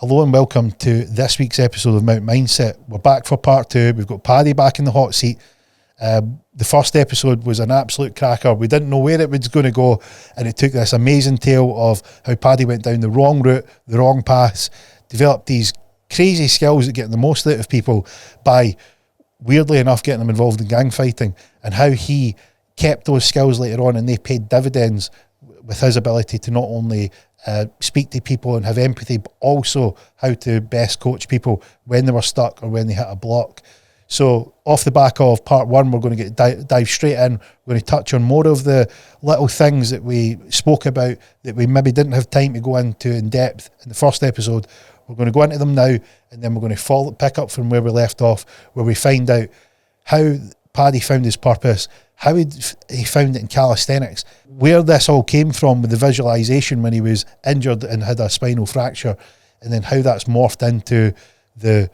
Hello and welcome to this week's episode of Mount Mindset. We're back for part two. We've got Paddy back in the hot seat. The first episode was an absolute cracker. We didn't know where it was going to go, and it took this amazing tale of how Paddy went down the wrong route, the wrong paths, developed these crazy skills at getting the most out of people by, weirdly enough, getting them involved in gang fighting, and how he kept those skills later on and they paid dividends with his ability to not only speak to people and have empathy, but also how to best coach people when they were stuck or when they hit a block. So off the back of part one, we're going to dive straight in. We're going to touch on more of the little things that we spoke about that we maybe didn't have time to go into in depth in the first episode. We're going to go into them now, and then we're going to pick up from where we left off, where we find out how Paddy found his purpose, how he found it in calisthenics, where this all came from with the visualization when he was injured and had a spinal fracture, and then how that's morphed into the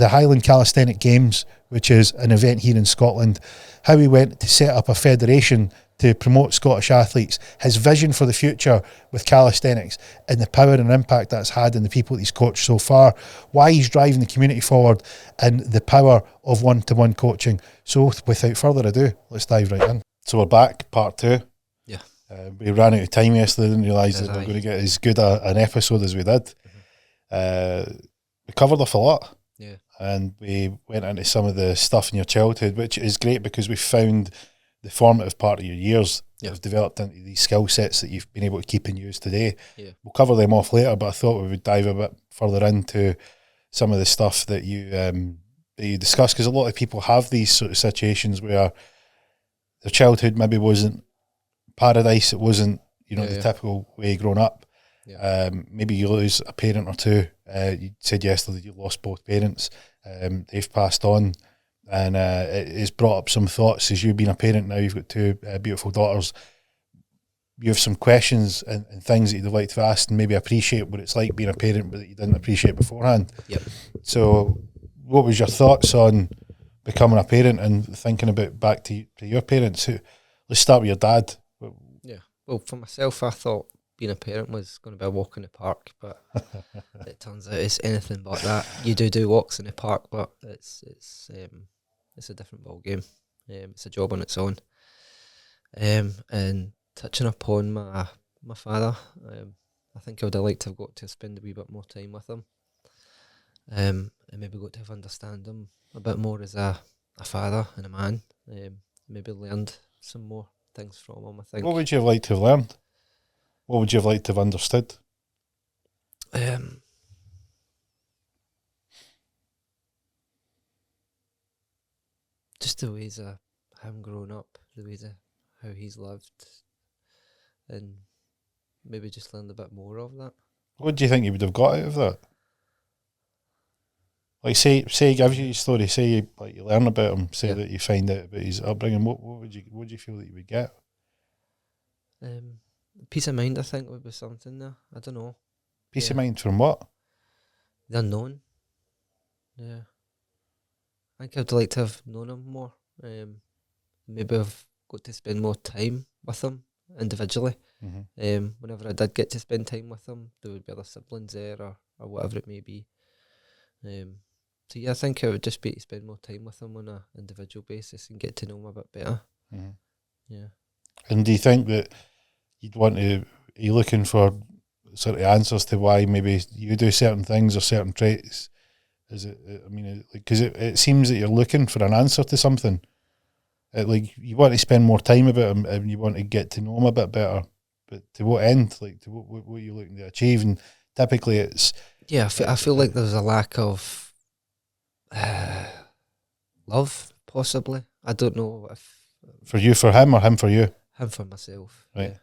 Highland Calisthenic Games, which is an event here in Scotland, how he went to set up a federation to promote Scottish athletes, his vision for the future with calisthenics and the power and impact that's had in the people that he's coached so far, why he's driving the community forward, and the power of one-to-one coaching. So without further ado, let's dive right in. So we're back, part two. Yeah. We ran out of time yesterday, didn't realise that we were going to get as good an episode as we did. We covered off a lot. Yeah. And we went into some of the stuff in your childhood, which is great because we found the formative part of your years that have developed into these skill sets that you've been able to keep and use today. Yeah. We'll cover them off later, but I thought we would dive a bit further into some of the stuff that you discussed, because a lot of people have these sort of situations where their childhood maybe wasn't paradise. It wasn't, the typical way growing up. Yeah. Maybe you lose a parent or two. You said yesterday you lost both parents. They've passed on. And it has brought up some thoughts as you've been a parent now. You've got two beautiful daughters. You have some questions and things that you'd like to ask and maybe appreciate what it's like being a parent, but that you didn't appreciate beforehand. Yep. So what was your thoughts on becoming a parent and thinking about back to your parents? Let's start with your dad. Yeah. Well, for myself, I thought being a parent was going to be a walk in the park, but it turns out it's anything but that. You do walks in the park, but it's a different ball game. It's a job on its own. And touching upon my father, I think I would have liked to have got to spend a wee bit more time with him, and maybe got to have understand him a bit more as a father and a man. Maybe learned some more things from him, I think. What would you have liked to have learned? What would you have liked to have understood? Just the ways of him growing up, the ways of how he's lived, and maybe just learned a bit more of that. What do you think you would have got out of that? Like, say he gives you his story, say you learn about him, say that you find out about his upbringing. What would you feel that you would get? Peace of mind, I think, would be something there. I don't know. Peace of mind from what? The unknown. Yeah. I think I'd like to have known him more. Maybe I've got to spend more time with him individually. Mm-hmm. Whenever I did get to spend time with him, there would be other siblings there or whatever it may be. So yeah, I think it would just be to spend more time with him on an individual basis and get to know him a bit better. Mm-hmm. Yeah. And do you think that you'd want to, are you looking for sort of answers to why maybe you do certain things or certain traits? Is it, I mean, because it seems that you're looking for an answer to something. Like, you want to spend more time about him and you want to get to know him a bit better. But to what end? Like, to what are you looking to achieve? And typically it's... Yeah, I feel like there's a lack of love, possibly. I don't know if... For you, for him, or him for you? Him for myself. Right.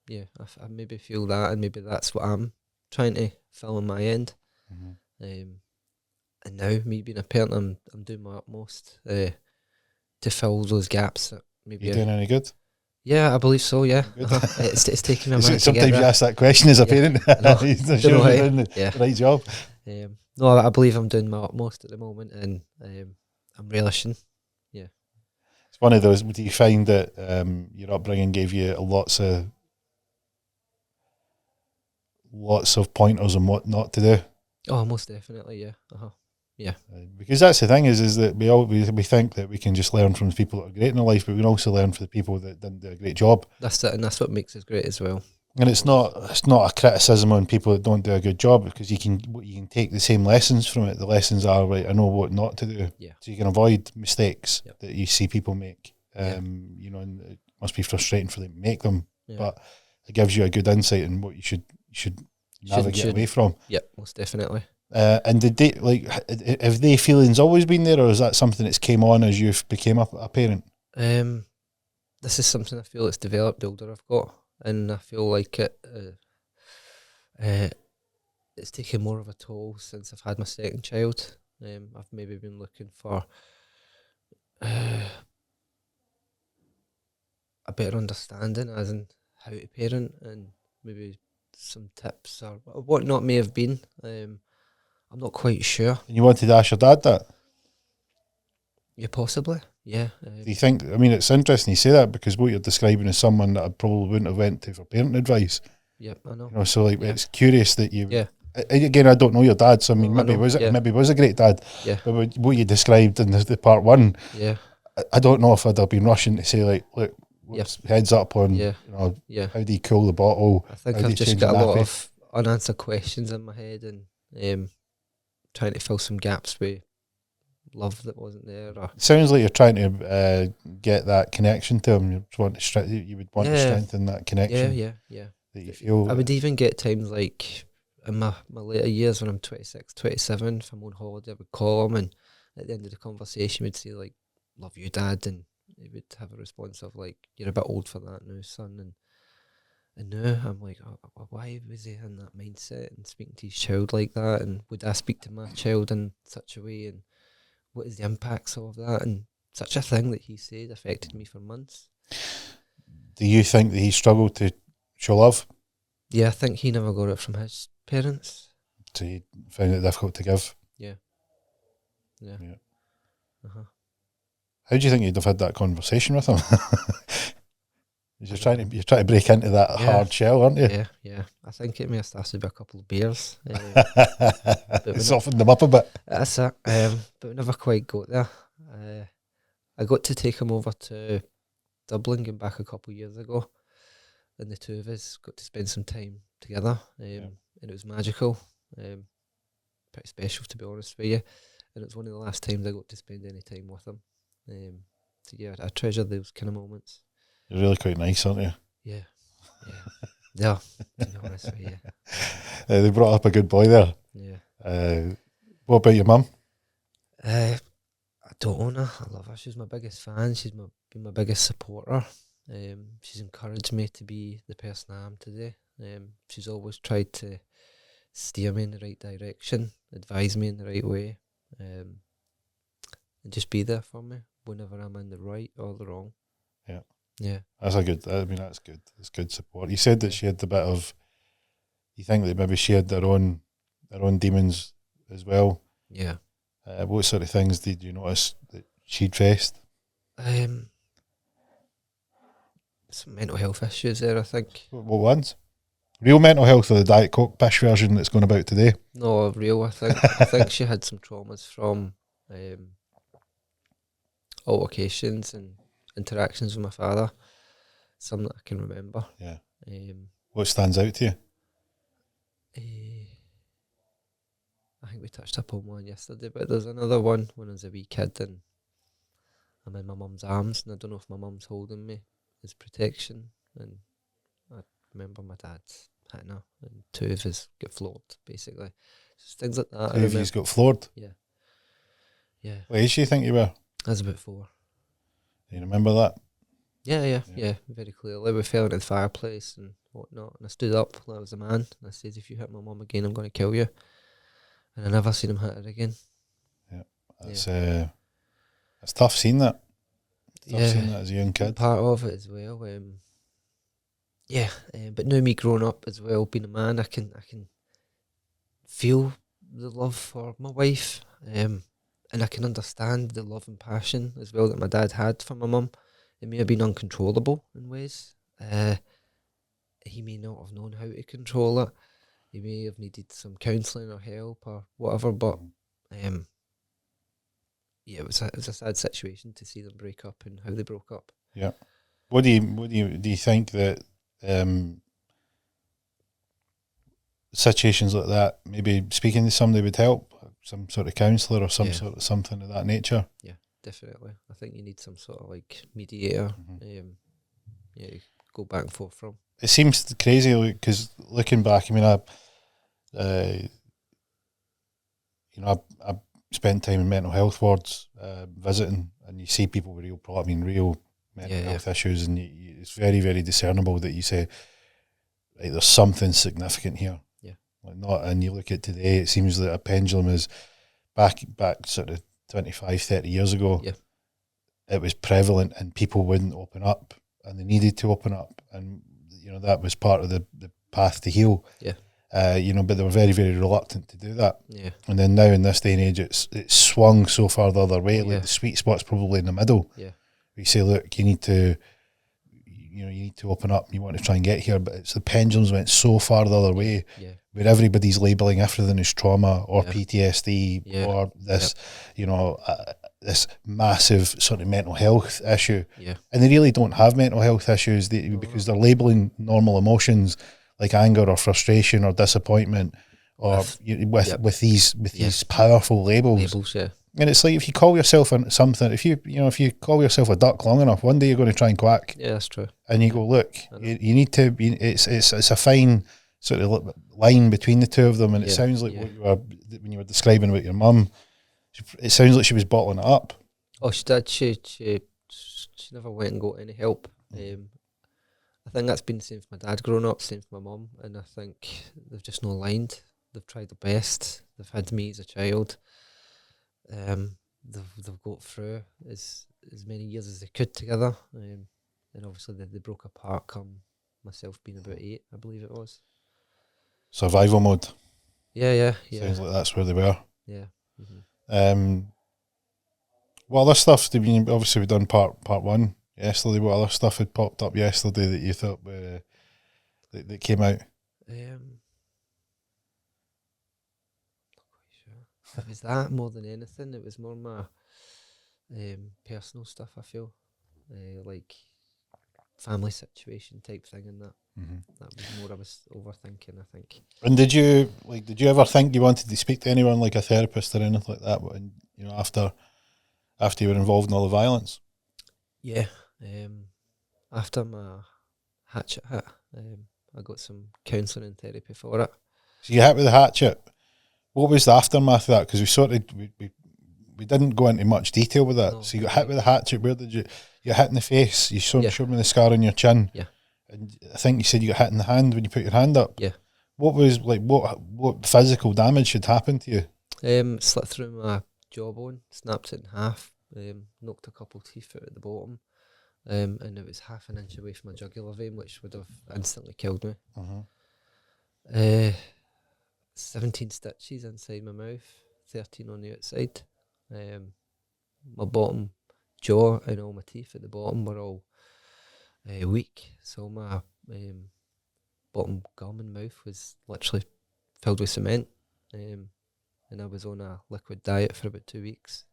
Yeah. I maybe feel that, and maybe that's what I'm trying to fill on my end. Mm-hmm. And now, me being a parent, I'm doing my utmost to fill those gaps. That maybe you doing any good? Yeah, I believe so. Yeah, it's taking me a minute. Sometimes you ask that question as a parent. He's not sure you're doing the right job. No, I believe I'm doing my utmost at the moment, and I'm relishing. Yeah, it's one of those. Do you find that your upbringing gave you lots of lots of pointers on what not to do. Oh, most definitely, yeah. Yeah. Because that's the thing is that we think that we can just learn from the people that are great in our life, but we can also learn from the people that didn't do a great job. That's it, and that's what makes us great as well. And it's not a criticism on people that don't do a good job, because you can take the same lessons from it. The lessons are, right, I know what not to do. Yeah. So you can avoid mistakes Yep. that you see people make. You know, and it must be frustrating for them to make them, but it gives you a good insight in what you should navigate away from. Yep, most definitely. And did they, like, have they feelings always been there, or is that something that's came on as you became a parent? This is something I feel it's developed the older I've got, and I feel like it's taken more of a toll since I've had my second child. I've maybe been looking for a better understanding as in how to parent, and maybe some tips or whatnot may have been. I'm not quite sure. And you wanted to ask your dad that? Yeah, possibly. Yeah. Do you think, I mean, it's interesting you say that, because what you're describing is someone that I probably wouldn't have went to for parenting advice. Yep, I know. You know, so like, it's curious that you. Yeah. Again, I don't know your dad, so I mean, maybe he was a great dad. Yeah. But what you described in the part one, yeah, I don't know if I'd have been rushing to say, like, look, heads up on, you know, how do you cool the bottle? I think I've just got a lot of unanswered questions in my head, and trying to fill some gaps with love that wasn't there. Or it sounds like you're trying to get that connection to him. You would want to strengthen that connection. Yeah. That you feel. I would even get times like in my later years when I'm 26, 27, if I'm on holiday, I would call him, and at the end of the conversation we'd say like, "Love you, Dad," and he would have a response of like, "You're a bit old for that now, son." And now I'm like, oh, why was he in that mindset and speaking to his child like that? And would I speak to my child in such a way? And what is the impacts of that? And such a thing that he said affected me for months. Do you think that he struggled to show love? Yeah, I think he never got it from his parents. So he found it difficult to give? Yeah. How do you think you'd have had that conversation with him? You're trying to break into that hard shell, aren't you? Yeah. I think it may have started with a couple of beers. Softened them up a bit. That's it. But we never quite got there. I got to take him over to Dublin, going back a couple of years ago, and the two of us got to spend some time together, and it was magical, pretty special, to be honest with you. And it was one of the last times I got to spend any time with him. So yeah, I treasure those kind of moments. You're really quite nice, aren't you? Yeah, to be honest with you. They brought up a good boy there. Yeah. What about your mum? I don't own her. I love her. She's my biggest fan. She's been my biggest supporter. She's encouraged me to be the person I am today. She's always tried to steer me in the right direction, advise me in the right way, and just be there for me whenever I'm in the right or the wrong. Yeah. That's good. That's good. It's good support. You said that she had a bit of. You think that maybe she had her own demons as well. Yeah. What sort of things did you notice that she'd faced? Some mental health issues there, I think. What ones? Real mental health, or the Diet Coke pish version that's going about today? No, real. I think she had some traumas from altercations and interactions with my father. Some that I can remember. Yeah. What stands out to you? I think we touched upon one yesterday, but there's another one when I was a wee kid and I'm in my mum's arms, and I don't know if my mum's holding me as protection. And I remember my dad hitting her, and two of us get floored, basically. Just things like that. Two of you got floored? Yeah. What age do you think you were? I was about 4. Do you remember that? Yeah, very clearly. We fell into the fireplace and whatnot, and I stood up like I was a man, and I said, "If you hit my mum again, I'm going to kill you." And I never seen him hit her again. Yeah, it's tough seeing that. Seeing that as a young kid. Part of it as well. But now me growing up as well, being a man, I can feel the love for my wife, and I can understand the love and passion as well that my dad had for my mum. It may have been uncontrollable in ways. He may not have known how to control it. he may have needed some counselling or help or whatever, but yeah, it was a sad situation to see them break up and how they broke up. Yeah. Do you think that situations like that, maybe speaking to somebody would help, some sort of counsellor or some sort of something of that nature? Yeah, definitely. I think you need some sort of like mediator. Yeah, you go back and forth from. It seems crazy because looking back, I mean, I spent time in mental health wards visiting, and you see people with real mental health issues, and it's very, very discernible that you say, right, there's something significant here. Yeah. Like not, and you look at today, it seems that a pendulum is back sort of 25, 30 years ago. Yeah. It was prevalent and people wouldn't open up, and they needed to open up, and that was part of the path to heal. Yeah. But they were very, very reluctant to do that. Yeah. And then now in this day and age, it's swung so far the other way. Like the sweet spot's probably in the middle. Yeah. You say, look, you need to open up. You want to try and get here, but it's the pendulums went so far the other way, where everybody's labeling everything as trauma or PTSD or this, this massive sort of mental health issue. Yeah. And they really don't have mental health issues because they're labeling normal emotions like anger or frustration or disappointment or with these powerful labels. And it's like if you call yourself something, if you call yourself a duck long enough, one day you're going to try and quack. Yeah, that's true. And you go, look, you need to be. It's a fine sort of line between the two of them. And it sounds like what you were when you were describing about your mum. It sounds like she was bottling it up. Oh, she did. She never went and got any help. I think that's been the same for my dad growing up, same for my mum, and I think they've just not aligned. They've tried their best. They've had me as a child. They've got through as many years as they could together, and obviously they broke apart come myself being about 8, I believe it was. Survival mode. Yeah. Sounds like that's where they were. Yeah. What other stuff? Obviously we've done part 1 yesterday. What other stuff had popped up yesterday that you thought that came out? It was that more than anything. It was more my personal stuff, I feel. Like family situation type thing and that. That was more I was overthinking, I think. And did you ever think you wanted to speak to anyone like a therapist or anything like that when, after you were involved in all the violence? Yeah. After my Hatchet hit, I got some counselling and therapy for it. So you hit with the Hatchet. What was the aftermath of that? Because we didn't go into much detail with that. No, so you got hit with the Hatchet. Where did you hit in the face? You showed me the scar on your chin. Yeah. And I think you said you got hit in the hand when you put your hand up. Yeah. What was what physical damage had happened to you? Slit through my jawbone, snapped it in half, knocked a couple teeth out at the bottom, and it was half an inch away from my jugular vein, which would have instantly killed me. 17 stitches inside my mouth, 13 on the outside. My bottom jaw and all my teeth at the bottom were all weak, so my bottom gum and mouth was literally filled with cement, and I was on a liquid diet for about 2 weeks.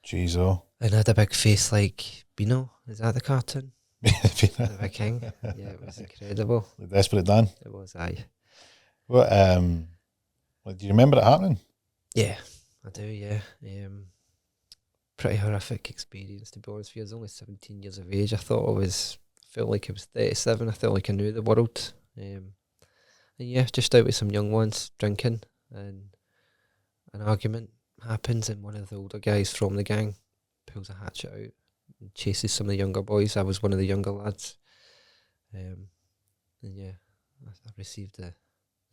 Jeez, oh. And I had a big face like Beano. Is that the cartoon? The big king. Yeah, it was incredible. The Desperate Dan. It was, aye. What? Do you remember it happening? Yeah, I do. Yeah. Pretty horrific experience, to be honest with you. I was only 17 years of age. I felt like I was 37. I felt like I knew the world. And yeah, just out with some young ones drinking, and an argument happens, and one of the older guys from the gang pulls a hatchet out and chases some of the younger boys. I was one of the younger lads. And yeah, I received the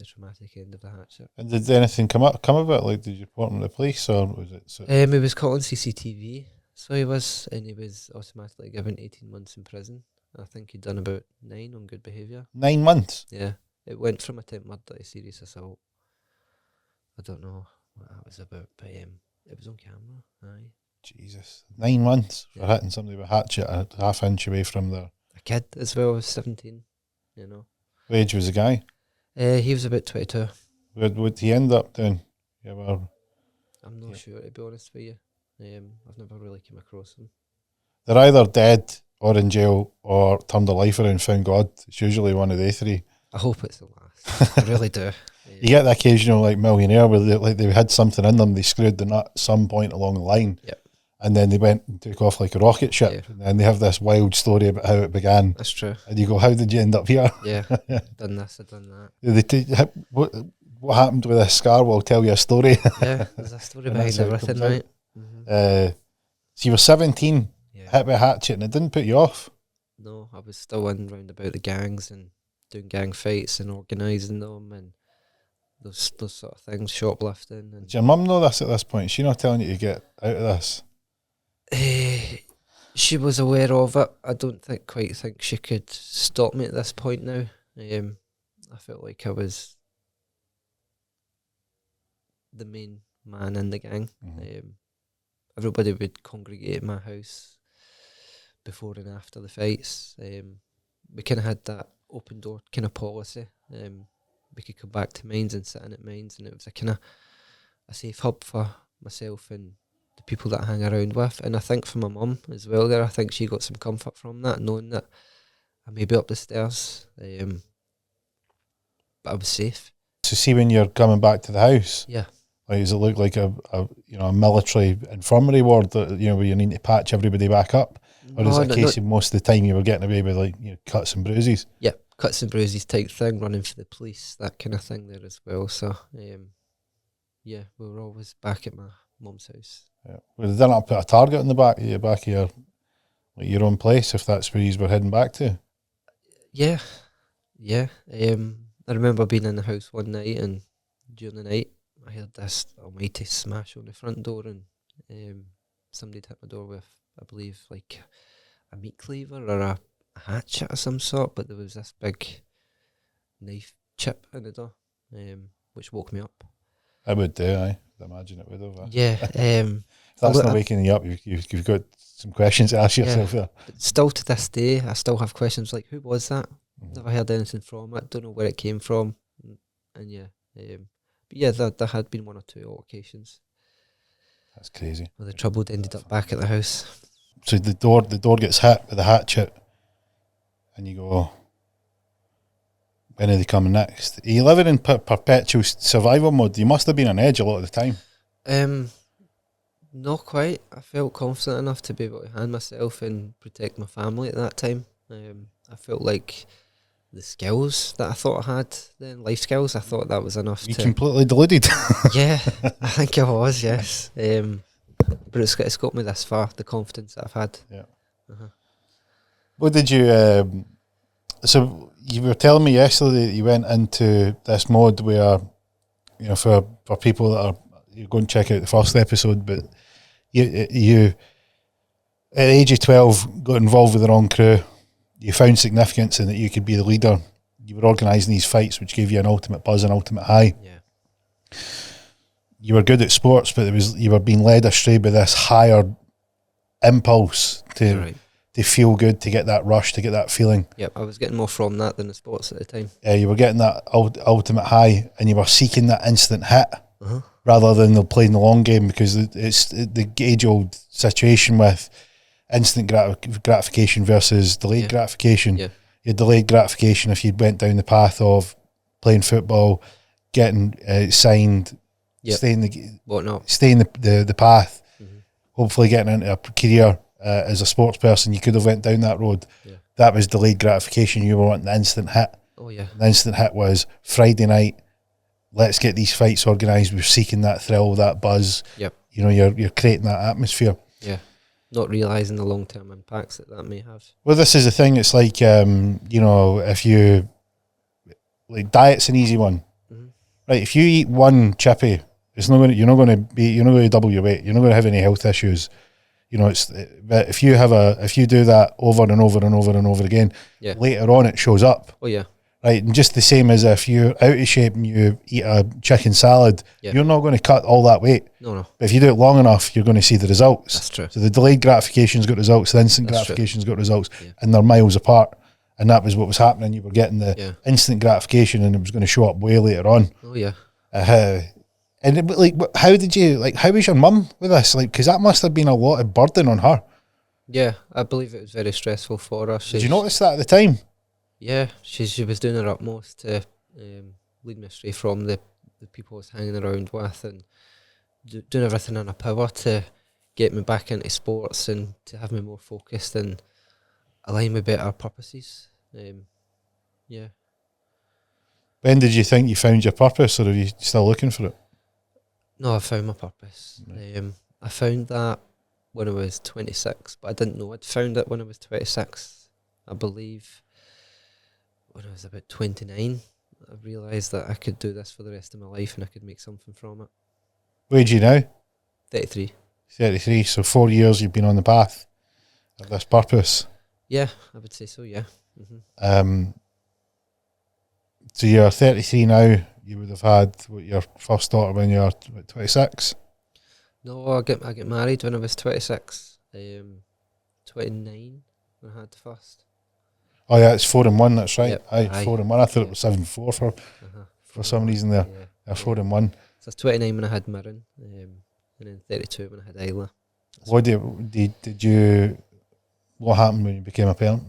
traumatic end of the hatchet. And did anything come of it? Like, did you report him to the police, or was it? He was caught on CCTV, so he was, and he was automatically given 18 months in prison. I think he'd done about 9 on good behaviour. 9 months? Yeah. It went from attempt murder to serious assault. I don't know what that was about, but it was on camera. Aye. Jesus. 9 months for hitting somebody with a hatchet a half inch away from their... A kid as well, I was 17, What age was the guy? He was about 22. Would he end up doing? I'm not sure, to be honest with you. I've never really come across him. They're either dead or in jail or turned their life around, found God. It's usually one of the three. I hope it's the last. I really do. You get the occasional like millionaire where they had something in them, they screwed the nut at some point along the line. Yep. And then they went and took off like a rocket ship. Yeah. And they have this wild story about how it began. That's true. And you go, how did you end up here? Yeah, done this, I've done that. What happened with this scar? We'll tell you a story. Yeah, there's a story behind everything, right? So you were 17, hit by a hatchet, and it didn't put you off? No, I was still in round about the gangs and doing gang fights and organising them and those sort of things, shoplifting. And did your mum know this at this point? Is she not telling you to get out of this? She was aware of it. I don't quite think she could stop me at this point now. I felt like I was the main man in the gang. Everybody would congregate at my house before and after the fights. We kind of had that open door kind of policy. We could come back to mines and sit in at mines, and it was a kind of a safe hub for myself and the people that I hang around with. And I think for my mum as well there, I think she got some comfort from that, knowing that I may be up the stairs, but I was safe. So see when you're coming back to the house, like, does it look like a military infirmary ward that where you need to patch everybody back up, or is it a case of most of the time you were getting away with like cuts and bruises? Yeah, cuts and bruises type thing, running for the police, that kind of thing there as well. So we were always back at my mum's house. Yeah, well, they didn't put a target in the back of your own place if that's where you were heading back to. Yeah. I remember being in the house one night, and during the night I heard this almighty smash on the front door, and somebody hit my door with, I believe, like a meat cleaver or a hatchet of some sort, but there was this big knife chip in the door, which woke me up. I would do, I imagine it would have. Yeah. If that's not waking you up, you've got some questions to ask yourself there. But still to this day, I still have questions like, who was that? Never heard anything from it, don't know where it came from. And but there had been one or two altercations. That's crazy. Where the trouble ended up back at the house. So the door gets hit with a hatchet, and you go, when are they coming next? Are you living in perpetual survival mode? You must have been on edge a lot of the time. Not quite. I felt confident enough to be able to hand myself and protect my family at that time. I felt like the skills that I thought I had then, life skills, I thought that was enough. You completely deluded. Yeah, I think I was, yes. But it's got me this far, the confidence that I've had. Yeah. What did you... so you were telling me yesterday that you went into this mode where, for people that are... You go and check out the first episode, but you at the age of 12 got involved with the wrong crew. You found significance in that you could be the leader. You were organising these fights, which gave you an ultimate buzz, an ultimate high. Yeah. You were good at sports, but you were being led astray by this higher impulse to feel good, to get that rush, to get that feeling. Yep, I was getting more from that than the sports at the time. Yeah, you were getting that ultimate high, and you were seeking that instant hit rather than playing the long game, because it's the age-old situation with instant gratification versus delayed gratification. Yeah. You had delayed gratification if you went down the path of playing football, getting signed, staying the path, hopefully getting into a career as a sports person. You could have went down that road. Yeah. That was delayed gratification. You were wanting the instant hit. Oh yeah. The instant hit was Friday night. Let's get these fights organised. We're seeking that thrill, that buzz. Yep. You're creating that atmosphere. Yeah. Not realising the long-term impacts that may have. Well, this is the thing. It's like, if you... Like, diet's an easy one. Right, if you eat one chippy, you're not going to double your weight. You're not going to have any health issues. But if you do that over and over and over and over again, later on it shows up. Oh, yeah. Right, and just the same as if you're out of shape and you eat a chicken salad, you're not going to cut all that weight. No. But if you do it long enough, you're going to see the results. That's true. So the delayed gratification's got results, the instant gratification's got results, and they're miles apart. and that was what was happening. You were getting the instant gratification, and it was going to show up way later on. Oh yeah. And how was your mum with this? Like, because that must have been a lot of burden on her. Yeah, I believe it was very stressful for her. Did you notice that at the time? Yeah, she was doing her utmost to lead me astray from the people I was hanging around with, and doing everything in her power to get me back into sports and to have me more focused and align with better purposes. Yeah. When did you think you found your purpose, or are you still looking for it? No, I found my purpose. Right. I found that when I was 26, but I didn't know I'd found it when I was 26. I believe when I was about 29, I realised that I could do this for the rest of my life and I could make something from it. Where'd you now? 33. 33, so 4 years you've been on the path of this purpose. Yeah, I would say so, yeah. Mm-hmm. So you're 33 now, you would have had your first daughter when you were 26? No, I get married when I was 26. 29 when I had the first. Oh yeah, it's 4 and 1, that's right. Yep. Aye, 4 and 1. I thought it was 7-4 for some reason there. Yeah, 4 and 1. So it's 29 when I had Mirren, and then 32 when I had Isla. What what happened when you became a parent?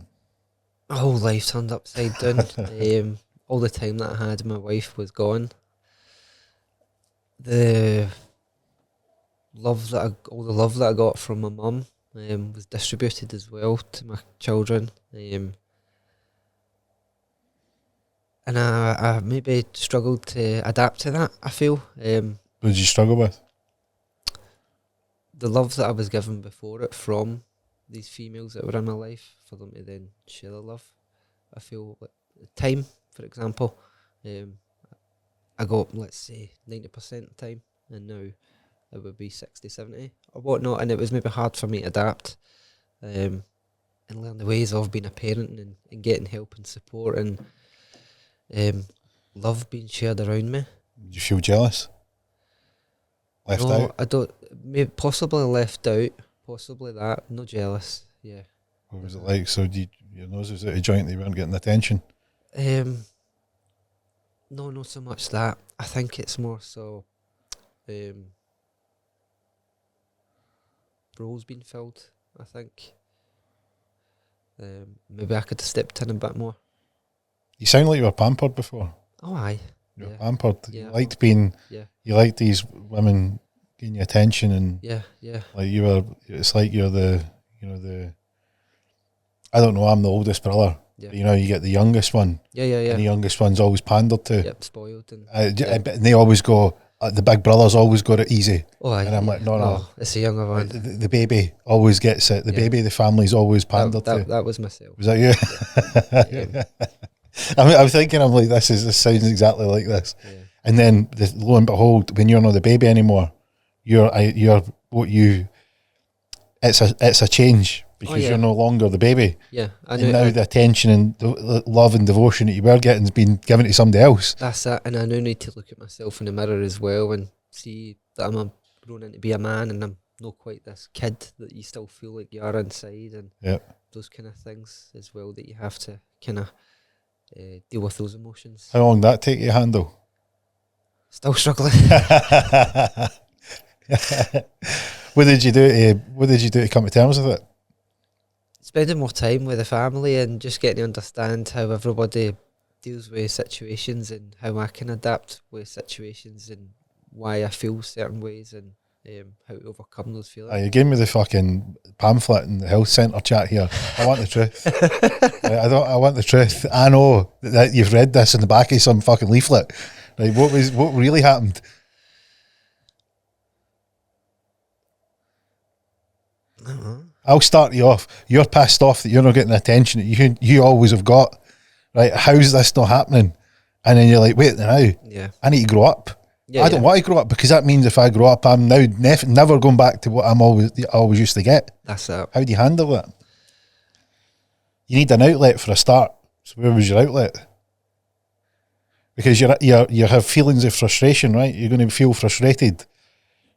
My whole life turned upside down. All the time that I had, my wife was gone. All the love that I got from my mum was distributed as well to my children. And I maybe struggled to adapt to that, I feel. What did you struggle with? The love that I was given before it from these females that were in my life, for them to then share the love. I feel like time, for example, I got, let's say, 90% time, and now it would be 60, 70 or whatnot, and it was maybe hard for me to adapt and learn the ways of being a parent and getting help and support and love being shared around me. Did you feel jealous? Left out? I don't. Maybe possibly left out. Possibly that. No jealous. Yeah. What was it like? So your nose was out of joint, you weren't getting attention? No, not so much that. I think it's more so roles being filled, I think. Maybe I could have stepped in a bit more. You sound like you were pampered before. Oh, aye. You were pampered. Yeah. You liked being. Yeah. You liked these women getting your attention, and Yeah. like you were. It's like you're the. I don't know. I'm the oldest brother. Yeah. But, you get the youngest one. Yeah. And the youngest one's always pandered to. Yep, spoiled and. And they always go. The big brother's always got it easy. Oh, aye. And I'm like, no. Oh, it's a younger one. The baby always gets it. The baby, the family's always pandered to. That was myself. Was that you? Yeah. I'm thinking, I'm like, this sounds exactly like this. Yeah. And then, lo and behold, when you're not the baby anymore, it's a change because you're no longer the baby. Yeah, and now the attention and the love and devotion that you were getting has been given to somebody else. That's it, and I now need to look at myself in the mirror as well and see that I'm grown into be a man, and I'm not quite this kid that you still feel like you are inside, and those kind of things as well that you have to kind of deal with those emotions. How long did that take you to handle? Still struggling. What did you do to come to terms with it? Spending more time with the family and just getting to understand how everybody deals with situations and how I can adapt with situations and why I feel certain ways and how to overcome those feelings. You gave me the fucking pamphlet in the health centre chat here. I want the truth. I want the truth. I know that you've read this in the back of some fucking leaflet. Right, what really happened? I don't know. I'll start you off. You're pissed off that you're not getting the attention that you always have got. Right? How's this not happening? And then you're like, wait now. Yeah. I need to grow up. Yeah, I don't want to grow up because that means if I grow up, I'm now never going back to what I always used to get. That's it. How do you handle that? You need an outlet for a start. So where was your outlet? Because you have feelings of frustration, right? You're going to feel frustrated.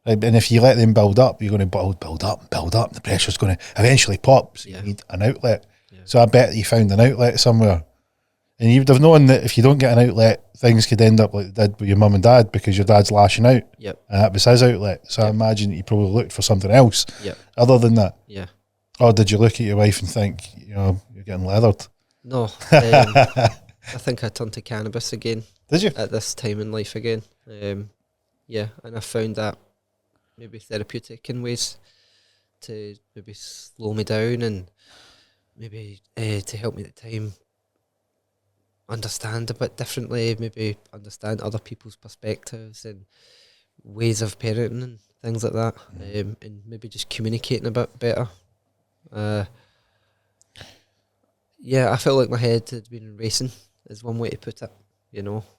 And if you let them build up, you're going to build up. The pressure's going to eventually pop. So you need an outlet. Yeah. So I bet you found an outlet somewhere. And you would have known that if you don't get an outlet, things could end up like they did with your mum and dad because your dad's lashing out. Yep. And that was his outlet. So I imagine that you probably looked for something else other than that. Yeah. Or did you look at your wife and think, you're getting leathered? No. I think I turned to cannabis again. Did you? At this time in life again. Yeah, and I found that maybe therapeutic in ways to maybe slow me down and maybe to help me at the time understand a bit differently, maybe understand other people's perspectives and ways of parenting and things like that, and maybe just communicating a bit better. Yeah, I felt like my head had been racing, is one way to put it,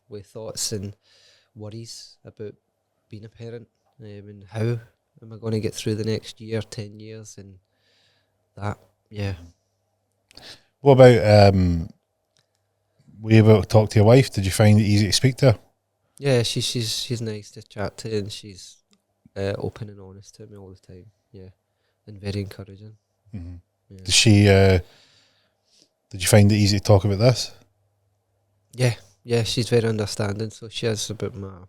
with thoughts and worries about being a parent, and how am I going to get through the next year, 10 years, and that, yeah. What about, were you able to talk to your wife? Did you find it easy to speak to her? Yeah, she's nice to chat to, and she's open and honest to me all the time, yeah, and very encouraging. Mm-hmm. Yeah. Did she, did you find it easy to talk about this? Yeah, she's very understanding, so she has about my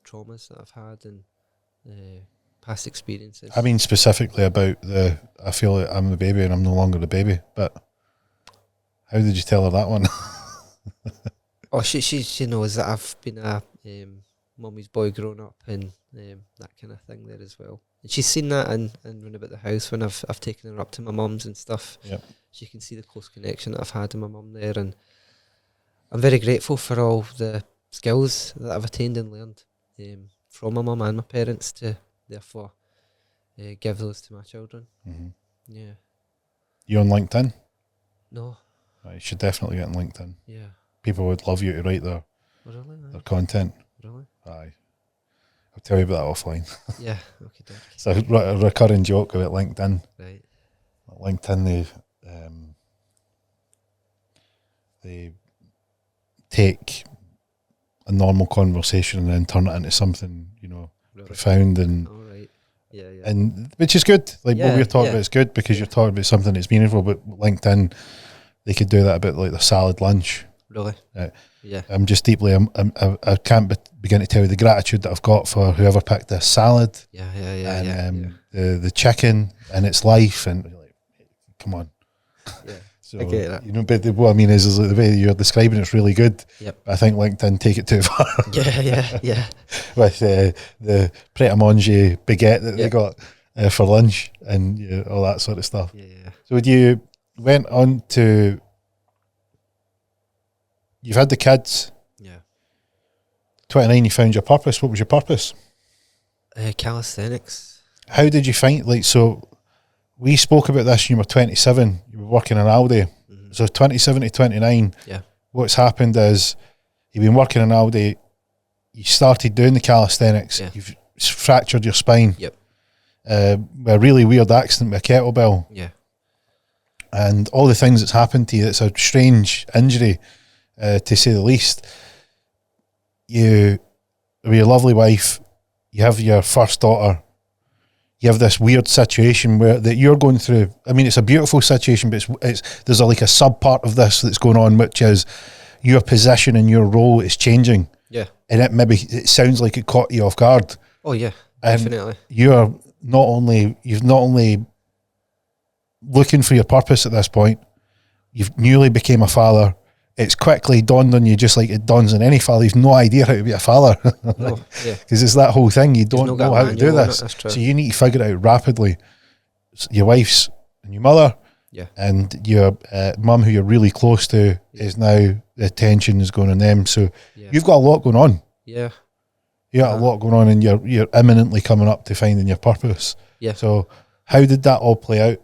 traumas that I've had and past experiences. I mean specifically about I feel like I'm the baby and I'm no longer the baby, but how did you tell her that one? Oh, she knows that I've been a mummy's boy growing up and that kind of thing there as well. And she's seen that and run about the house when I've taken her up to my mum's and stuff. Yep. She can see the close connection that I've had with my mum there, and I'm very grateful for all the skills that I've attained and learned from my mum and my parents to therefore give those to my children. Mm-hmm. Yeah. You on LinkedIn? No. Right, you should definitely get on LinkedIn. Yeah. People would love you to write their content. Really? Aye. I'll tell you about that offline. Yeah, okay. It's a recurring joke about LinkedIn. Right. LinkedIn, they take a normal conversation and then turn it into something, profound and all right. Yeah. And which is good. Like what we're talking about is good because you're talking about something that's meaningful. But LinkedIn, they could do that a bit like the salad lunch. Really? Yeah. I'm just deeply. I can't begin to tell you the gratitude that I've got for whoever picked this salad. Yeah. And the chicken and its life and like, come on. Yeah. So, I get that. But what I mean is like the way you're describing it's really good. Yep. I think LinkedIn take it too far. Yeah. With the Pret a Manger baguette that they got for lunch and all that sort of stuff. Yeah. So you went on to, you've had the kids. Yeah. 29, you found your purpose. What was your purpose? Calisthenics. How did you find, so we spoke about this when you were 27, you were working in Aldi. Mm-hmm. So 27 to 29, what's happened is you've been working in Aldi, you started doing the calisthenics, you've fractured your spine. Yep. With a really weird accident with a kettlebell. Yeah. And all the things that's happened to you, it's a strange injury, to say the least. You, with your lovely wife, you have your first daughter, you have this weird situation that you're going through. I mean, it's a beautiful situation, but there's like a sub part of this that's going on, which is your position and your role is changing. Yeah. And it sounds like it caught you off guard. Oh yeah, and definitely. You're not only looking for your purpose at this point, you've newly became a father. It's quickly dawned on you, just like it dawns on any father. You've no idea how to be a father. Because it's that whole thing. You don't know how to do this. So you need to figure it out rapidly. Your wife's and your mother and your mum, who you're really close to, is now, the attention is going on them. So you've got a lot going on. Yeah. You got a lot going on, and you're imminently coming up to finding your purpose. Yeah. So how did that all play out?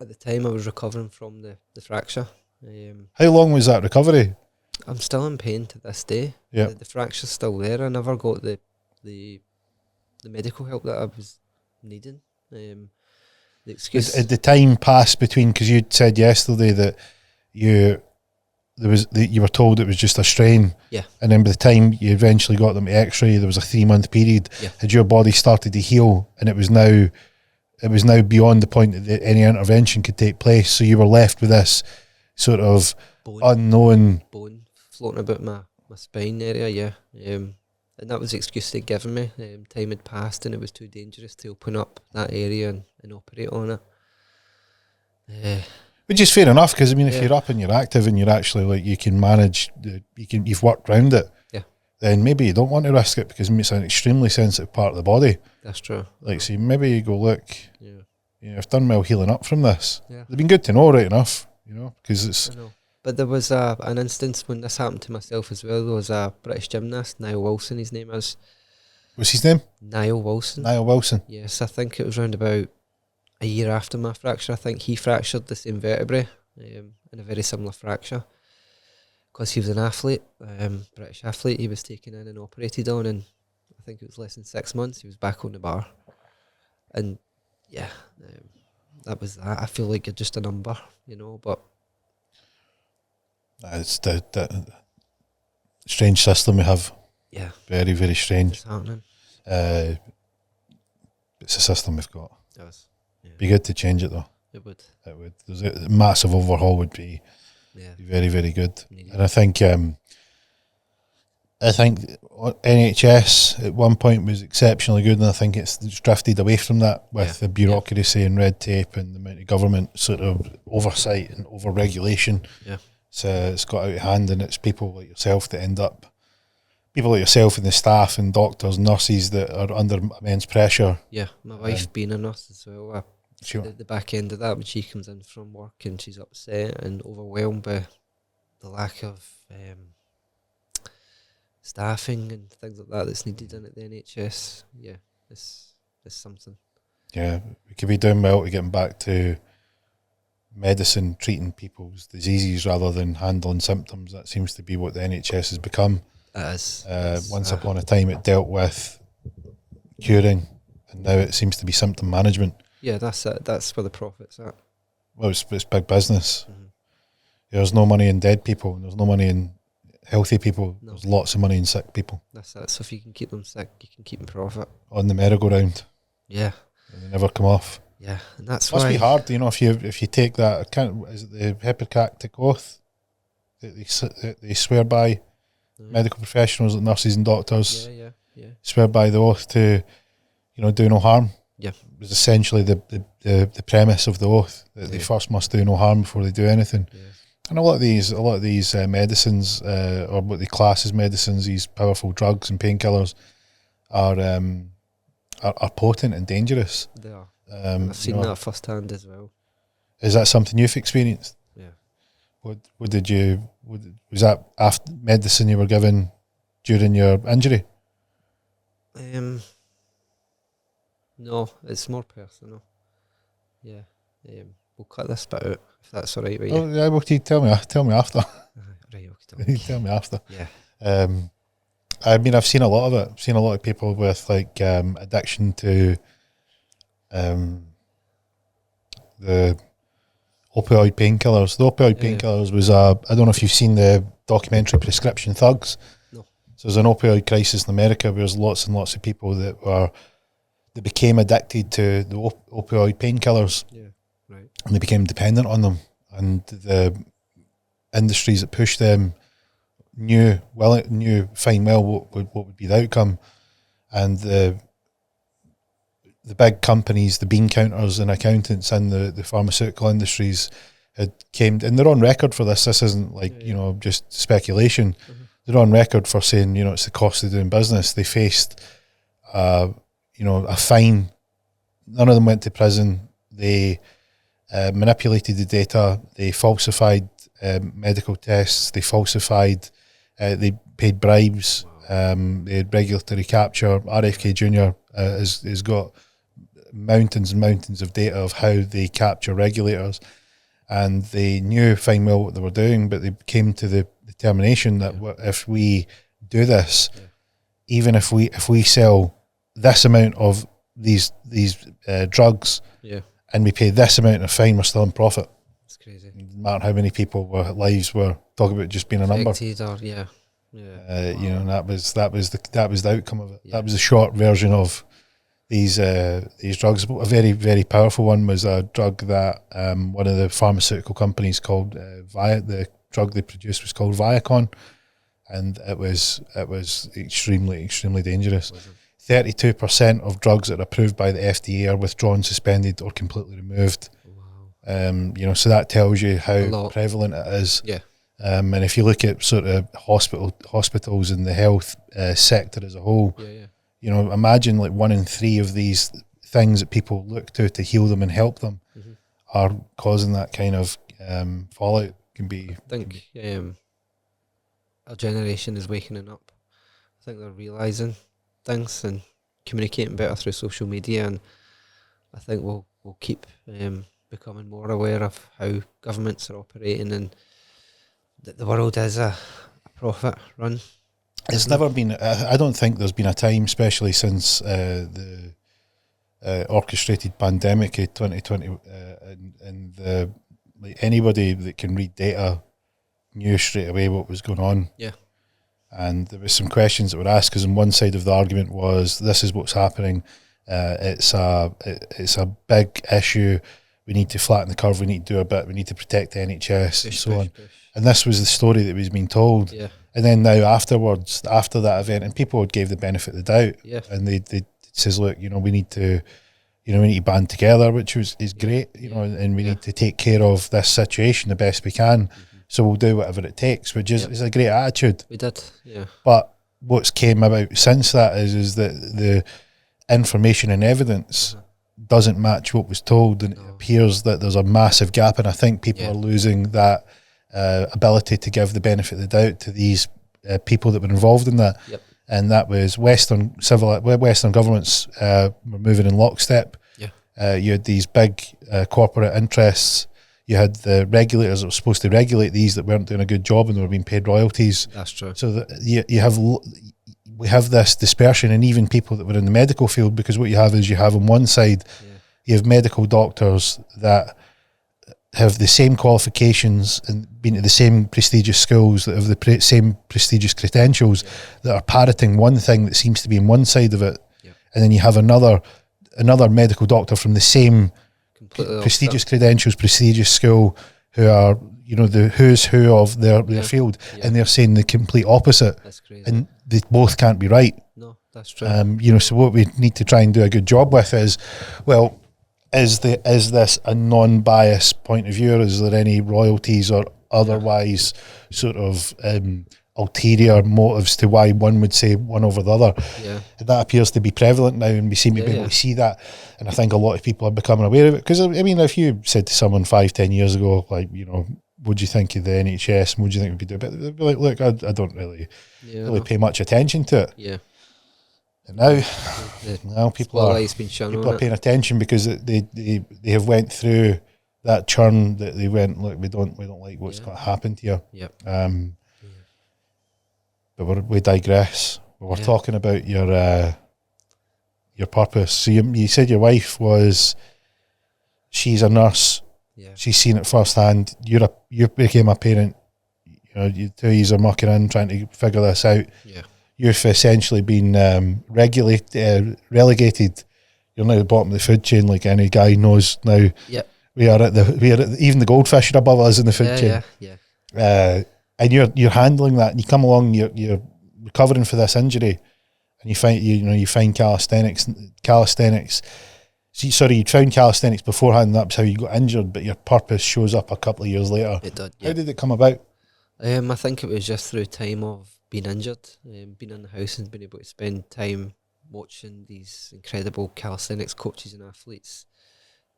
At the time, I was recovering from the fracture. How long was that recovery? I'm still in pain to this day. Yeah. The fracture's still there. I never got the medical help that I was needing. The excuse at the time passed between, because you said yesterday that you were told it was just a strain. Yeah. And then by the time you eventually got them to X-ray, there was a 3-month period. Yeah. Had your body started to heal, and it was now it was now beyond the point that any intervention could take place. So you were left with this sort of unknown bone floating about my spine area, yeah. And that was the excuse they'd given me. Time had passed and it was too dangerous to open up that area and operate on it. Which is fair enough, because I mean, if Yeah. you're up and you're active and you're actually like, you can manage, you've worked around it, Yeah. then maybe you don't want to risk it, because it's an extremely sensitive part of the body. That's true. Like, so maybe you go, look, Yeah. you know, I've done well healing up from this. Yeah. They've been good to know, right enough, you know, because it's. I know. But there was an instance when this happened to myself as well. There was a British gymnast, Niall Wilson, his name is. What's his name? Niall Wilson. Niall Wilson. Yes, I think it was around about a year after my fracture. I think he fractured the same vertebrae in a very similar fracture. Because he was an athlete, British athlete, he was taken in and operated on, and I think it was less than 6 months, he was back on the bar. And yeah, that was that. I feel like you're just a number, you know, but It's the strange system we have. yeah, Very, very strange. it's happening. It's a system we've got. It was. Yeah, Be good to change it though. it would. It would. There's a massive overhaul would be Yeah. very, very good. Needed. And I think NHS at one point was exceptionally good, and I think it's drifted away from that with the bureaucracy and red tape and the amount of government sort of oversight and over regulation. Yeah. So it's got out of hand, and it's people like yourself that end up, people like yourself and the staff and doctors, nurses that are under immense pressure. Yeah, my wife being a nurse as well. The back end of that, when she comes in from work and she's upset and overwhelmed by the lack of staffing and things like that that's needed in at the NHS. Yeah, it's something. Yeah, we could be doing well to getting back to medicine, treating people's diseases rather than handling symptoms. That seems to be what the NHS has become. It is. Once upon a time it dealt with curing, and now it seems to be symptom management. Yeah, that's it. That's where the profit's at. Well, it's big business. Mm-hmm. There's no money in dead people, and there's no money in healthy people. No. There's lots of money in sick people. That's it. So if you can keep them sick, you can keep them profit. On the merry-go-round. Yeah. And they never come off. Yeah, and that's Must why be hard, you know, if you take that. I can't. Is it the Hippocratic oath that they swear by? Medical professionals, like nurses and doctors, Yeah. swear by the oath to, you know, do no harm. Yeah. It was essentially the premise of the oath, that they first must do no harm before they do anything. Yeah. And a lot of these medicines, or what they class as medicines, these powerful drugs and painkillers, are potent and dangerous. They are. I've seen that firsthand as well. Is that something you've experienced? Yeah. Was that after medicine you were given during your injury? No, it's more personal. Yeah. We'll cut this bit out if that's all right with you. Oh, yeah, well, tell me after. Right, okay. Tell me after. Yeah. I mean, I've seen a lot of it. I've seen a lot of people with like addiction to the opioid painkillers. The opioid painkillers was I don't know if you've seen the documentary Prescription Thugs. No. So there's an opioid crisis in America where there's lots and lots of people that became addicted to the opioid painkillers. Yeah. Right. And they became dependent on them. And the industries that pushed them knew fine well what would be the outcome. And the big companies, the bean counters and accountants in the pharmaceutical industries had came, and they're on record for this. This isn't like, you know, just speculation. Mm-hmm. They're on record for saying, you know, it's the cost of doing business. They faced, a fine. None of them went to prison. They manipulated the data. They falsified medical tests. They falsified. They paid bribes. They had regulatory capture. RFK Jr. has got mountains and mountains of data of how they capture regulators, and they knew fine well what they were doing, but they came to the determination that if we do this, even if we sell this amount of these drugs, and we pay this amount of fine, we're still in profit. It's crazy. No matter how many people lives were talking about just being a number. You know, and that was the outcome of it. Yeah. That was the short version of these drugs. A very, very powerful one was a drug that one of the pharmaceutical companies called the drug they produced was called Viacon, and it was extremely, extremely dangerous. 32% of drugs that are approved by the FDA are withdrawn, suspended, or completely removed. Wow. So that tells you how prevalent it is. Yeah. And if you look at sort of hospitals and the health sector as a whole, imagine like 1 in 3 of these things that people look to heal them and help them are causing that kind of fallout. I think our generation is waking up. I think they're realising things and communicating better through social media, and I think we'll keep becoming more aware of how governments are operating, and that the world is a profit run. It's never been. I don't think there's been a time, especially since the orchestrated pandemic of 2020, and anybody that can read data knew straight away what was going on. Yeah. And there was some questions that were asked, because on one side of the argument was, this is what's happening. It's a big issue. We need to flatten the curve. We need to do a bit. We need to protect the NHS and so on. And this was the story that was being told. Yeah. And then now afterwards, after that event, and people gave the benefit of the doubt. Yeah. And they says, look, we need to band together, which is great, and we need to take care of this situation the best we can. So we'll do whatever it takes, which is a great attitude. We did, yeah. But what's came about since that is that the information and evidence doesn't match what was told, and it appears that there's a massive gap, and I think people are losing that ability to give the benefit of the doubt to these people that were involved in that. Yep. And that was Western governments were moving in lockstep. Yeah. You had these big corporate interests. You had the regulators that were supposed to regulate these that weren't doing a good job, and they were being paid royalties. That's true. So that we have this dispersion, and even people that were in the medical field, because what you have is, you have on one side, you have medical doctors that have the same qualifications and been to the same prestigious schools, that have the same prestigious credentials, that are parroting one thing that seems to be in one side of it. And then you have another medical doctor from the same prestigious credentials, prestigious school, who are the who's who of their field, and they're saying the complete opposite. That's crazy. And they both can't be right. No, that's true. So what we need to try and do a good job with is, well, is this a non-biased point of view, or is there any royalties or otherwise sort of ulterior motives to why one would say one over the other? And that appears to be prevalent now, and we seem to be able to see that, and I think a lot of people are becoming aware of it. Because I mean, if you said to someone 5-10 years ago, like, what do you think of the NHS and what do you think we could do? But they'd be like, look, I don't really pay much attention to it. And now people are paying attention, because they have went through that churn, that they went, look, we don't like what's going to happen to you. But we digress. We're talking about your purpose. So you said your wife she's a nurse. She's seen it firsthand. You became a parent. You two years are mucking in, trying to figure this out. You've essentially been relegated. You're now at the bottom of the food chain, like any guy knows now. We are at even the goldfish are above us in the food chain. And you're handling that, and you come along, you're recovering for this injury, and you find calisthenics. You'd found calisthenics beforehand, and that's how you got injured, but your purpose shows up a couple of years later. It did. How did it come about? I think it was just through time of being injured, being in the house and being able to spend time watching these incredible calisthenics coaches and athletes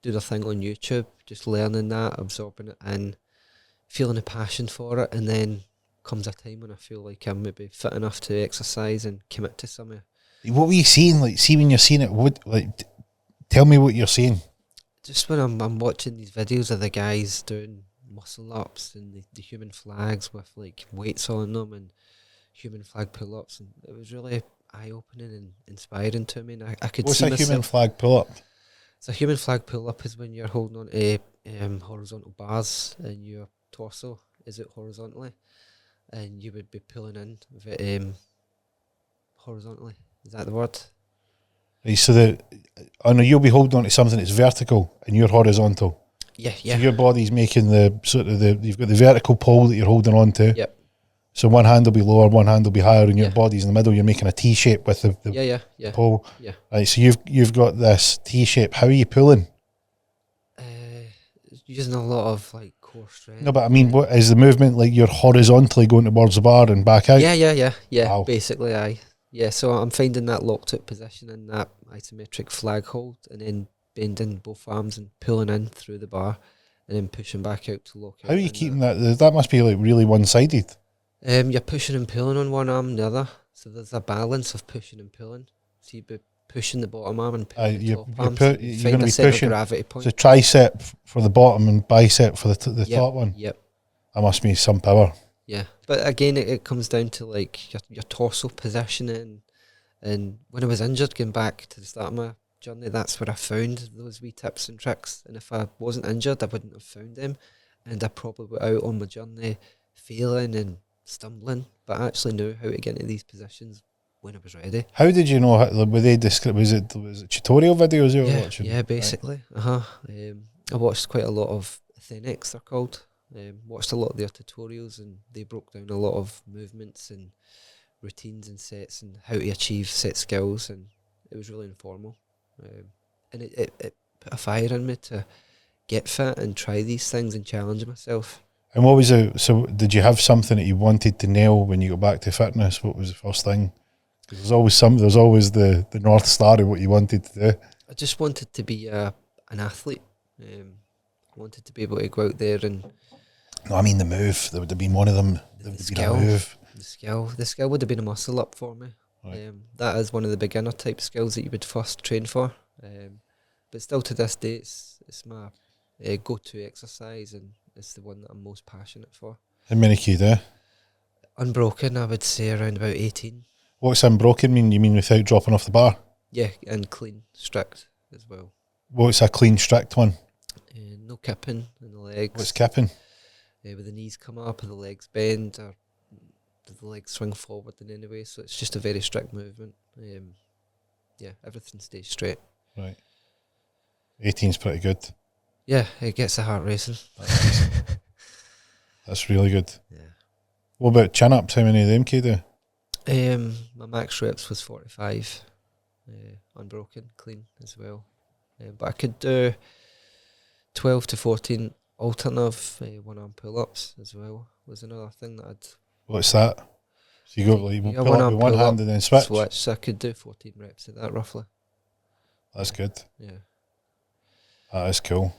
do their thing on YouTube, just learning that, absorbing it in, feeling a passion for it, and then comes a time when I feel like I'm maybe fit enough to exercise and commit to something. What were you seeing? Like, see, when you're seeing it, tell me what you're seeing. Just when I'm watching these videos of the guys doing muscle ups and the human flags with like weights on them and human flag pull ups, and it was really eye opening and inspiring to me. And I could see myself. What's a human flag pull up? So a human flag pull up is when you're holding on to horizontal bars and your torso is it horizontally, and you would be pulling in horizontally. Is that the word? Right, so I know you'll be holding on to something that's vertical and you're horizontal. Yeah. So your body's making you've got the vertical pole that you're holding on to. Yep. So one hand will be lower, one hand will be higher, and your body's in the middle. You're making a T shape with the pole. Yeah. Right, so you've got this T shape. How are you pulling? Using a lot of like core strength. No, but I mean, what is the movement like? You're horizontally going towards the bar and back out. Yeah. Wow. Basically, yeah. So I'm finding that locked out position in that isometric flag hold, and then bending both arms and pulling in through the bar, and then pushing back out to lock out. How are you keeping that? That must be like really one-sided. You're pushing and pulling on one arm and the other, so there's a balance of pushing and pulling. So you'd be pushing the bottom arm and pulling the top arm. You're going to be pushing gravity point. So tricep for the bottom and bicep for the top one. Yep. That must be some power. Yeah, but again, it comes down to like your torso positioning. And when I was injured, going back to the start of my journey, that's where I found those wee tips and tricks. And if I wasn't injured, I wouldn't have found them. And I probably went out on my journey failing and stumbling, but I actually knew how to get into these positions when I was ready. How did you know? Were they was it tutorial videos you were watching? Yeah, basically. Right. I watched quite a lot of Calisthenics, they're called. Watched a lot of their tutorials, and they broke down a lot of movements and routines and sets and how to achieve set skills, and it was really informal. And it put a fire in me to get fit and try these things and challenge myself. And what was it? So did you have something that you wanted to nail when you got back to fitness? What was the first thing? There's always the North Star of what you wanted to do. I just wanted to be an athlete. I wanted to be able to go out there and... No, I mean the move. There would have been one of them. There would have been a move. The skill would have been a muscle up for me. Right. That is one of the beginner type skills that you would first train for. But still to this day, it's my go-to exercise, and it's the one that I'm most passionate for. How many can you do? Unbroken, I would say around about 18. What's unbroken mean? You mean without dropping off the bar? Yeah, and clean, strict as well. What's a clean, strict one? No kipping in the legs. What's kipping? Where the knees come up or the legs bend, or the legs swing forward in any way. So it's just a very strict movement. Everything stays straight. Right. 18's pretty good. Yeah, it gets the heart racing. That's really good. Yeah. What about chin-ups? How many of them can you do? My max reps was 45. Unbroken, clean as well. But I could do 12 to 14 alternative one-arm pull-ups as well. Was another thing that I'd... What's that? So you go like pull up with one hand and then switch? So I could do 14 reps of that roughly. That's good. Yeah. That is cool.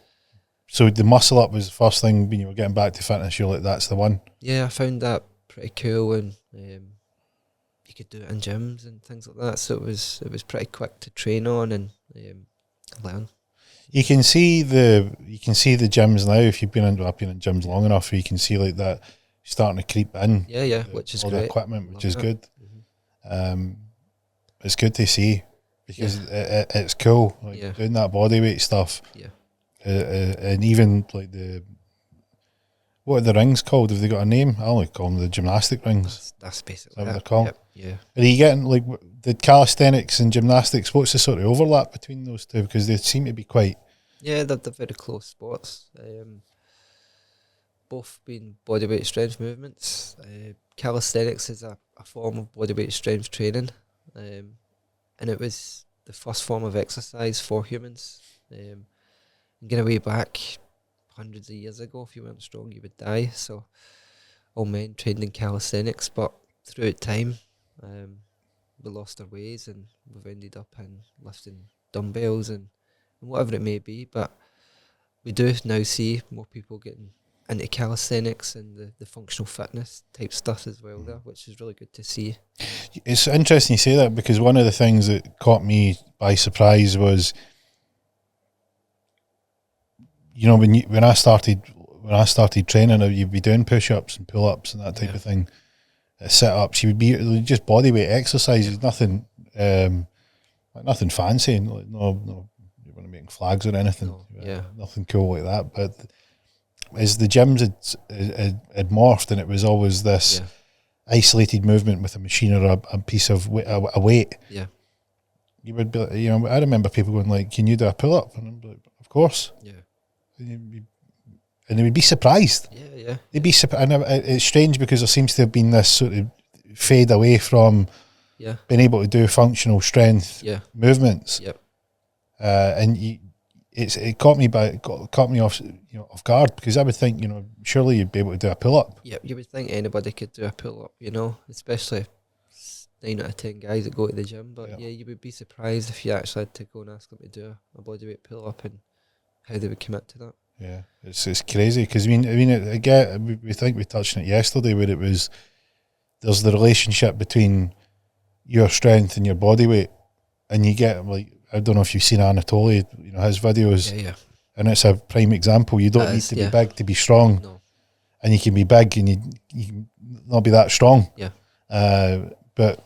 So the muscle up was the first thing when you were getting back to fitness, you're like, that's the one? Yeah, I found that pretty cool, and you could do it in gyms and things like that. So it was pretty quick to train on and learn. You can see the gyms now if you've been in gyms long enough. You can see like that starting to creep in. Yeah, which is all great. The equipment, which is good. Mm-hmm. It's good to see because it's cool. Like doing that bodyweight stuff. Yeah. And even like what are the rings called? Have they got a name? I only call them the gymnastic rings. That's basically what they're called. Yep. Yeah. Are you getting like the calisthenics and gymnastics? What's the sort of overlap between those two? Because they seem to be quite. Yeah, they're very close sports. Both being bodyweight strength movements. Calisthenics is a form of bodyweight strength training, and it was the first form of exercise for humans. Getting way back hundreds of years ago, if you weren't strong, you would die. So all men trained in calisthenics, but throughout time, we lost our ways and we've ended up in lifting dumbbells and whatever it may be. But we do now see more people getting into calisthenics and the functional fitness type stuff as well there, which is really good to see. It's interesting you say that because one of the things that caught me by surprise was, you know, when I started training, you'd be doing push-ups and pull-ups and that type of thing, sit-ups. You would be just bodyweight exercises, nothing fancy. Like, no, you weren't making flags or anything. Nothing cool like that. But as the gyms had morphed, and it was always this isolated movement with a machine or a piece of a weight. Yeah. you would be, I remember people going like, "Can you do a pull up?" And I'm like, "Of course." Yeah. And they would be surprised. Yeah. They'd be surprised. And it's strange because there seems to have been this sort of fade away from being able to do functional strength movements. Yep. And it caught me off off guard, because I would think, surely you'd be able to do a pull up. Yeah, you would think anybody could do a pull up, especially 9 out of 10 guys that go to the gym. But you would be surprised if you actually had to go and ask them to do a bodyweight pull up and how they would commit to that. Yeah, it's crazy, because again, we think we touched on it yesterday, where it was, there's the relationship between your strength and your body weight, and you get, like, I don't know if you've seen Anatoly, his videos, and it's a prime example. You don't need to be big to be strong, and you can be big and you can not be that strong. But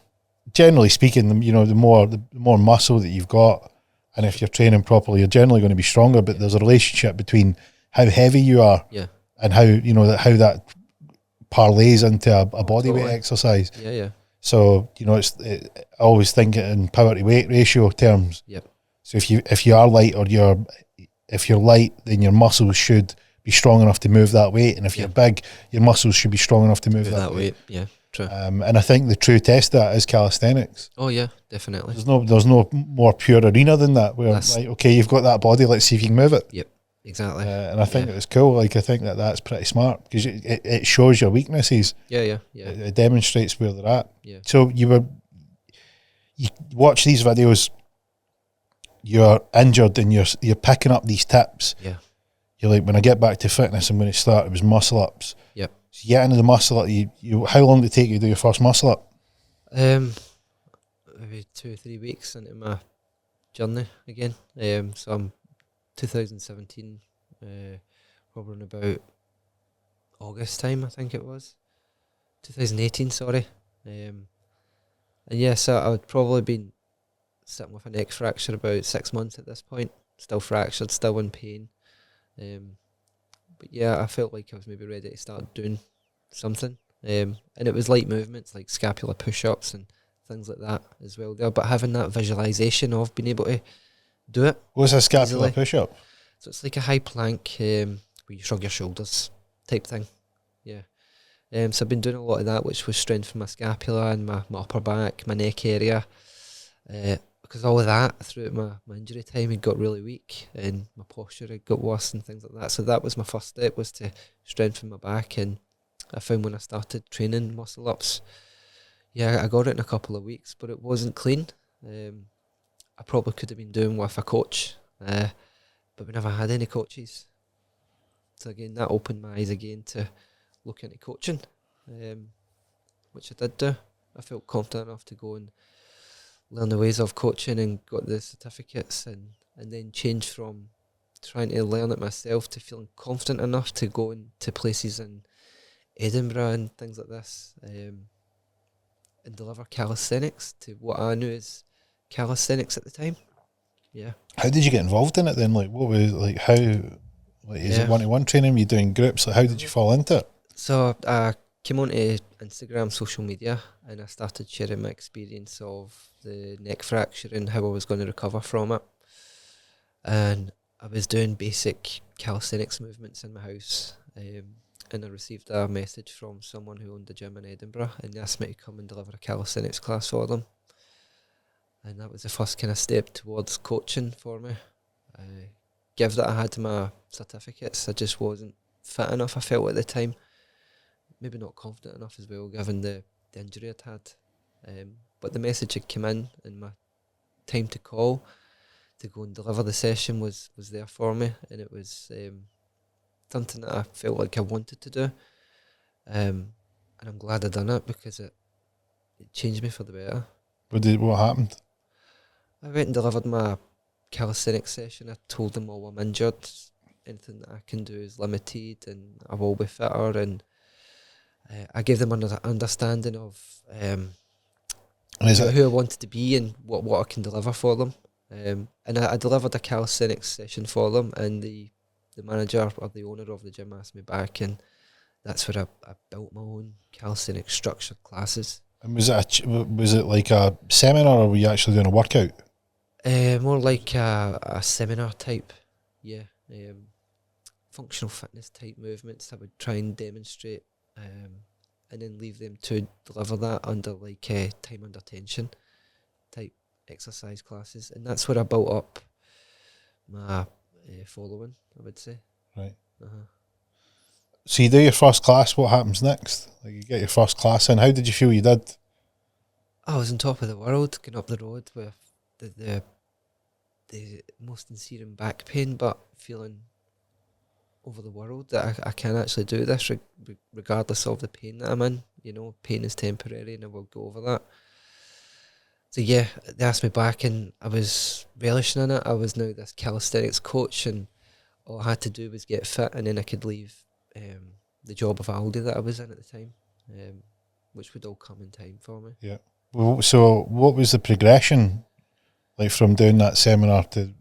generally speaking, the more muscle that you've got, and if you're training properly, you're generally going to be stronger. But there's a relationship between how heavy you are and how how that parlays into a body weight exercise. So I always think it in power to weight ratio terms. So if you are light, or if you're light, then your muscles should be strong enough to move that weight, and if you're big, your muscles should be strong enough to move that weight. True. And I think the true test of that is calisthenics. Oh yeah, definitely. There's no more pure arena than that, where like, okay, you've got that body, let's see if you can move it. Yep, exactly. And I think it's cool. Like, I think that's pretty smart, because it shows your weaknesses. It demonstrates where they're at. So you watch these videos, you're injured, and you're picking up these tips. You're like, when I get back to fitness, I'm going to start. It was muscle ups. So you get into the muscle up. How long did it take you to do your first muscle up? Maybe 2 or 3 weeks into my journey again. So I'm 2017, probably in about August time, I think it was. 2018, sorry. And so I would probably been sitting with a neck fracture about 6 months at this point. Still fractured, still in pain. But I felt like I was maybe ready to start doing something. And it was light movements like scapular push-ups and things like that as well there. But having that visualization of being able to do it. What's a scapular push-up? So it's like a high plank where you shrug your shoulders type thing. So I've been doing a lot of that, which was strengthening my scapula and my upper back, my neck area. Because all of that throughout my injury time had got really weak, and my posture had got worse and things like that. So that was my first step, was to strengthen my back. And I found when I started training muscle ups, I got it in a couple of weeks, but it wasn't clean. I probably could have been doing with a coach, but we never had any coaches. So again, that opened my eyes again to look into coaching, which I did do. I felt confident enough to go and learn the ways of coaching and got the certificates, and then changed from trying to learn it myself to feeling confident enough to go into places in Edinburgh and things like this, and deliver calisthenics to what I knew as calisthenics at the time. How did you get involved in it then? Like, what was, like, how, like, is it one-to-one training? Were you doing groups? Like, how did you fall into it? So I came onto Instagram, social media, and I started sharing my experience of the neck fracture and how I was going to recover from it. And I was doing basic calisthenics movements in my house, and I received a message from someone who owned a gym in Edinburgh, and they asked me to come and deliver a calisthenics class for them. And that was the first kind of step towards coaching for me. Given that I had my certificates, I just wasn't fit enough, I felt at the time. Maybe not confident enough as well, given the injury I'd had. But the message had come in, and my time to call to go and deliver the session was there for me, and it was something that I felt like I wanted to do. And I'm glad I done it, because it changed me for the better. What happened? I went and delivered my calisthenics session. I told them all I'm injured. Anything that I can do is limited, and I will be fitter. And I gave them an understanding of who I wanted to be and what I can deliver for them. And I delivered a calisthenics session for them, and the manager or the owner of the gym asked me back, and that's where I built my own calisthenics structured classes. And was it like a seminar, or were you actually doing a workout? More like a seminar type, yeah. Functional fitness type movements I would try and demonstrate, and then leave them to deliver that under like time under tension type exercise classes, and that's where I built up my following, I would say. Right. Uh-huh. So you do your first class, what happens next? Like you get your first class in, how did you feel you did? I was on top of the world, going up the road with the most searing back pain, but feeling over the world that I can actually do this regardless of the pain that I'm in. You know, pain is temporary and I will go over that. So yeah, they asked me back and I was relishing in it. I was now this calisthenics coach and all I had to do was get fit and then I could leave the job of Aldi that I was in at the time, which would all come in time for me. Yeah. Well, so what was the progression like from doing that seminar to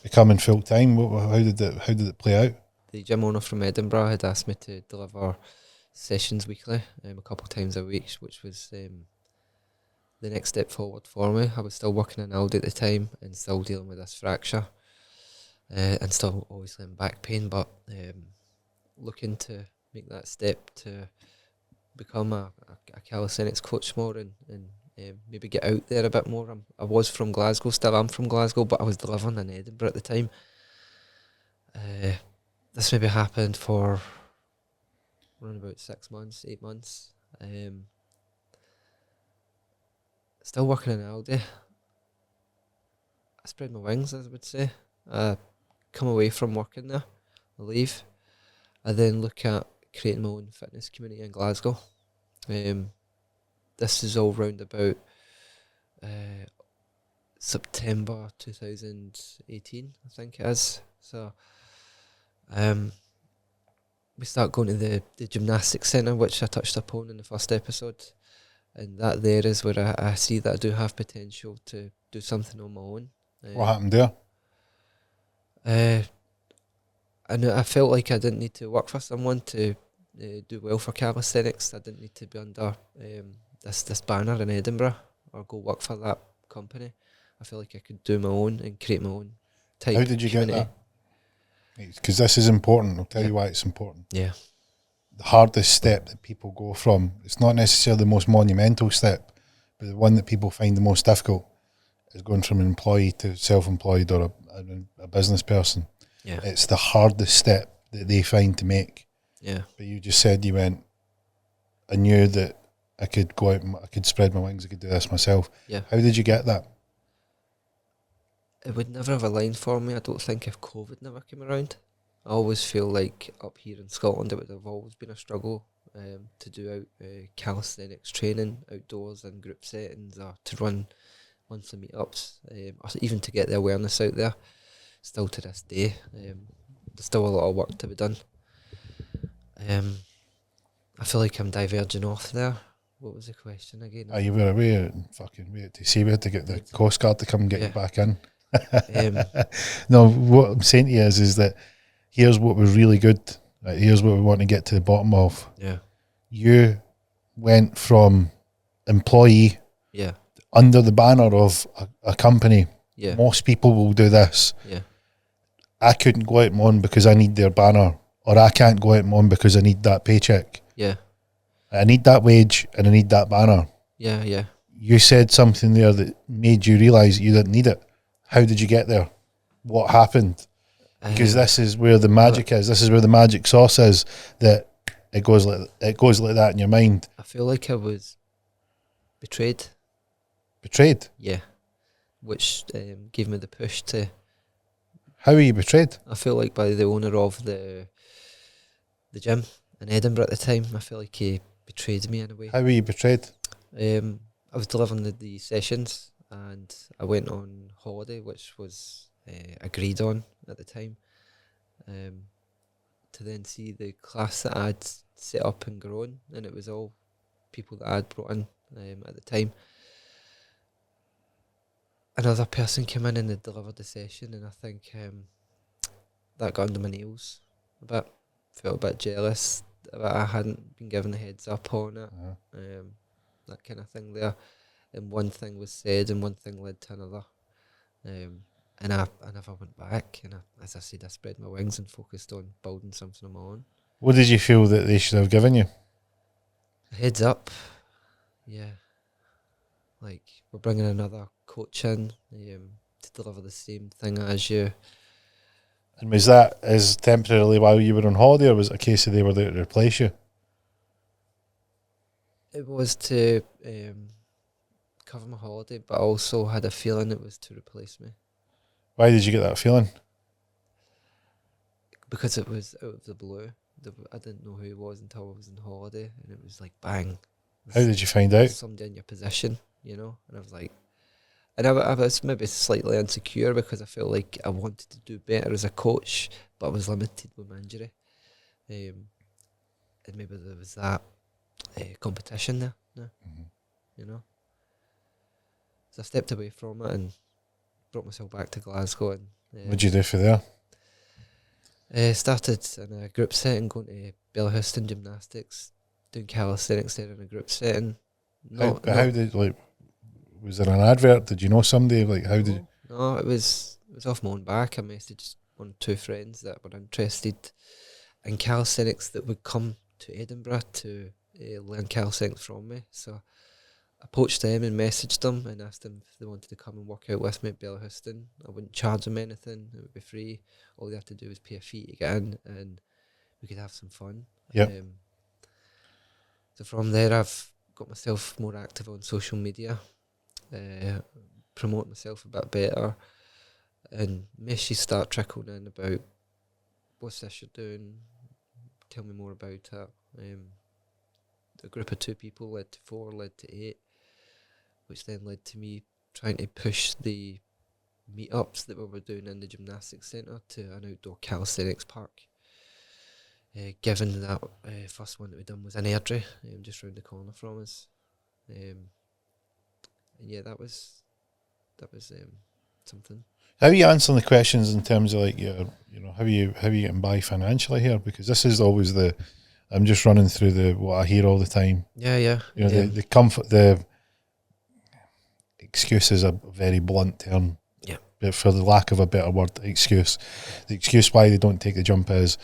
becoming full time? How did it play out? The gym owner from Edinburgh had asked me to deliver sessions weekly, a couple of times a week, which was the next step forward for me. I was still working in Aldi at the time and still dealing with this fracture, and still obviously in back pain, but looking to make that step to become a calisthenics coach more and maybe get out there a bit more. I was from Glasgow, still am from Glasgow, but I was living in Edinburgh at the time. This maybe happened for around about 6 months, 8 months. Still working in Aldi. I spread my wings, as I would say. I come away from working there, I leave. I then look at creating my own fitness community in Glasgow. This is all round about September 2018, I think it is. So we start going to the gymnastics centre, which I touched upon in the first episode. And that there is where I see that I do have potential to do something on my own. What happened there? I felt like I didn't need to work for someone to do well for calisthenics. I didn't need to be under this banner in Edinburgh or go work for that company. I feel like I could do my own and create my own type. How did you community. get that? Because this is important. I'll tell you why it's important. Yeah. The hardest step that people go from, it's not necessarily the most monumental step, but the one that people find the most difficult is going from an employee to self-employed or a business person. Yeah. It's the hardest step that they find to make. Yeah. But you just said you went, I knew that I could go out and I could spread my wings, I could do this myself. Yeah. How did you get that? It would never have aligned for me, I don't think, if COVID never came around. I always feel like up here in Scotland it would have always been a struggle to do out calisthenics training outdoors in group settings or to run monthly meetups, or even to get the awareness out there. Still to this day, there's still a lot of work to be done. I feel like I'm diverging off there. What was the question again? You were away fucking wait to see we had to get the Coast Guard to come and get you back in. No, what I'm saying to you is that here's what was really good. Right, here's what we want to get to the bottom of. Yeah. You went from employee under the banner of a company. Yeah. Most people will do this. Yeah. I couldn't go out and on because I need their banner, or I can't go out and on because I need that paycheck. Yeah. I need that wage and I need that banner. Yeah, yeah. You said something there that made you realise you didn't need it. How did you get there? What happened? Because this is where the magic is. This is where the magic sauce is. That it goes like that in your mind. I feel like I was betrayed. Betrayed? Yeah. Which gave me the push to... How were you betrayed? I feel like by the owner of the gym in Edinburgh at the time. I feel like he betrayed me in a way. How were you betrayed? I was delivering the sessions and I went on holiday, which was agreed on at the time, to then see the class that I'd set up and grown, and it was all people that I'd brought in at the time. Another person came in and they delivered the session, and I think that got under my nails a bit. Felt a bit jealous that I hadn't been given a heads up on it, that kind of thing there. And one thing was said and one thing led to another. And I never went back. And as I said, I spread my wings and focused on building something of my own. What did you feel that they should have given you? A heads up, yeah. Like, we're bringing another coach in to deliver the same thing as you. And was that as temporarily while you were on holiday, or was it a case of they were there to replace you? It was to cover my holiday, but I also had a feeling it was to replace me. Why did you get that feeling? Because it was out of the blue. I didn't know who he was until I was on holiday, and it was like bang. How did you find out? Somebody in your position, you know? And I was like, and I was maybe slightly insecure because I felt like I wanted to do better as a coach, but I was limited with my injury. And maybe there was that competition there, you know? So I stepped away from it and brought myself back to Glasgow. And what did you do for there? Started in a group setting, going to Belhouston Gymnastics, doing calisthenics there in a group setting. How did, like, was there an advert? Did you know somebody? Like, how did? No, it was off my own back. I messaged 1 or 2 friends that were interested in calisthenics that would come to Edinburgh to learn calisthenics from me. So I poached them and messaged them and asked them if they wanted to come and work out with me at Belhouston. I wouldn't charge them anything. It would be free. All they have to do is pay a fee to get in, and we could have some fun. Yeah. So from there, I've got myself more active on social media, promote myself a bit better, and messages start trickling in about what's this you're doing, tell me more about it. A group of 2 people led to 4, led to 8, which then led to me trying to push the meetups that we were doing in the gymnastics centre to an outdoor calisthenics park. Given that first one that we done was in Airdrie, just round the corner from us, and yeah, that was something. How are you answering the questions in terms of like your, you know, how are you getting by financially here? Because this is always I'm just running through what I hear all the time. Yeah. You know, the comfort, the excuse is a very blunt term. Yeah. But for the lack of a better word, excuse. The excuse why they don't take the jump is,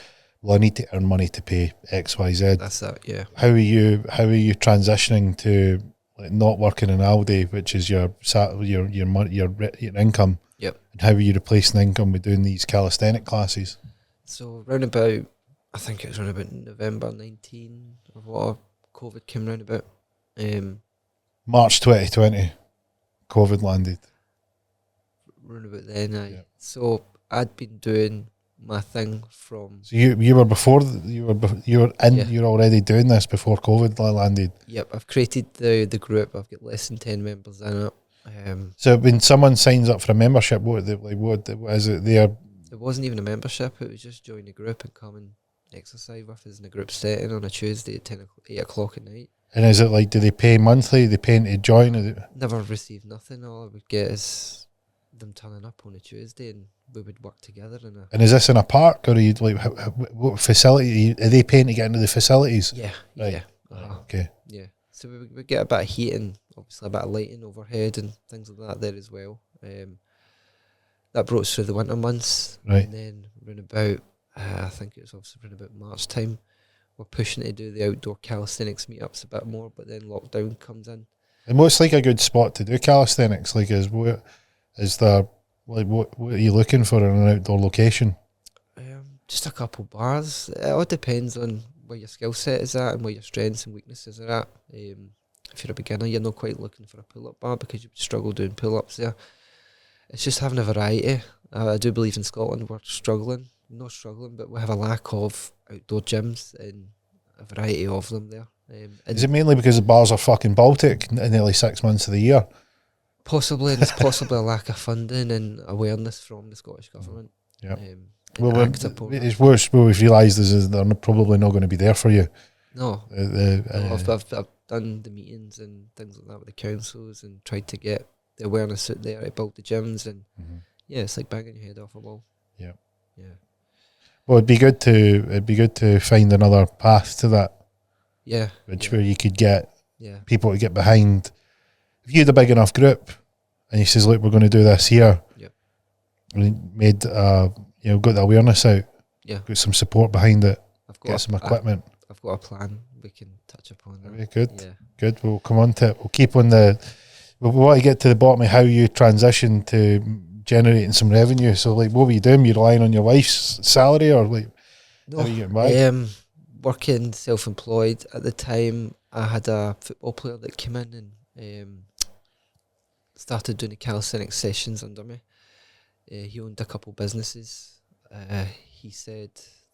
well, I need to earn money to pay X, Y, Z. That's that. Yeah. How are you transitioning to like not working in Aldi, which is your money, your income? Yep. And how are you replacing income with doing these calisthenic classes? So round about, I think it was around about November 19 or what, COVID came round about. March 2020, COVID landed. Round about then, Yeah. So I'd been doing my thing from. So you were before you were already doing this before COVID landed. Yep, I've created the group. I've got less than 10 members in it. So when someone signs up for a membership, what is it there? It wasn't even a membership. It was just join the group and come and exercise with us in a group setting on a Tuesday at 8 o'clock at night. And is it like, do they pay monthly? They paying to join? Never received nothing. All I would get is them turning up on a Tuesday and we would work together. And is this in a park, or are you like what facility? Are they paying to get into the facilities? Yeah, right. Yeah. Okay. Yeah. So we get a bit of heating, obviously a bit of lighting overhead and things like that there as well. That brought us through the winter months. Right. And then round about, I think it was obviously around about March time, we're pushing to do the outdoor calisthenics meetups a bit more, but then lockdown comes in. And what's like a good spot to do calisthenics? Like, what are you looking for in an outdoor location? Just a couple bars. It all depends on where your skill set is at and where your strengths and weaknesses are at. If you're a beginner, you're not quite looking for a pull-up bar because you would struggle doing pull-ups there. It's just having a variety. I do believe in Scotland we're struggling. Not struggling, but we have a lack of outdoor gyms and a variety of them there. Is it mainly because the bars are fucking Baltic in nearly 6 months of the year? Possibly, and it's possibly a lack of funding and awareness from the Scottish government. Yeah. It's worse. What we've realised is they're probably not going to be there for you. No. I've done the meetings and things like that with the councils and tried to get the awareness out there about the gyms, and yeah, it's like banging your head off a wall. Yeah. Yeah. Well, it'd be good to find another path to that. Yeah. Where you could get people to get behind. If you had a big enough group and he says, look, we're going to do this here, made got the awareness out, got some support behind it, get some equipment. I've got a plan we can touch upon that. Very good. We'll come on to it. We'll keep on we want to get to the bottom of how you transitioned to generating some revenue. So like, what were you doing? You relying on your wife's salary, or like, how are you getting by? Working self-employed at the time. I had a football player that came in and started doing the calisthenics sessions under me. He owned a couple businesses. He said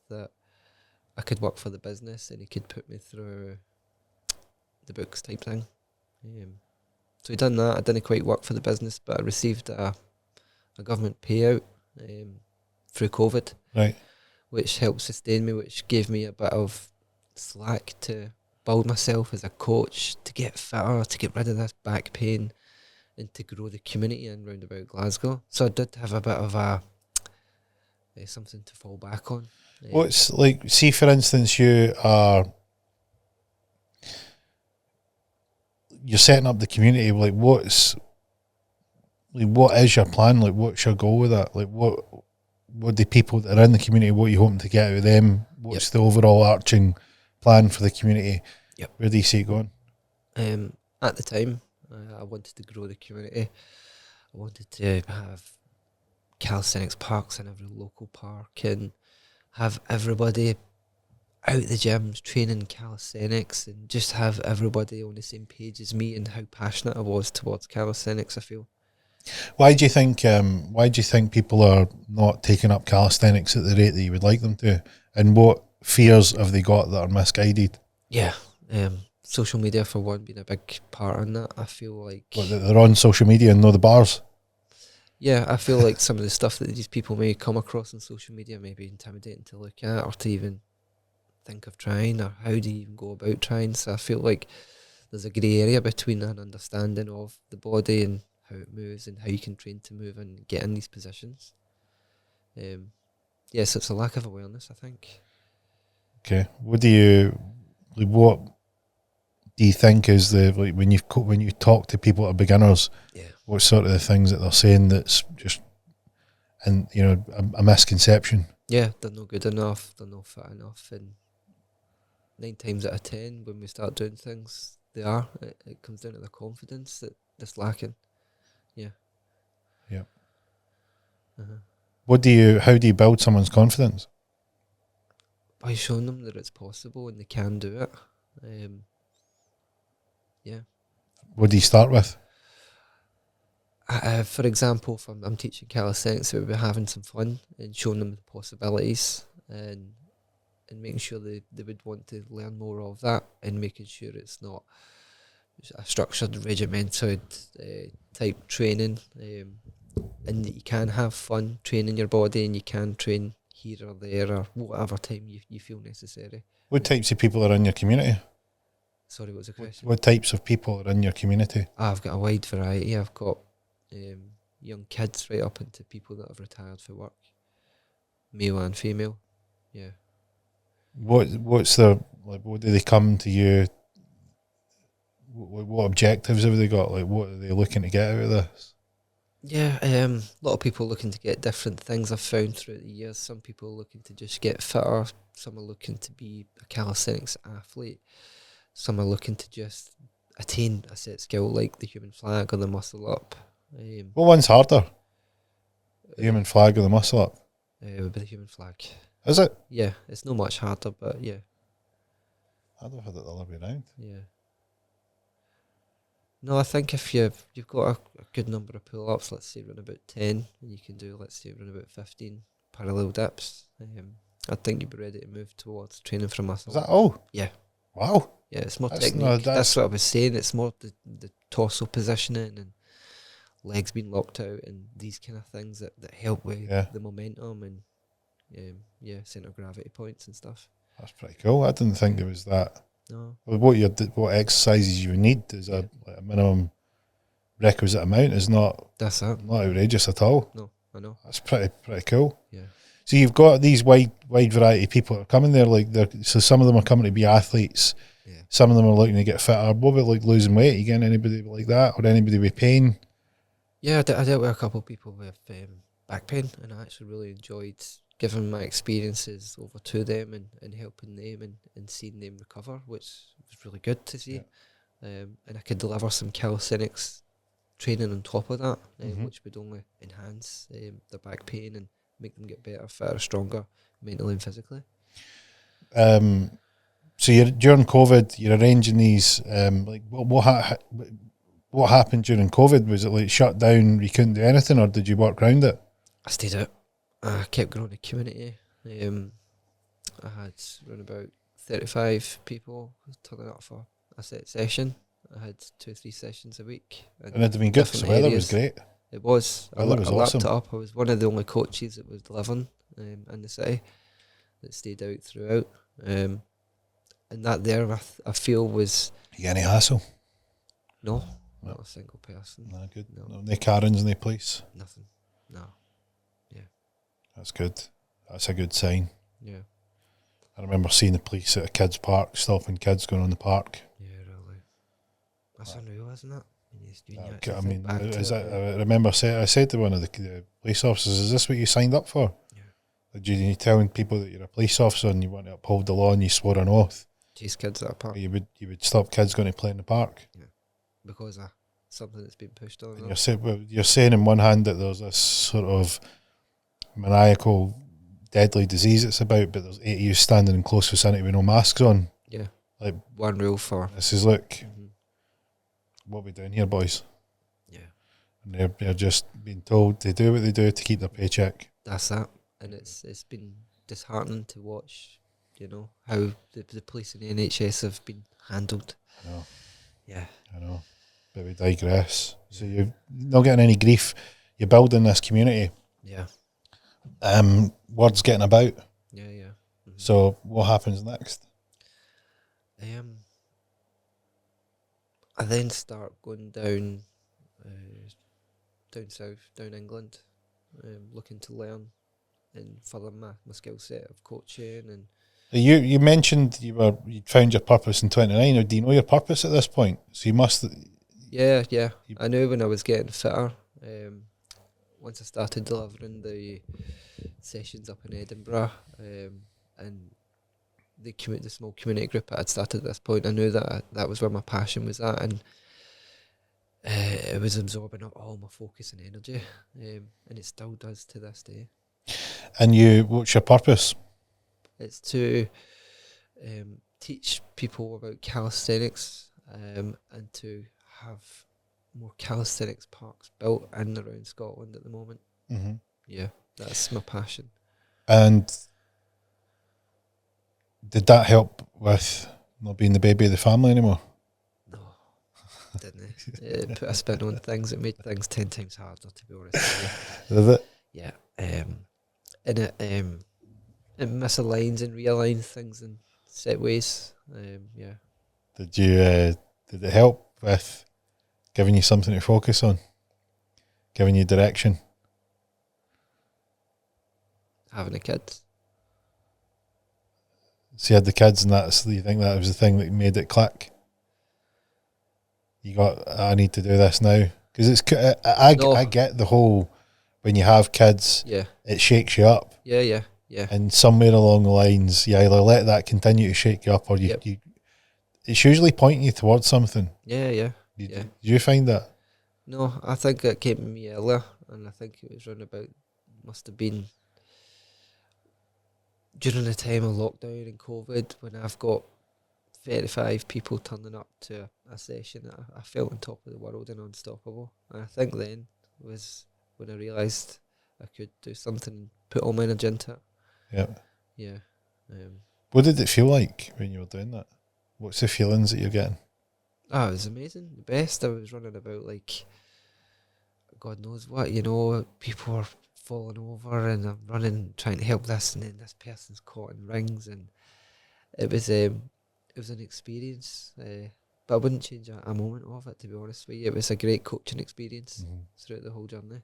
that I could work for the business and he could put me through the books type thing. So he done that. I didn't quite work for the business, but I received a government payout through COVID, right, which helped sustain me, which gave me a bit of slack to build myself as a coach, to get fitter, to get rid of this back pain, and to grow the community in round about Glasgow. So I did have a bit of something to fall back on. What's like, see for instance, you're setting up the community, like what is your plan? Like what's your goal with that? Like what the people that are in the community, what are you hoping to get out of them? What's the overall arching plan for the community? Where do you see it going? At the time, I wanted to grow the community. I wanted to have calisthenics parks in every local park and have everybody out the gyms training calisthenics, and just have everybody on the same page as me and how passionate I was towards calisthenics, I feel. Why do you think people are not taking up calisthenics at the rate that you would like them to? And what fears have they got that are misguided? Social media for one being a big part in that. I feel like they're on social media and know the bars. Yeah, I feel like some of the stuff that these people may come across on social media may be intimidating to look at, or to even think of trying, or how do you even go about trying. So I feel like there's a grey area between an understanding of the body and how it moves and how you can train to move and get in these positions. So it's a lack of awareness, I think. Okay, what do you think is when you talk to people that are beginners? What sort of the things that they're saying that's just, and a misconception? Yeah, they're not good enough, they're not fit enough, and 9 times out of 10 when we start doing things, they are. It comes down to the confidence that's lacking. Yeah. How do you build someone's confidence? By showing them that it's possible and they can do it. What do you start with? For example, if I'm teaching calisthenics, we'll be having some fun and showing them the possibilities, and making sure they would want to learn more of that, and making sure it's not a structured, regimented type training, and that you can have fun training your body, and you can train here or there or whatever time you feel necessary. What types of people are in your community? Sorry, what was the question? What types of people are in your community? I've got a wide variety. I've got young kids right up into people that have retired for work, male and female. Yeah. What's their, like, what do they come to you? What objectives have they got? Like, what are they looking to get out of this? Yeah, a lot of people looking to get different things I've found throughout the years. Some people looking to just get fitter. Some are looking to be a calisthenics athlete. Some are looking to just attain a set skill like the human flag or the muscle up. What one's harder? The human flag or the muscle up? It would be the human flag. Is it? Yeah, it's not much harder, but yeah. I'd have had it the other way around. Yeah. No, I think if you've got a good number of pull-ups, let's say run about 10, and you can do, let's say, run about 15 parallel dips, I think you'd be ready to move towards training for muscle. Is that all? Yeah. Wow. Yeah, it's more technique. That's what I was saying. It's more the torso positioning and legs being locked out and these kind of things that help with the momentum and centre of gravity points and stuff. That's pretty cool. I didn't think there was that. No. What exercises you need is a minimum requisite amount is not. That's it. Not outrageous at all. No, I know. That's pretty cool. Yeah. So you've got these wide variety of people that are coming there. So some of them are coming to be athletes. Yeah. Some of them are looking to get fitter. What about like losing weight? You getting anybody like that, or anybody with pain? Yeah, I dealt with a couple of people with back pain, and I actually really enjoyed giving my experiences over to them and helping them and seeing them recover, which was really good to see. And I could deliver some calisthenics training on top of that, which would only enhance their back pain and make them get better, fitter, stronger, mentally and physically. So you're during COVID, you're arranging these. Like what happened during COVID? Was it like shut down? You couldn't do anything, or did you work around it? I stayed out. I kept growing the community. I had around about 35 people turning up for a set session. I had 2 or 3 sessions a week. And it'd have been good because the weather was great. It was. I lapped awesome. it up. I was one of the only coaches that was delivering in the city that stayed out throughout. And that there, I feel was... You get any hassle? No, not a single person. No, good. No Karens in the place? Nothing. No. Yeah. That's good. That's a good sign. Yeah. I remember seeing the police at a kids' park, stopping kids going on the park. Yeah, really. That's unreal, isn't it? I remember I said to one of the police officers, "Is this what you signed up for?" Yeah. You telling people that you're a police officer and you want to uphold the law and you swore an oath. Chase kids at a park. You would stop kids going to play in the park. Yeah. Because of something that's been pushed on. You're saying in one hand that there's this sort of maniacal, deadly disease it's about, but there's 8 of you standing in close vicinity with no masks on. Yeah. Like one rule for... This is, look, what are we doing here, boys? Yeah. And they're just being told to do what they do to keep their paycheck. That's that. And it's been disheartening to watch, how the police and the NHS have been handled. I know. Yeah. I know. But we digress. So you're not getting any grief. You're building this community. Yeah. Word's getting about. Yeah, yeah. So what happens next? I then start going down south, down England, looking to learn and further my skill set of coaching. And you mentioned you'd found your purpose in 29. Or do you know your purpose at this point? So you must. Yeah. I knew when I was getting fitter. Once I started delivering the sessions up in Edinburgh, and the small community group I had started at this point, I knew that was where my passion was at, and it was absorbing up all my focus and energy, and it still does to this day. And what's your purpose? It's to teach people about calisthenics, and to have more calisthenics parks built in and around Scotland at the moment. Mm-hmm. Yeah, that's my passion. And did that help with not being the baby of the family anymore? No, didn't it? It put a spin on things. It made things 10 times harder, to be honest with you. Did it? Yeah. And it misaligns and realigns things in set ways. Yeah. Did it help with giving you something to focus on? Giving you direction? Having a kid. So you had the kids, and you think that was the thing that made it click? I need to do this now. Because I get the whole, when you have kids, it shakes you up. Yeah. And somewhere along the lines, you either let that continue to shake you up, or it's usually pointing you towards something. Yeah. Did you find that? No, I think it came to me earlier, and I think it was must have been during the time of lockdown and COVID, when I've got 35 people turning up to a session, I felt on top of the world and unstoppable. And I think then was when I realised I could do something and put all my energy into it. Yeah. Yeah. What did it feel like when you were doing that? What's the feelings that you're getting? Oh, it was amazing. The best. I was running about like God knows what, people are falling over and I'm running trying to help this, and then this person's caught in rings, and it was an experience, but I wouldn't change a moment of it, to be honest with you. It was a great coaching experience throughout the whole journey.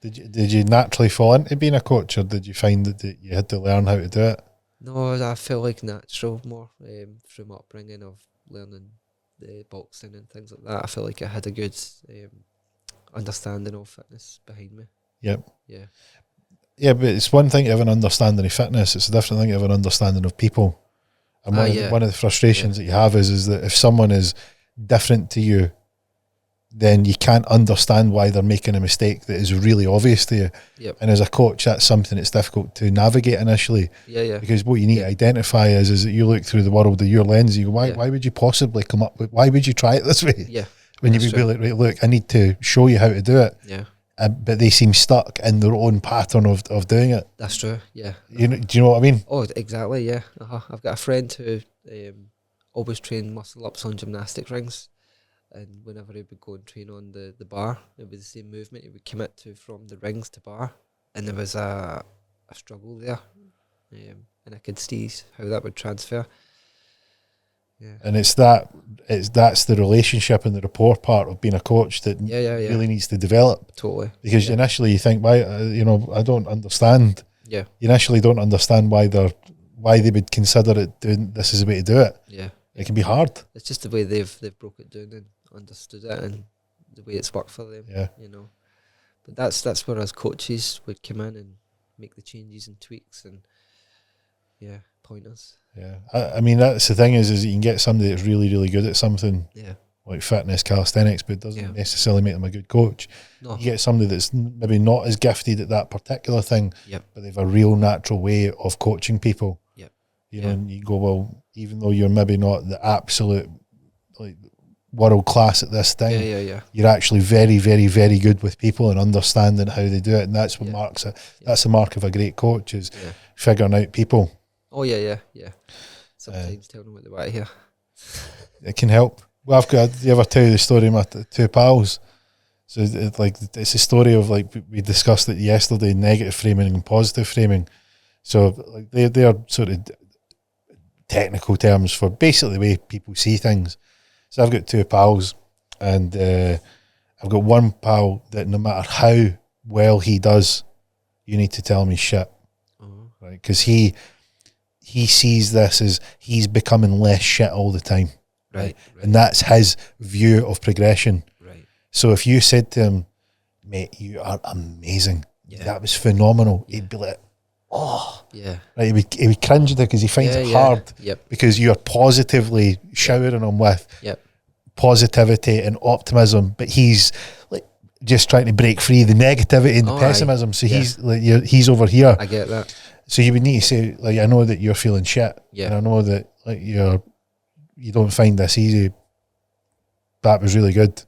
Did you naturally fall into being a coach, or did you find that you had to learn how to do it? No, I felt like natural more from upbringing of learning the boxing and things like that. I felt like I had a good understanding of fitness behind me. Yep. Yeah. Yeah, but it's one thing to have an understanding of fitness. It's a different thing to have an understanding of people. And one of the frustrations that you have is that if someone is different to you, then you can't understand why they're making a mistake that is really obvious to you. Yep. And as a coach, that's something that's difficult to navigate initially. Yeah. Because what you need to identify is that you look through the world with your lens. You go, why would you possibly come up with? Why would you try it this way? Yeah. When you would be like, right, look, I need to show you how to do it. Yeah. But they seem stuck in their own pattern of doing it. That's true. Yeah. Do you know what I mean? Oh, exactly. Yeah. I've got a friend who always trained muscle ups on gymnastics rings, and whenever he would go and train on the bar, it was the same movement he would commit to from the rings to bar, and there was a struggle there, and I could see how that would transfer. Yeah. And that's the relationship and the rapport part of being a coach that really needs to develop. Totally. Because initially you think, why, I don't understand. Yeah. You initially don't understand why they would consider it doing this is the way to do it. Yeah. It can be hard. It's just the way they've broke it down and understood it, and the way it's worked for them. Yeah. But that's where us coaches would come in and make the changes and tweaks and pointers. Yeah, I mean that's the thing is you can get somebody that's really, really good at something, like fitness, calisthenics, but it doesn't necessarily make them a good coach. No. You get somebody that's maybe not as gifted at that particular thing, but they have a real natural way of coaching people. You know, and you go, well, even though you're maybe not the absolute like world class at this thing, you're actually very, very, very good with people and understanding how they do it, and that's what marks it. That's the mark of a great coach is figuring out people. Oh yeah. Sometimes tell them what they want to hear. It can help. Well, I've got. Do you ever tell you the story of my two pals? So it's a story of like we discussed it yesterday: negative framing and positive framing. So like they are sort of technical terms for basically the way people see things. So I've got two pals, and I've got one pal that no matter how well he does, you need to tell me shit, right? Because he sees this as he's becoming less shit all the time, right? And that's his view of progression. Right. So if you said to him, "Mate, you are amazing. That was phenomenal," he'd be like, "Oh, yeah." Right? He would cringe at it because he finds it hard. Because you're positively showering him with positivity and optimism, but he's like just trying to break free the negativity and the pessimism. So he's like, he's over here. I get that. So you would need to say, like, I know that you're feeling shit, and I know that like you don't find this easy. That was really good,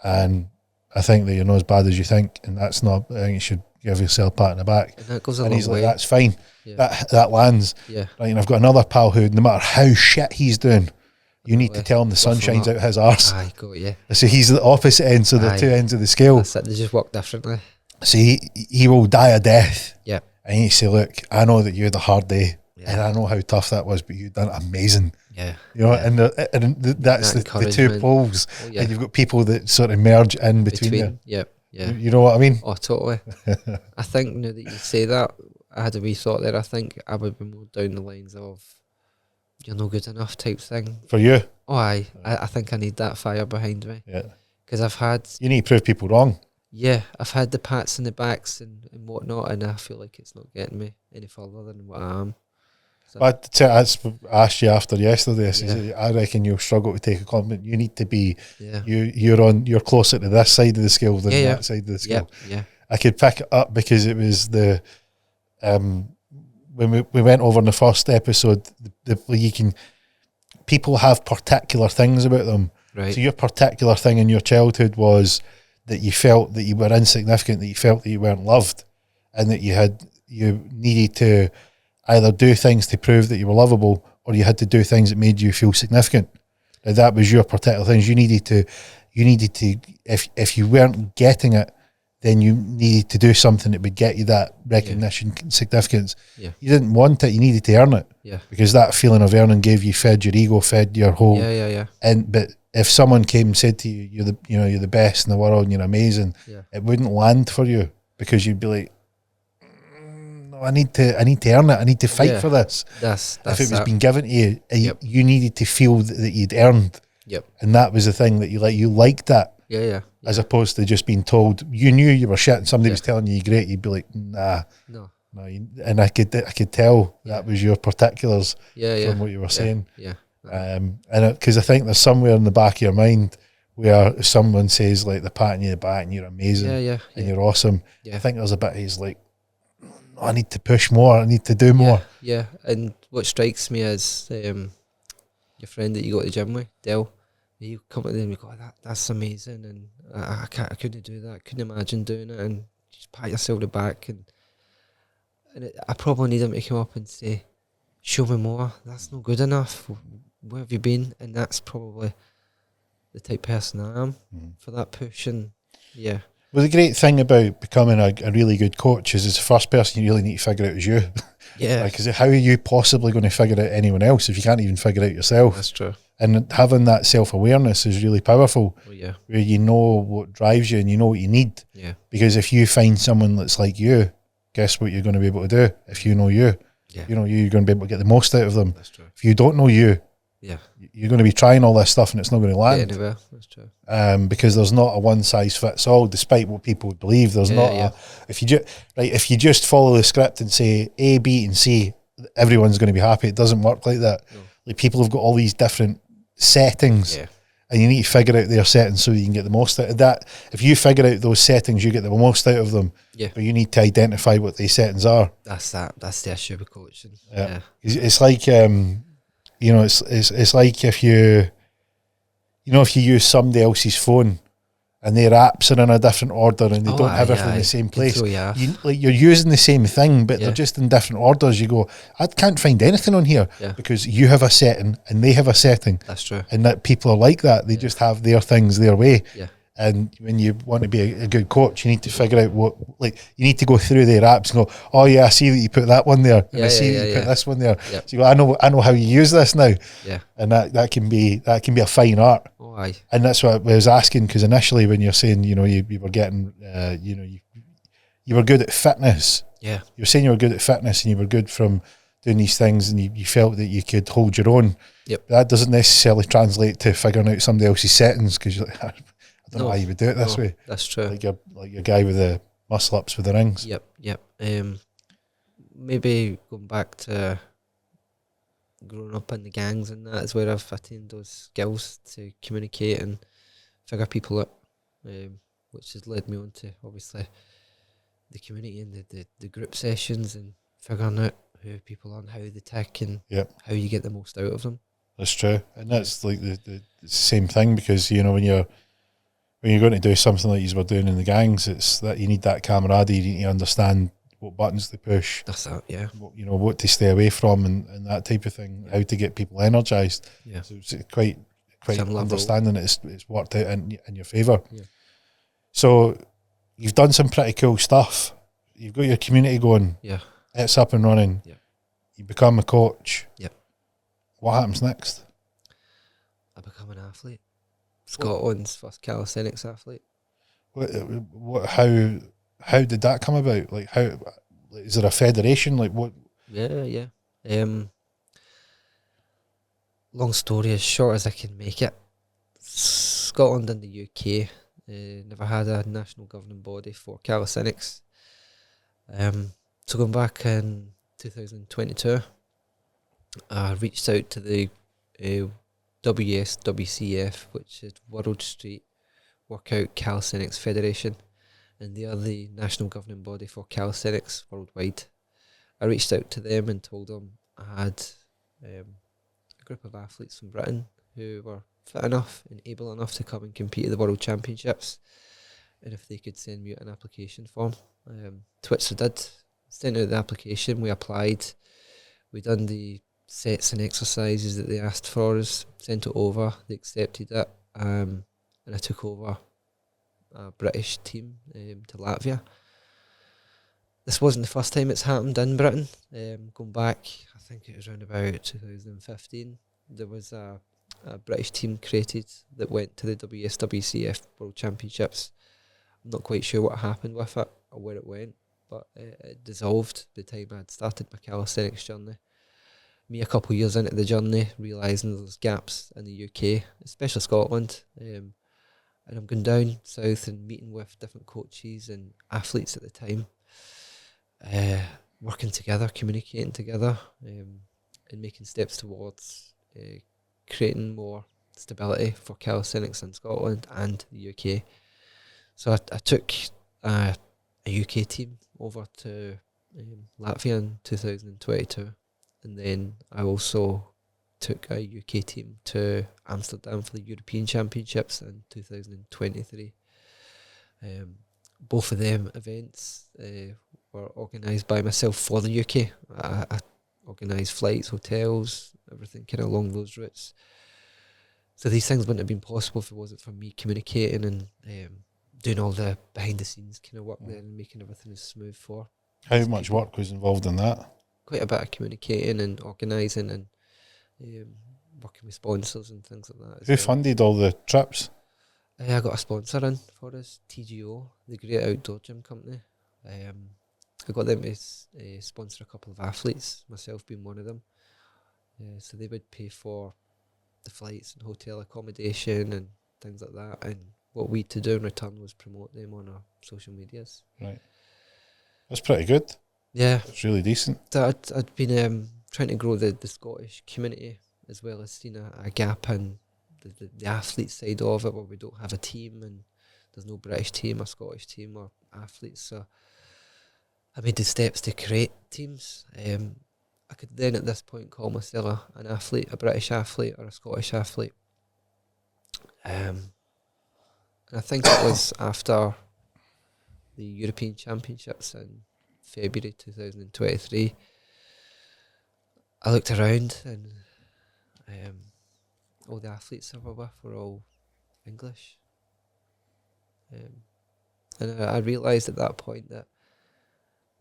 and I think that you're not as bad as you think, and that's not. I think you should give yourself a pat on the back. And that goes a and long he's way. Like, that's fine. That lands. Right, and I've got another pal who, no matter how shit he's doing, you need to tell him the sun shines out his arse. Aye, got you. So he's the opposite end, so the two ends of the scale. That's it, they just work differently. So he will die a death. Yeah. And you say, look, I know that you had a hard day, and I know how tough that was, but you've done amazing. Yeah. You know, and that's the two poles. Oh, and you've got people that sort of merge in between you. Yeah. You know what I mean? Oh, totally. I think now that you say that, I had a wee thought there. I think I would be more down the lines of you're no good enough type thing. For you? Oh, I think I need that fire behind me. Yeah. Because I've had... You need to prove people wrong. Yeah, I've had the pats in the backs and whatnot, and I feel like it's not getting me any further than what I am. So. I asked you after yesterday. I said, I reckon you'll struggle to take a compliment. You need to be. Yeah. You're closer to this side of the scale than that side of the scale. Yeah. I could pick it up because it was the when we went over in the first episode. People have particular things about them. Right. So your particular thing in your childhood was that you felt that you were insignificant, that you felt that you weren't loved, and that you needed to either do things to prove that you were lovable, or you had to do things that made you feel significant. Now, that was your particular things. You needed to, if you weren't getting it, then you needed to do something that would get you that recognition, significance. Yeah. You didn't want it, you needed to earn it. Yeah. Because that feeling of earning fed your ego, fed your whole. Yeah. But if someone came and said to you, you're the best in the world and you're amazing, it wouldn't land for you, because you'd be like, no, I need to earn it. I need to fight for this. That's if it was being given to you, you needed to feel that you'd earned. Yep. And that was the thing that you liked that. Yeah. As opposed to just being told you knew you were shit and somebody Yeah. was telling you you're great, you'd be like, nah. No. And I could tell that was your particulars from what you were saying. Yeah. And because I think there's somewhere in the back of your mind where if someone says like they're patting you the back and you're amazing and you're awesome, I think there's a bit he's like, oh, I need to push more, I need to do more. Yeah, and what strikes me is your friend that you go to the gym with, Del, you come to them and you go, that's amazing, and I couldn't do that, I couldn't imagine doing it, and just pat yourself on the back, and I probably need him to come up and say, show me more, that's not good enough, where have you been? And that's probably the type of person I am for that push. And well, the great thing about becoming a really good coach is the first person you really need to figure out is you. Because how are you possibly going to figure out anyone else if you can't even figure it out yourself? That's true. And having that self-awareness is really powerful. Where you know what drives you and you know what you need. Because if you find someone that's like you, guess what you're going to be able to do if you know you. You know you're going to be able to get the most out of them. That's true. If you don't know you, you're going to be trying all this stuff and it's not going to land. Anywhere. That's true. Because there's not a one size fits all, despite what people would believe. There's not. If you just follow the script and say A, B, and C, everyone's going to be happy. It doesn't work like that. No. Like people have got all these different settings, and you need to figure out their settings so you can get the most out of that. If you figure out those settings, you get the most out of them. But you need to identify what these settings are. That's the issue with coaching. It's like it's like if you use somebody else's phone and their apps are in a different order and they don't have everything in the same place. You're using the same thing, but they're just in different orders. You go, I can't find anything on here because you have a setting and they have a setting. That's true. And that people are like that. They just have their things their way. And when you want to be a good coach, you need to figure out you need to go through their apps and go, oh yeah, I see that you put that one there, and I see that you put this one there. So you go, I know how you use this now. And that can be a fine art. Oh, aye. And that's what I was asking, because initially when you're saying, you were getting, you were good at fitness. You were saying you were good at fitness and you were good from doing these things, and you felt that you could hold your own. That doesn't necessarily translate to figuring out somebody else's settings, because you're like, I don't know why you would do it this way. That's true. Like your guy with the muscle ups with the rings. Yep. Maybe going back to growing up in the gangs, and that is where I've attained those skills to communicate and figure people out, which has led me on to obviously the community and the group sessions and figuring out who people are and how they tick and how you get the most out of them. That's true, and that's like the same thing, because when you're going to do something like you were doing in the gangs, it's that you need that camaraderie. You need to understand what buttons to push. That's that, what to stay away from and that type of thing. How to get people energised. So it's quite understanding that it's worked out in your favour. So you've done some pretty cool stuff. You've got your community going. It's up and running. You become a coach. What happens next? I become an athlete. Scotland's first calisthenics athlete. How did that come about? Like, how is there a federation? Like, what? Yeah. Long story as short as I can make it. Scotland and the UK never had a national governing body for calisthenics. So going back in 2022, I reached out to the WCF, which is World Street Workout Calisthenics Federation, and they are the national governing body for calisthenics worldwide. I reached out to them and told them I had a group of athletes from Britain who were fit enough and able enough to come and compete at the World Championships, and if they could send me an application form, to which they did. Sent out the application, we applied, we done the sets and exercises that they asked for us, sent it over, they accepted it, and I took over a British team to Latvia. This wasn't the first time it's happened in Britain. Going back, I think it was around about 2015, there was a British team created that went to the WSWCF World Championships. I'm not quite sure what happened with it or where it went, but it dissolved the time I'd started my calisthenics journey. Me a couple of years into the journey, realising there's gaps in the UK, especially Scotland. And I'm going down south and meeting with different coaches and athletes at the time, working together, communicating together, and making steps towards creating more stability for calisthenics in Scotland and the UK. So I took a UK team over to Latvia in 2022, and then I also took a UK team to Amsterdam for the European Championships in 2023. Both of them events were organised by myself for the UK. I organised flights, hotels, everything kind of along those routes. So these things wouldn't have been possible if it wasn't for me communicating and doing all the behind the scenes kind of work there and making everything as smooth for. How much work was involved in that? Quite a bit of communicating and organising and working with sponsors and things like that. Who funded all the trips? I got a sponsor in for us, TGO, the Great Outdoor Gym Company. I got them to sponsor a couple of athletes, myself being one of them. So they would pay for the flights and hotel accommodation and things like that. And what we had to do in return was promote them on our social medias. Right. That's pretty good. Yeah. It's really decent. So I'd been trying to grow the Scottish community, as well as seeing a gap in the athlete side of it, where we don't have a team and there's no British team or Scottish team or athletes. So I made the steps to create teams. I could then at this point call myself an athlete, a British athlete or a Scottish athlete. And I think it was after the European Championships in February 2023, I looked around and all the athletes I were with were all English. And I realised at that point that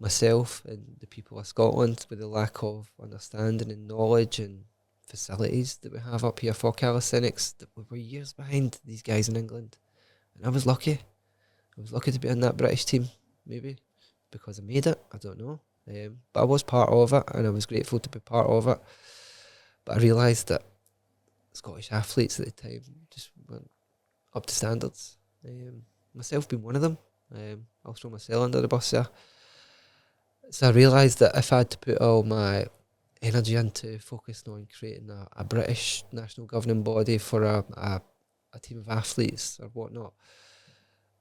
myself and the people of Scotland, with the lack of understanding and knowledge and facilities that we have up here for calisthenics, that we were years behind these guys in England. And I was lucky. I was lucky to be in that British team, maybe because I made it, I don't know. But I was part of it and I was grateful to be part of it. But I realised that Scottish athletes at the time just weren't up to standards. Myself being one of them. I'll throw myself under the bus there. So I realised that if I had to put all my energy into focusing on creating a British national governing body for a team of athletes or whatnot,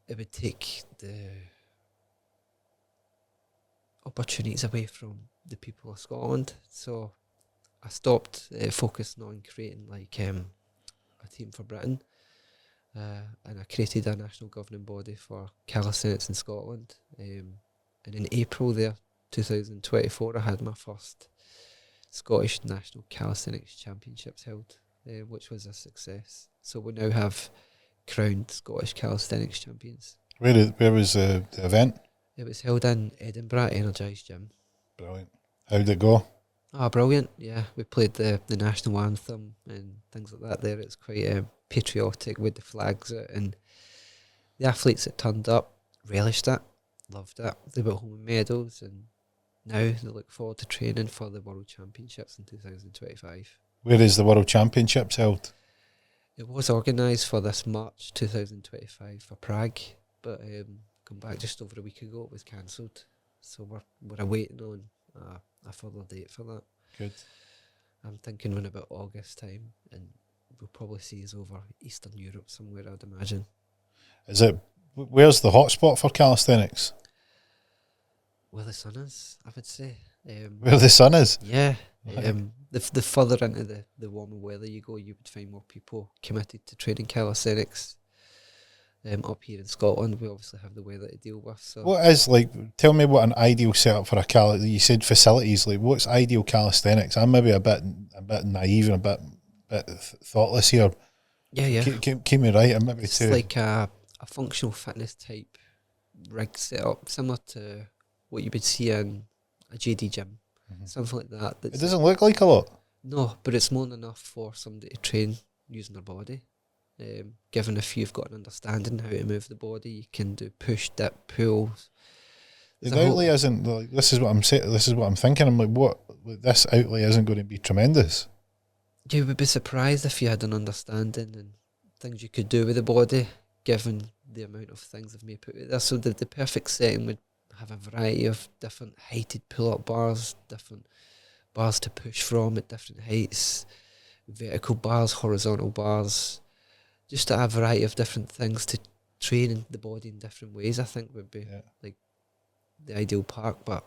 it would take the opportunities away from the people of Scotland. So I stopped focusing on creating like a team for Britain, and I created a national governing body for calisthenics in Scotland. And in April there, 2024, I had my first Scottish National Calisthenics Championships held, which was a success. So we now have crowned Scottish Calisthenics champions. Where was the event? It was held in Edinburgh, Energized Gym. Brilliant. How did it go? Oh, brilliant. Yeah, we played the national anthem and things like that there. It's quite patriotic with the flags out, and the athletes that turned up relished it, loved it. They went home with medals, and now they look forward to training for the World Championships in 2025. Where is the World Championships held? It was organised for this March 2025 for Prague, but come back just over a week ago, it was cancelled. So we're awaiting on a further date for that. Good. I'm thinking around about August time, and we'll probably see us over Eastern Europe somewhere, I'd imagine. Where's the hotspot for calisthenics? Where the sun is, I would say. Where the sun is? Yeah. Right. The further into the warmer weather you go, you would find more people committed to training calisthenics. Up here in Scotland, we obviously have the weather to deal with. So What is, tell me what an ideal setup for you said facilities, what's ideal calisthenics? I'm maybe a bit naive and a bit thoughtless here. Yeah. Keep me right. I'm maybe It's too. like a functional fitness type rig setup, similar to what you would see in a JD gym, something like that. It doesn't look like a lot. No, but it's more than enough for somebody to train using their body. Given if you've got an understanding how to move the body, you can do push, dip, pulls. The outlay isn't. This is what I'm saying. This is what I'm thinking. I'm like, what? This outlay isn't going to be tremendous. You would be surprised if you had an understanding and things you could do with the body. given the amount of things I've may put out there. So the perfect setting would have a variety of different heighted pull-up bars, different bars to push from at different heights, vertical bars, horizontal bars, just a variety of different things to train in the body in different ways, I think would be like the ideal park. But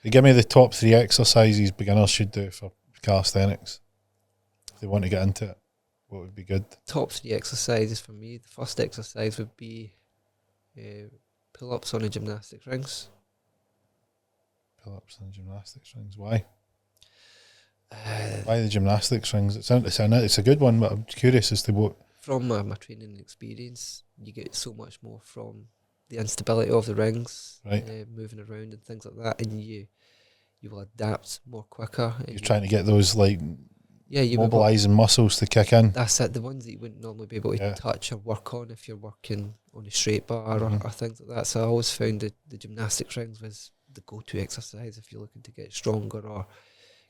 you give me the top 3 exercises beginners should do for calisthenics if they want to get into it, what would be good? Top 3 exercises for me, the first exercise would be pull-ups on the gymnastics rings. Pull-ups on gymnastics rings, why? Why the gymnastics rings? It's a good one, but I'm curious as to what. From my training experience, you get so much more from the instability of the rings, right? Moving around and things like that, and you will adapt more quicker. You're trying to get those like you mobilising muscles to kick in. That's it. The ones that you wouldn't normally be able to touch or work on if you're working on a straight bar or things like that. So I always found the gymnastics rings was the go-to exercise if you're looking to get stronger or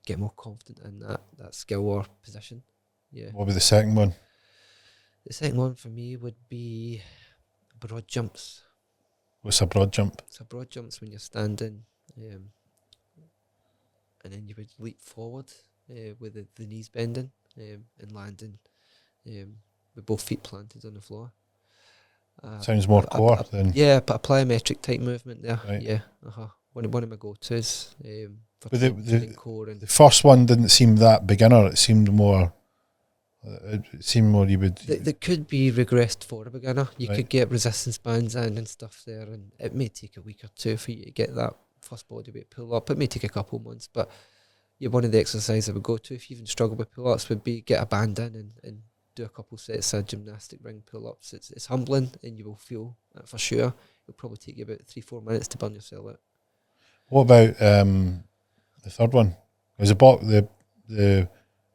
get more confident in that skill or position. Yeah. What would be the second one? The second one for me would be broad jumps. What's a broad jump? So broad jumps when you're standing, and then you would leap forward with the knees bending and landing with both feet planted on the floor. Sounds more core than... Yeah, but a plyometric type movement there. Right. Yeah, one of my go-tos for but training core. And the first one didn't seem that beginner. It seemed more... It seemed more you would... They could be regressed for a beginner. You could get resistance bands and stuff there, and it may take a week or two for you to get that first bodyweight pull-up. It may take a couple months, but one of the exercises I would go to if you even struggle with pull-ups would be get a band in and do a couple sets of gymnastic ring pull-ups. It's humbling, and you will feel that for sure. It'll probably take you about 3-4 minutes to burn yourself out. What about the third one? Because the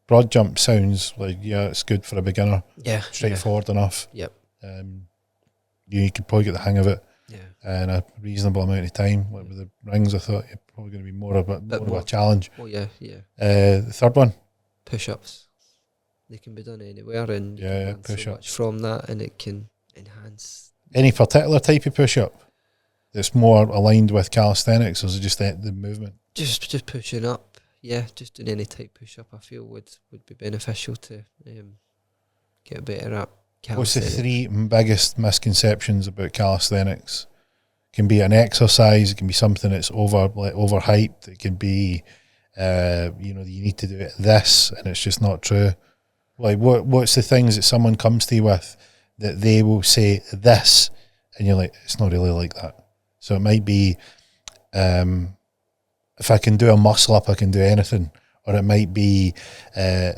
broad jump sounds like, it's good for a beginner. Yeah. Straightforward enough. Yep. You could probably get the hang of it in a reasonable amount of time. Like with the rings, I thought you're probably going to be more of a challenge. Oh, yeah. The third one? Push-ups. They can be done anywhere, and you can learn so much from that, and it can enhance. Any particular type of push-up that's more aligned with calisthenics, or is it just the movement? Just pushing up. Yeah, just doing any type push-up I feel would be beneficial to get better at calisthenics. What's the 3 biggest misconceptions about calisthenics? It can be an exercise, it can be something that's overhyped, it can be you need to do it this, and it's just not true. Like what's the things that someone comes to you with that they will say this, and you're like, it's not really like that. So it might be if I can do a muscle up, I can do anything. Or it might be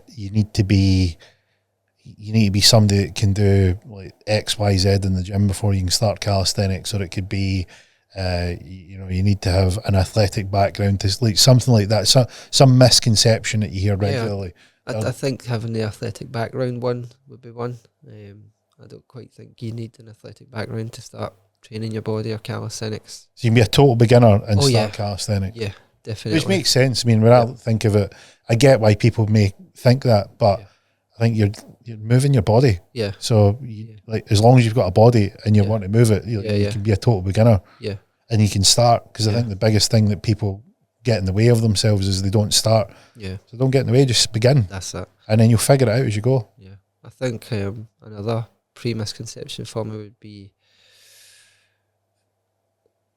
you need to be somebody that can do like X, Y, Z in the gym before you can start calisthenics. Or it could be you need to have an athletic background to like something like that. So some misconception that you hear regularly. I think having the athletic background one would be one. I don't quite think you need an athletic background to start training your body or calisthenics. So you can be a total beginner and start calisthenics. Yeah, definitely. Which makes sense. I mean, when I think of it, I get why people may think that, but I think you're moving your body. Yeah. So like as long as you've got a body and you want to move it, you can be a total beginner. Yeah. And you can start, because I think the biggest thing that people get in the way of themselves is they don't start. Yeah. So don't get in the way, just begin. That's it. And then you'll figure it out as you go. Yeah. I think another pre-misconception for me would be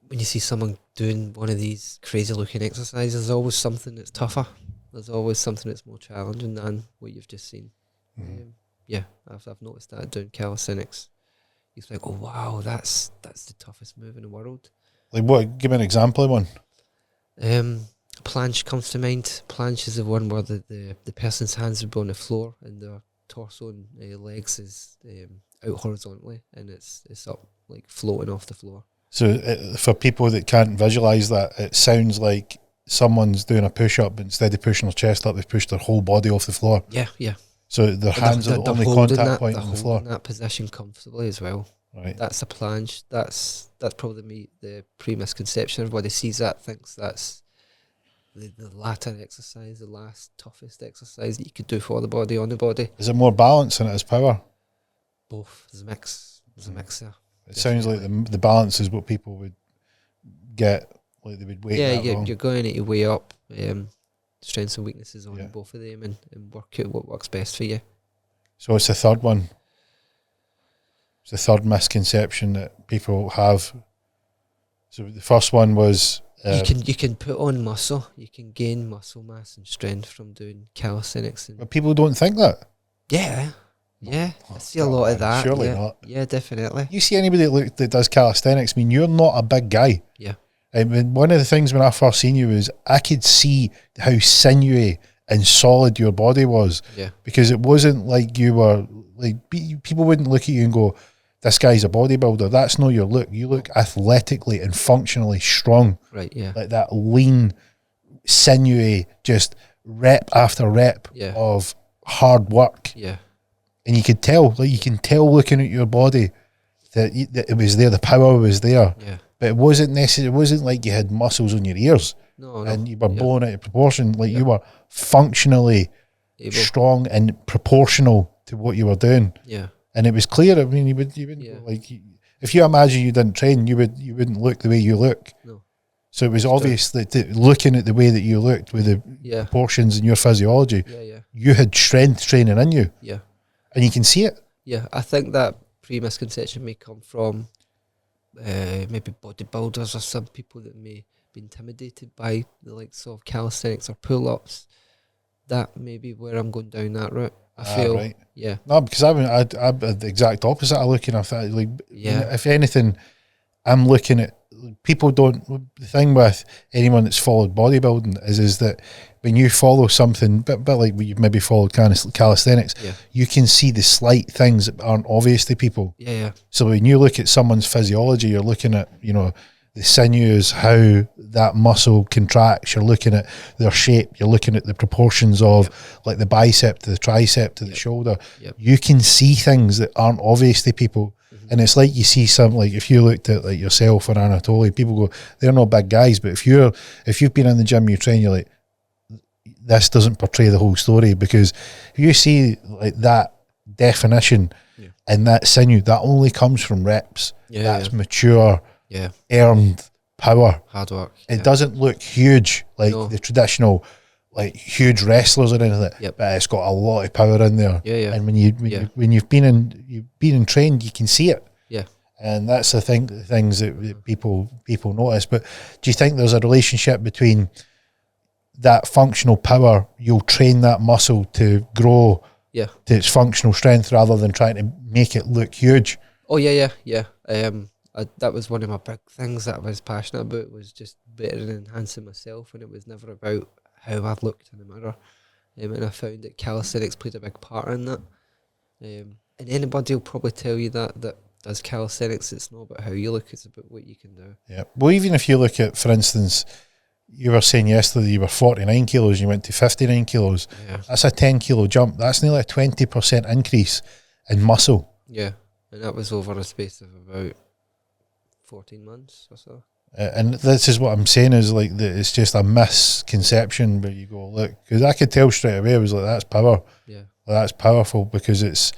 when you see someone doing one of these crazy looking exercises, there's always something that's tougher. There's always something that's more challenging than what you've just seen. I've noticed that doing calisthenics. You think, oh wow, that's the toughest move in the world. Like what? Give me an example of one. Planche comes to mind. Planche is the one where the person's hands would be on the floor and their torso and legs is out horizontally, and it's up like floating off the floor. So for people that can't visualise that, it sounds like someone's doing a push-up, but instead of pushing their chest up, they've pushed their whole body off the floor. Yeah, yeah. So their hands are the only contact point on the floor. They're that position comfortably as well. Right. That's a planche. That's probably the pre-misconception. Everybody sees that, thinks that's the latter exercise, the last toughest exercise that you could do for the body, on the body. Is it more balance than it is power? Both. There's a mix. There's a mixer. It sounds like the balance is what people would get, like they would weight that wrong. You're going to weigh up strengths and weaknesses on both of them and work out what works best for you. So it's the third one. It's the third misconception that people have. So the first one was you can put on muscle. You can gain muscle mass and strength from doing calisthenics. But people don't think that. Yeah. I see a lot of that. Surely not. Yeah, definitely. You see anybody that does calisthenics, I mean, you're not a big guy. Yeah. I mean, one of the things when I first seen you was I could see how sinewy and solid your body was. Yeah. Because it wasn't like you were, like, people wouldn't look at you and go, this guy's a bodybuilder. That's not your look. You look athletically and functionally strong. Right, yeah. Like that lean, sinewy, just rep after rep of hard work. Yeah. And you could tell, like you can tell looking at your body that it was there, the power was there. Yeah. But it wasn't necessary. It wasn't like you had muscles on your ears and you were blown out of proportion. Like you were functionally strong and proportional to what you were doing. Yeah. And it was clear. I mean, you wouldn't like if you imagine you didn't train, you wouldn't look the way you look. No. So it was obvious that looking at the way that you looked with the proportions in your physiology, you had strength training in you. Yeah. And you can see it. Yeah, I think that pre-misconception may come from maybe bodybuilders or some people that may be intimidated by the likes of calisthenics or pull-ups. That may be where I'm going down that route. I feel, right. Yeah. No, because I'm the exact opposite. I looking at that, like, if anything, I'm looking at people don't. The thing with anyone that's followed bodybuilding is that when you follow something, bit like you've maybe followed calisthenics, you can see the slight things that aren't obvious to people. Yeah. So when you look at someone's physiology, you're looking at, the sinews, how that muscle contracts. You're looking at their shape. You're looking at the proportions of like the bicep to the tricep to the shoulder. You can see things that aren't obvious to people. And it's like you see some, like if you looked at like yourself or Anatoly, people go, they're not big guys. But if you've been in the gym, you train, you're like, this doesn't portray the whole story, because if you see like that definition and that sinew, that only comes from reps. That's mature, earned power. Hard work. It doesn't look huge like the traditional, like huge wrestlers or anything. But it's got a lot of power in there. And when you've been in trained, you can see it. And that's the things that people notice. But do you think there's a relationship between that functional power? You'll train that muscle to grow to its functional strength rather than trying to make it look huge. Oh yeah. That was one of my big things that I was passionate about, was just better and enhancing myself, and it was never about how I looked in the mirror. And I found that calisthenics played a big part in that. And anybody will probably tell you that does calisthenics, it's not about how you look, it's about what you can do. Yeah. Well, even if you look at, for instance, you were saying yesterday you were 49 kilos and you went to 59 kilos. That's a 10 kilo jump. That's nearly a 20% increase in muscle. Yeah. And that was over a space of about 14 months or so. And this is what I'm saying, is like it's just a misconception where you go, look, because I could tell straight away, I was like, that's power. Yeah. Like, that's powerful, because it's,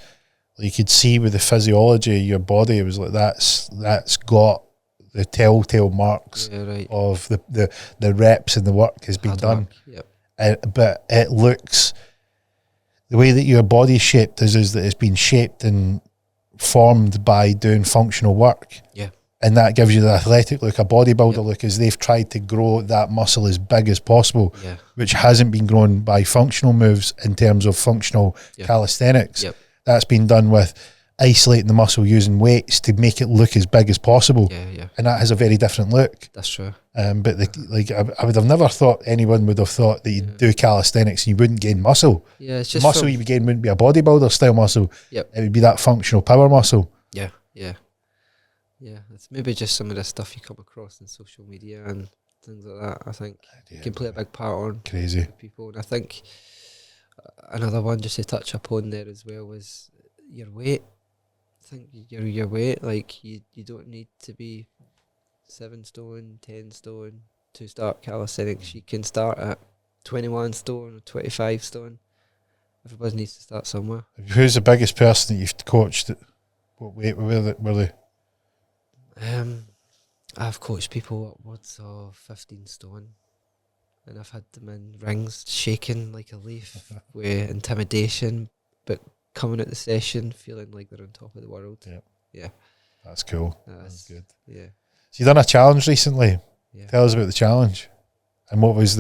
you could see with the physiology of your body, it was like, that's got the telltale marks of the reps and the work has been done. But it looks, the way that your body's shaped is that it's been shaped and formed by doing functional work. And that gives you the athletic look, a bodybuilder look, as they've tried to grow that muscle as big as possible, which hasn't been grown by functional moves in terms of functional calisthenics. That's been done with isolating the muscle using weights to make it look as big as possible. And that has a very different look. That's true. But I would have never thought anyone would have thought that you'd do calisthenics and you wouldn't gain muscle. It's just muscle you would gain wouldn't be a bodybuilder style muscle. It would be that functional power muscle. Yeah, it's maybe just some of the stuff you come across in social media and things like that. I think can play a big part on people. And I think another one just to touch upon there as well was your weight. I think your weight, like you don't need to be 7 stone, 10 stone to start calisthenics. You can start at 21 stone or 25 stone. Everybody needs to start somewhere. Who's the biggest person that you've coached? What weight were they? I've coached people upwards of 15 stone, and I've had them in rings shaking like a leaf with intimidation, but coming at the session feeling like they're on top of the world. Yeah. That's cool. That's good. Yeah. So you done a challenge recently. Yeah. Tell us about the challenge, and what was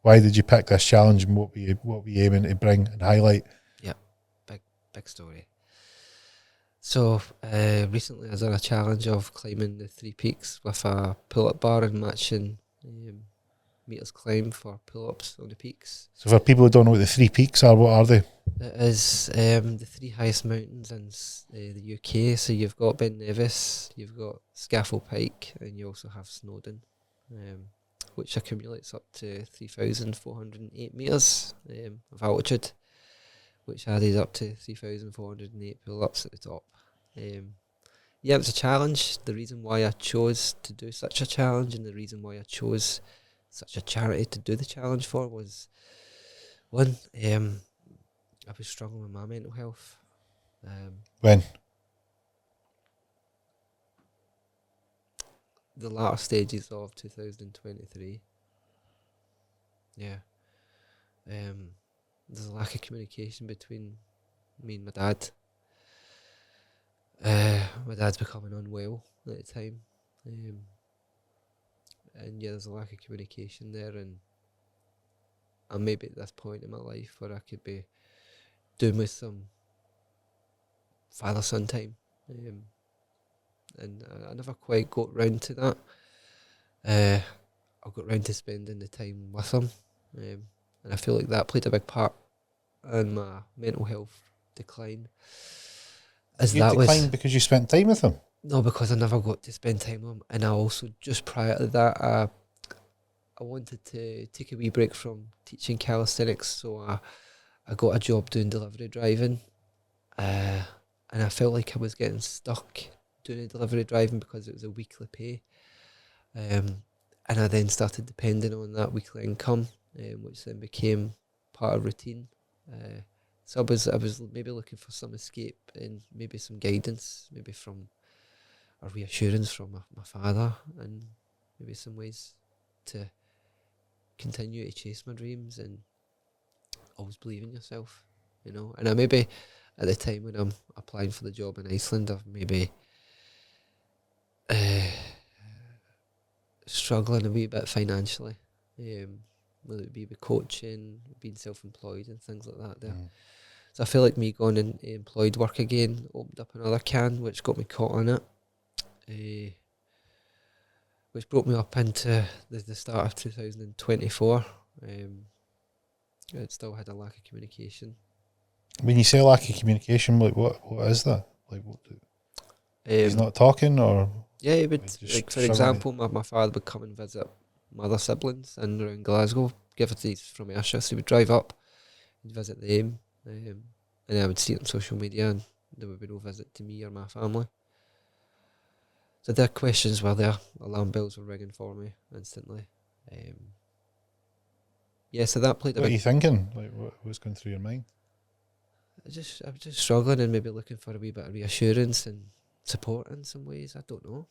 why did you pick this challenge, and what were you aiming to bring and highlight? Yeah, big story. So recently I done a challenge of climbing the 3 peaks with a pull-up bar and matching meters climb for pull-ups on the peaks. So for people who don't know what the 3 peaks are, what are they? It is the 3 highest mountains in the UK. So you've got Ben Nevis, you've got Scaffold Pike, and you also have Snowdon, which accumulates up to 3,408 metres of altitude, which added up to 3,408 pull-ups at the top. Yeah, it was a challenge. The reason why I chose to do such a challenge, and the reason why I chose such a charity to do the challenge for, was one, I was struggling with my mental health. When? The latter stages of 2023. Yeah. There's a lack of communication between me and my dad. My dad's becoming unwell at the time. And yeah, there's a lack of communication there, and I'm maybe at this point in my life where I could be doing with some father-son time. And I never quite got round to that. I got round to spending the time with him. And I feel like that played a big part in my mental health decline. You declined because you spent time with him? No, because I never got to spend time with him. And I also, just prior to that, I wanted to take a wee break from teaching calisthenics, so I got a job doing delivery driving. And I felt like I was getting stuck doing delivery driving because it was a weekly pay. And I then started depending on that weekly income, which then became part of routine. So I was maybe looking for some escape and maybe some guidance, maybe from a reassurance from my father, and maybe some ways to continue to chase my dreams and always believe in yourself, you know. And I maybe at the time when I'm applying for the job in Iceland, I've maybe struggling a wee bit financially, whether it be with coaching, being self-employed and things like that there. So I feel like me going into employed work again opened up another can, which got me caught on it, which brought me up into the start of 2024. It still had a lack of communication. When you say lack of communication, like what is that? Like what? He's not talking, or yeah, he would. Like for example, my father would come and visit my other siblings in around Glasgow. Give it these from Ayrshire, so he would drive up and visit them, and then I would see it on social media, and there would be no visit to me or my family. So their questions were there. Alarm bells were ringing for me instantly. Yeah, so that played a big... What are you thinking? Like, what's going through your mind? I was just struggling and maybe looking for a wee bit of reassurance and support in some ways. I don't know.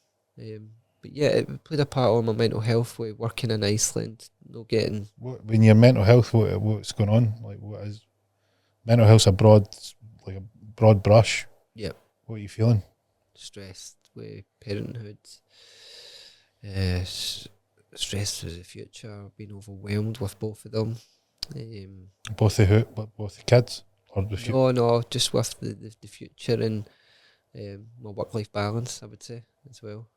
But yeah, it played a part on my mental health with working in Iceland, not getting... When your mental health, what's going on? Like, what is... Mental health's a broad brush. Yep. What are you feeling? Stressed with parenthood, stressed with the future, being overwhelmed with both of them. Both the kids, or the future? No, just with the future and my work-life balance, I would say, as well.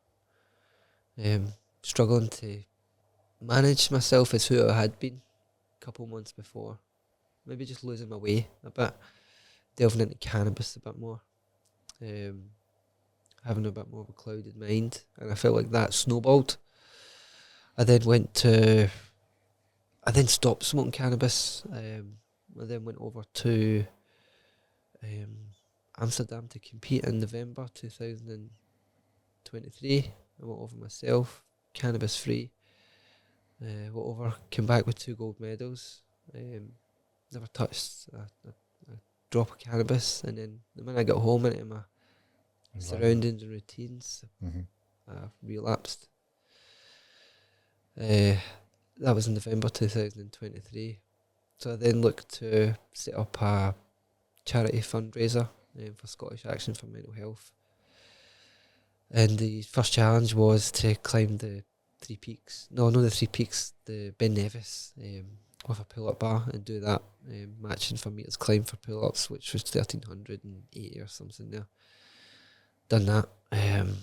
Struggling to manage myself as who I had been a couple months before. Maybe just losing my way a bit, delving into cannabis a bit more. Having a bit more of a clouded mind, and I felt like that snowballed. I then stopped smoking cannabis. I then went over to Amsterdam to compete in November 2023. I went over myself, cannabis free. Went over, came back with 2 gold medals. Never touched a drop of cannabis, and then the minute I got home into my surroundings and routines, I relapsed. That was in November 2023. So I then looked to set up a charity fundraiser for Scottish Action for Mental Health. And the first challenge was to climb the 3 peaks. No, not the 3 peaks, the Ben Nevis with a pull-up bar, and do that, matching for meters climb for pull-ups, which was 1,380 or something there. Done that. And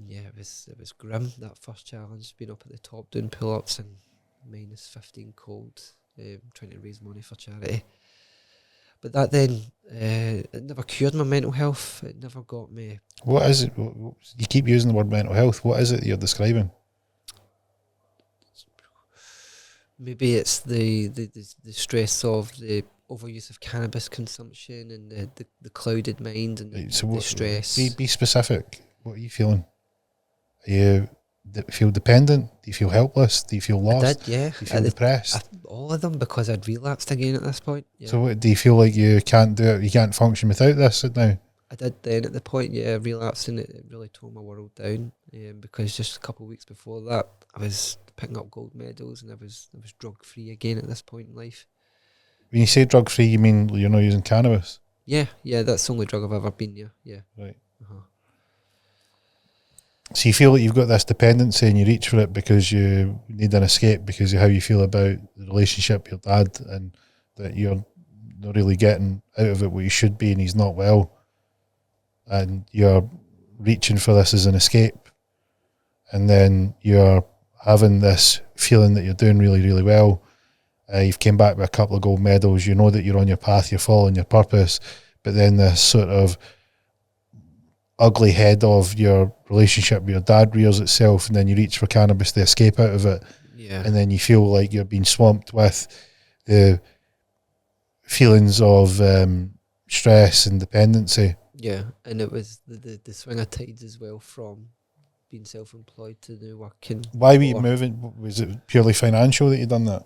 yeah, it was grim, that first challenge, being up at the top doing pull-ups and minus 15 cold, trying to raise money for charity. But that then, it never cured my mental health. It never got me. What is it? You keep using the word mental health. What is it you're describing? Maybe it's the stress of the overuse of cannabis consumption and the clouded mind and the stress. Be specific. What are you feeling? Are you feel dependent? Do you feel helpless? Do you feel lost? I did, yeah. Do you feel depressed? All of them, because I'd relapsed again at this point. Yeah. So what, do you feel like you can't do it? You can't function without this now? I did then at the point, yeah, relapsing. It really tore my world down, because just a couple of weeks before that, I was picking up gold medals and I was drug free again at this point in life. When you say drug free, you mean you're not using cannabis? Yeah, that's the only drug I've ever been near. Yeah. Right. So you feel like you've got this dependency and you reach for it because you need an escape because of how you feel about the relationship with your dad, and that you're not really getting out of it what you should be, and he's not well, and you're reaching for this as an escape, and then you're having this feeling that you're doing really, really well. You've came back with a couple of gold medals, you know that you're on your path, you're following your purpose, but then this sort of ugly head of your relationship with your dad rears itself, and then you reach for cannabis to escape out of it. Yeah. And then you feel like you're being swamped with the feelings of stress and dependency. Yeah, and it was the swing of tides as well, from being self-employed to new working. Why were you moving? Was it purely financial that you done that?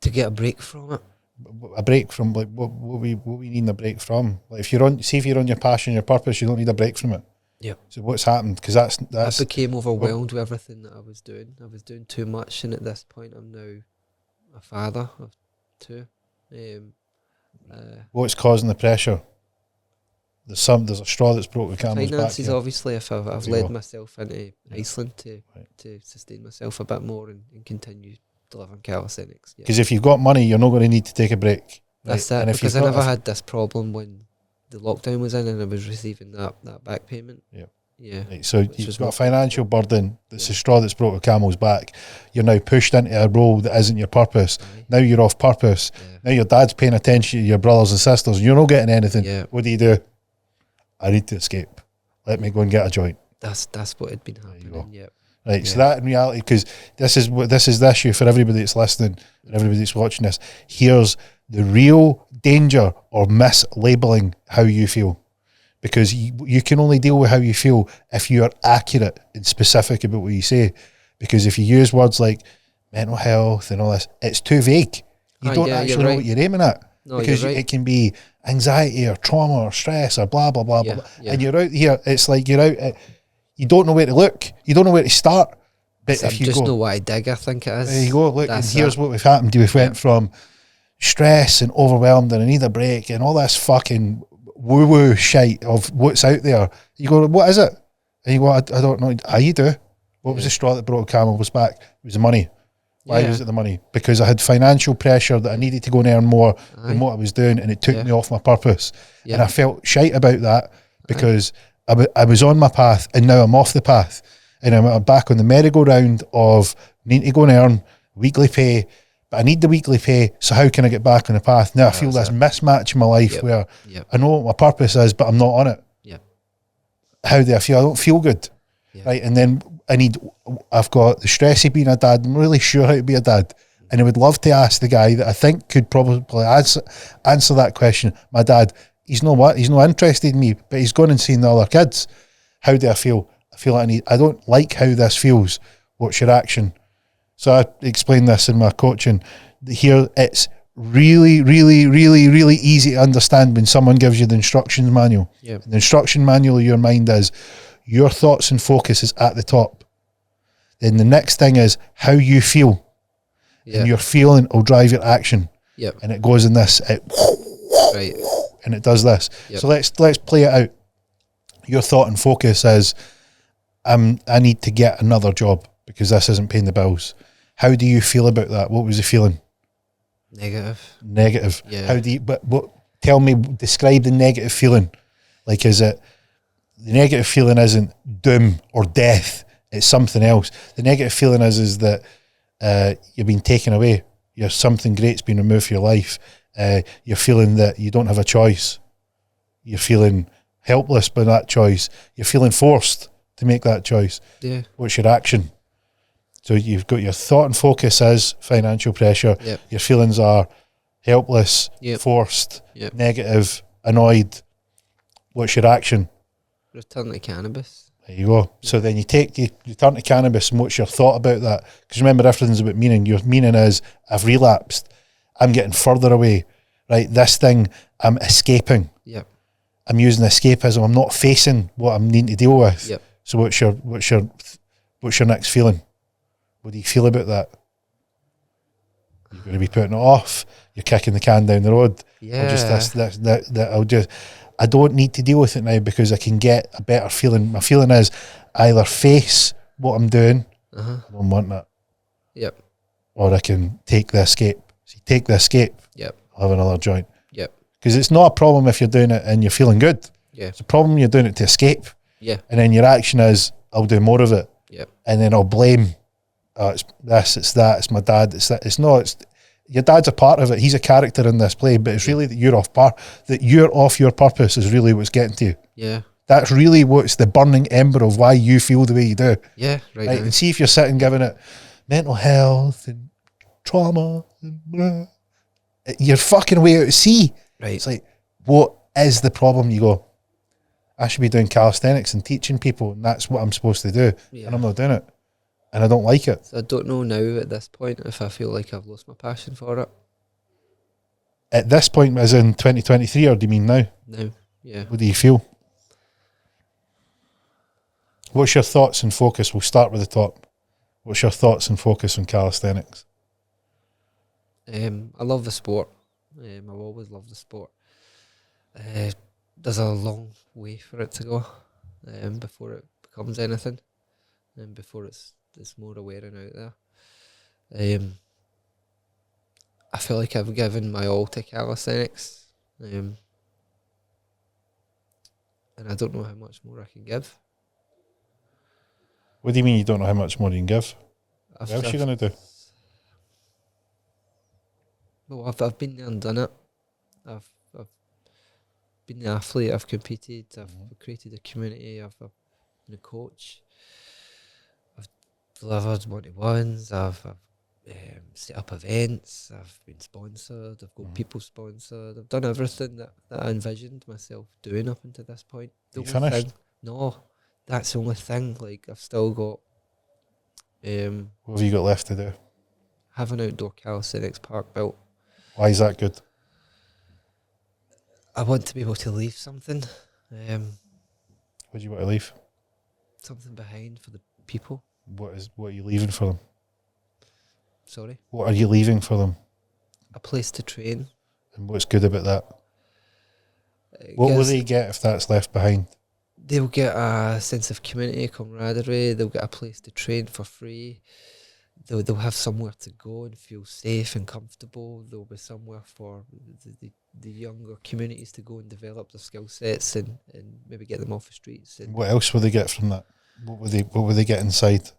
To get a break from it. A break from, like, what we need a break from? Like, if you're on your passion, your purpose, you don't need a break from it. Yeah. So what's happened? Because that's I became overwhelmed with everything that I was doing. I was doing too much, and at this point, I'm now a father of 2. What's causing the pressure? There's a straw that's broke the camel's back. Finances, obviously. If I've led myself into Iceland to sustain myself a bit more and continue delivering calisthenics. Because if you've got money, you're not going to need to take a break. That's right? it. Because I never had this problem when the lockdown was in and I was receiving that back payment. Yeah. Yeah. Right, so you've got a financial burden that's a straw that's broke a camel's back. You're now pushed into a role that isn't your purpose. Aye. Now you're off purpose. Yeah. Now your dad's paying attention to your brothers and sisters and you're not getting anything. Yeah. What do? I need to escape. Let me go and get a joint. That's what had been happening. Yeah. Right, yeah. So that in reality, because this is the issue for everybody that's listening and everybody that's watching this. Here's the real danger or mislabeling how you feel, because you can only deal with how you feel if you are accurate and specific about what you say. Because if you use words like mental health and all this, it's too vague. You don't actually know what you're aiming at. No, because it can be anxiety or trauma or stress or blah blah blah blah. And you're out here. It's like you're out. You don't know where to look. You don't know where to start. But if you just know what I dig, I think it is. There you go. Look, and here's what we've happened. We've went from stress and overwhelmed and I need a break and all this fucking woo-woo shite of what's out there. You go, what is it? And you go, I don't know. You do. What was the straw that broke the camel's back? It was the money. Why was it the money? Because I had financial pressure that I needed to go and earn more than what I was doing, and it took me off my purpose. And I felt shite about that because I was on my path and now I'm off the path. And I'm back on the merry-go-round of needing to go and earn weekly pay, but I need the weekly pay, so how can I get back on the path? Now I feel this mismatch in my life where I know what my purpose is, but I'm not on it. How do I feel? I don't feel good. Right, and then I've got the stress of being a dad. I'm really sure how to be a dad. And I would love to ask the guy that I think could probably answer that question. My dad, he's not interested in me, but he's gone and seen the other kids. How do I feel? I feel like I don't like how this feels. What's your action? So I explain this in my coaching. Here it's really, really, really, really easy to understand when someone gives you the instructions manual. Yeah. The instruction manual of your mind is your thoughts and focus is at the top. Then the next thing is how you feel. Yeah. And your feeling will drive your action. Yep. And it goes in this, Right. and it does this. Yep. So let's play it out. Your thought and focus is, I need to get another job because this isn't paying the bills. How do you feel about that? What was the feeling? Negative. Yeah. How do you, but what, tell me, describe the negative feeling. Like, is it, the negative feeling isn't doom or death, it's something else. The negative feeling is that you've been taken away. You're something great's been removed from your life. You're feeling that you don't have a choice. You're feeling helpless by that choice. You're feeling forced to make that choice. Yeah. What's your action? So you've got your thought and focus is financial pressure. Yep. Your feelings are helpless, Yep. forced, Yep. negative, annoyed. What's your action? Return to cannabis. There you go. So then you turn to cannabis, and what's your thought about that? Because remember, everything's about meaning. Your meaning is, I've relapsed. I'm getting further away. Right? This thing, I'm escaping. Yep. I'm using escapism. I'm not facing what I'm needing to deal with. Yep. So what's your next feeling? What do you feel about that? You're going to be putting it off. You're kicking the can down the road. Yeah. Or just that I don't need to deal with it now because I can get a better feeling. My feeling is I either face what I'm doing, I don't want that, Yep. or I can take the escape. So you take the escape, Yep. I'll have another joint. Yep. Because it's not a problem if you're doing it and you're feeling good. Yeah. It's a problem you're doing it to escape. Yeah. And then your action is, I'll do more of it. Yep. And then I'll blame, it's this, it's that, it's my dad, it's that. It's not, it's, your dad's a part of it. He's a character in this play, but it's really that you're off your purpose is really what's getting to you. Yeah. That's really what's the burning ember of why you feel the way you do. Yeah. Right. Right? And see if you're sitting giving it mental health and trauma and blah. You're fucking way out to sea. Right. It's like, what is the problem? You go, I should be doing calisthenics and teaching people, and that's what I'm supposed to do. Yeah. And I'm not doing it. And I don't like it. So I don't know now at this point if I feel like I've lost my passion for it. At this point, as in 2023, or do you mean now? No. Yeah. What do you feel? What's your thoughts and focus? We'll start with the top. What's your thoughts and focus on calisthenics? I love the sport. I've always loved the sport. There's a long way for it to go before it becomes anything, and before it's more awareness out there. I feel like I've given my all to calisthenics, and I don't know how much more I can give. What do you mean you don't know how much more you can give? What What else are you going to do? Well, I've been there and done it. I've been an athlete. I've competed. I've created a community. I've been a coach. I've delivered one-to-ones. I've set up events. I've been sponsored. I've got people sponsored. I've done everything that I envisioned myself doing up until this point. You finished? No, that's the only thing. Like, I've still got What have you got left to do? have an outdoor calisthenics park built. Why is that good? I want to be able to leave something, What do you want to leave? something behind for the people. What are you leaving for them? Sorry, What are you leaving for them? a place to train. And what's good about that? It What will gives- they get if that's left behind? They'll get a sense of community, camaraderie. They'll get a place to train for free. They'll have somewhere to go and feel safe and comfortable. There'll be somewhere for the younger communities to go and develop their skill sets and maybe get them off the streets. And What else will they get from that? What will they get inside?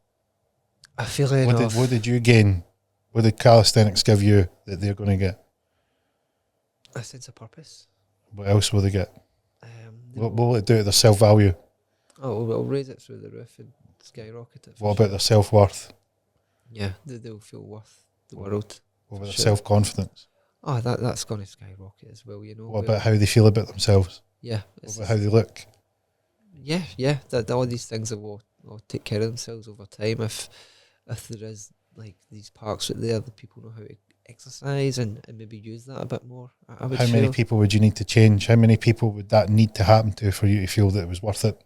a feeling of What did you gain? What did calisthenics give you that they're going to get? a sense of purpose. What else will they get? They What will it do to their self-value? it'll raise it through the roof and skyrocket it. for What about sure. their self-worth? Yeah, they'll feel worth the world. What about their Sure. self-confidence? Oh, that's going to skyrocket as well, you know. What but about how they feel about themselves? yeah, What it's about how they look? yeah. That all these things will take care of themselves over time. If there is like these parks out there, the people know how to exercise and maybe use that a bit more. I would How many feel. people would you need to change? How many people would that need to happen to for you to feel that it was worth it?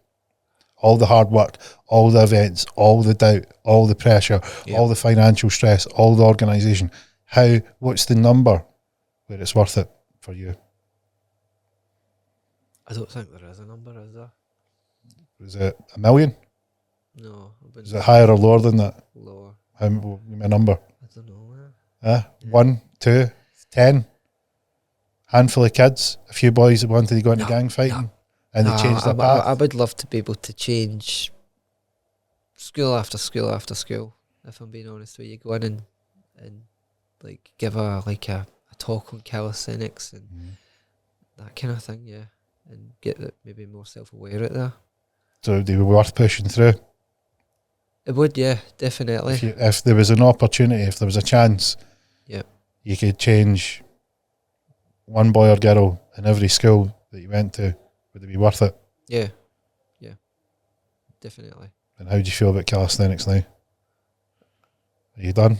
All the hard work, all the events, all the doubt, all the pressure, all the financial stress, all the organisation. What's the number where it's worth it for you? I don't think there is a number, is there? Is it 1 million? No. Is it higher or lower than that? Lower. How my number? I don't know. 1, 2, 10. Handful of kids, a few boys that wanted to go into gang fighting, and they changed their path. I would love to be able to change school after school after school. If I'm being honest with you, go in and like give a talk on calisthenics and that kind of thing, and get maybe more self-aware at that. So they were worth pushing through. It would, definitely. If there was an opportunity, if there was a chance, you could change one boy or girl in every school that you went to, would it be worth it? Yeah, definitely. And how do you feel about calisthenics now? Are you done?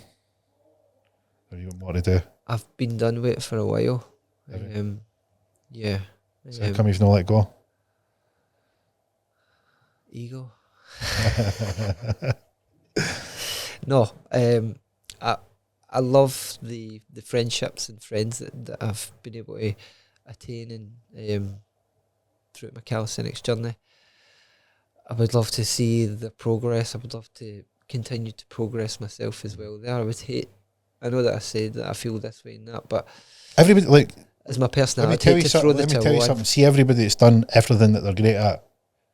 Or you got more to do? I've been done with it for a while. So how come you've not let go? Ego. No, I love the friendships and friends that I've been able to attain and through my calisthenics journey. I would love to see the progress. I would love to continue to progress myself as well there. I know that I said that I feel this way and that, but everybody, as my let me personality tell you to throw the something. towel in. Something. See, everybody that's done everything that they're great at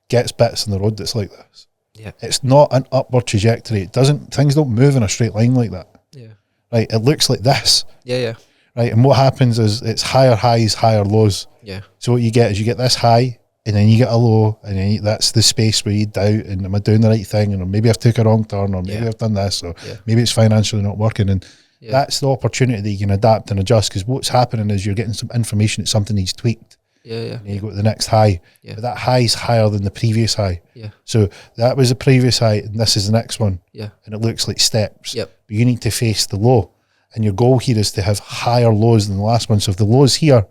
gets bits in the road that's like this. Yeah. It's not an upward trajectory. Things don't move in a straight line like that. Yeah. Right. It looks like this. Yeah. Right. And what happens is it's higher highs, higher lows. Yeah. So what you get is you get this high, and then you get a low, and then that's the space where you doubt, and am I doing the right thing? And or maybe I've took a wrong turn, or maybe I've done this, or maybe it's financially not working. And that's the opportunity that you can adapt and adjust, because what's happening is you're getting some information that something needs tweaked. Yeah. And you go to the next high. Yeah. But that high is higher than the previous high. Yeah. So that was the previous high, and this is the next one. Yeah. And it looks like steps. Yep. But you need to face the low. And your goal here is to have higher lows than the last one. So if the low's here,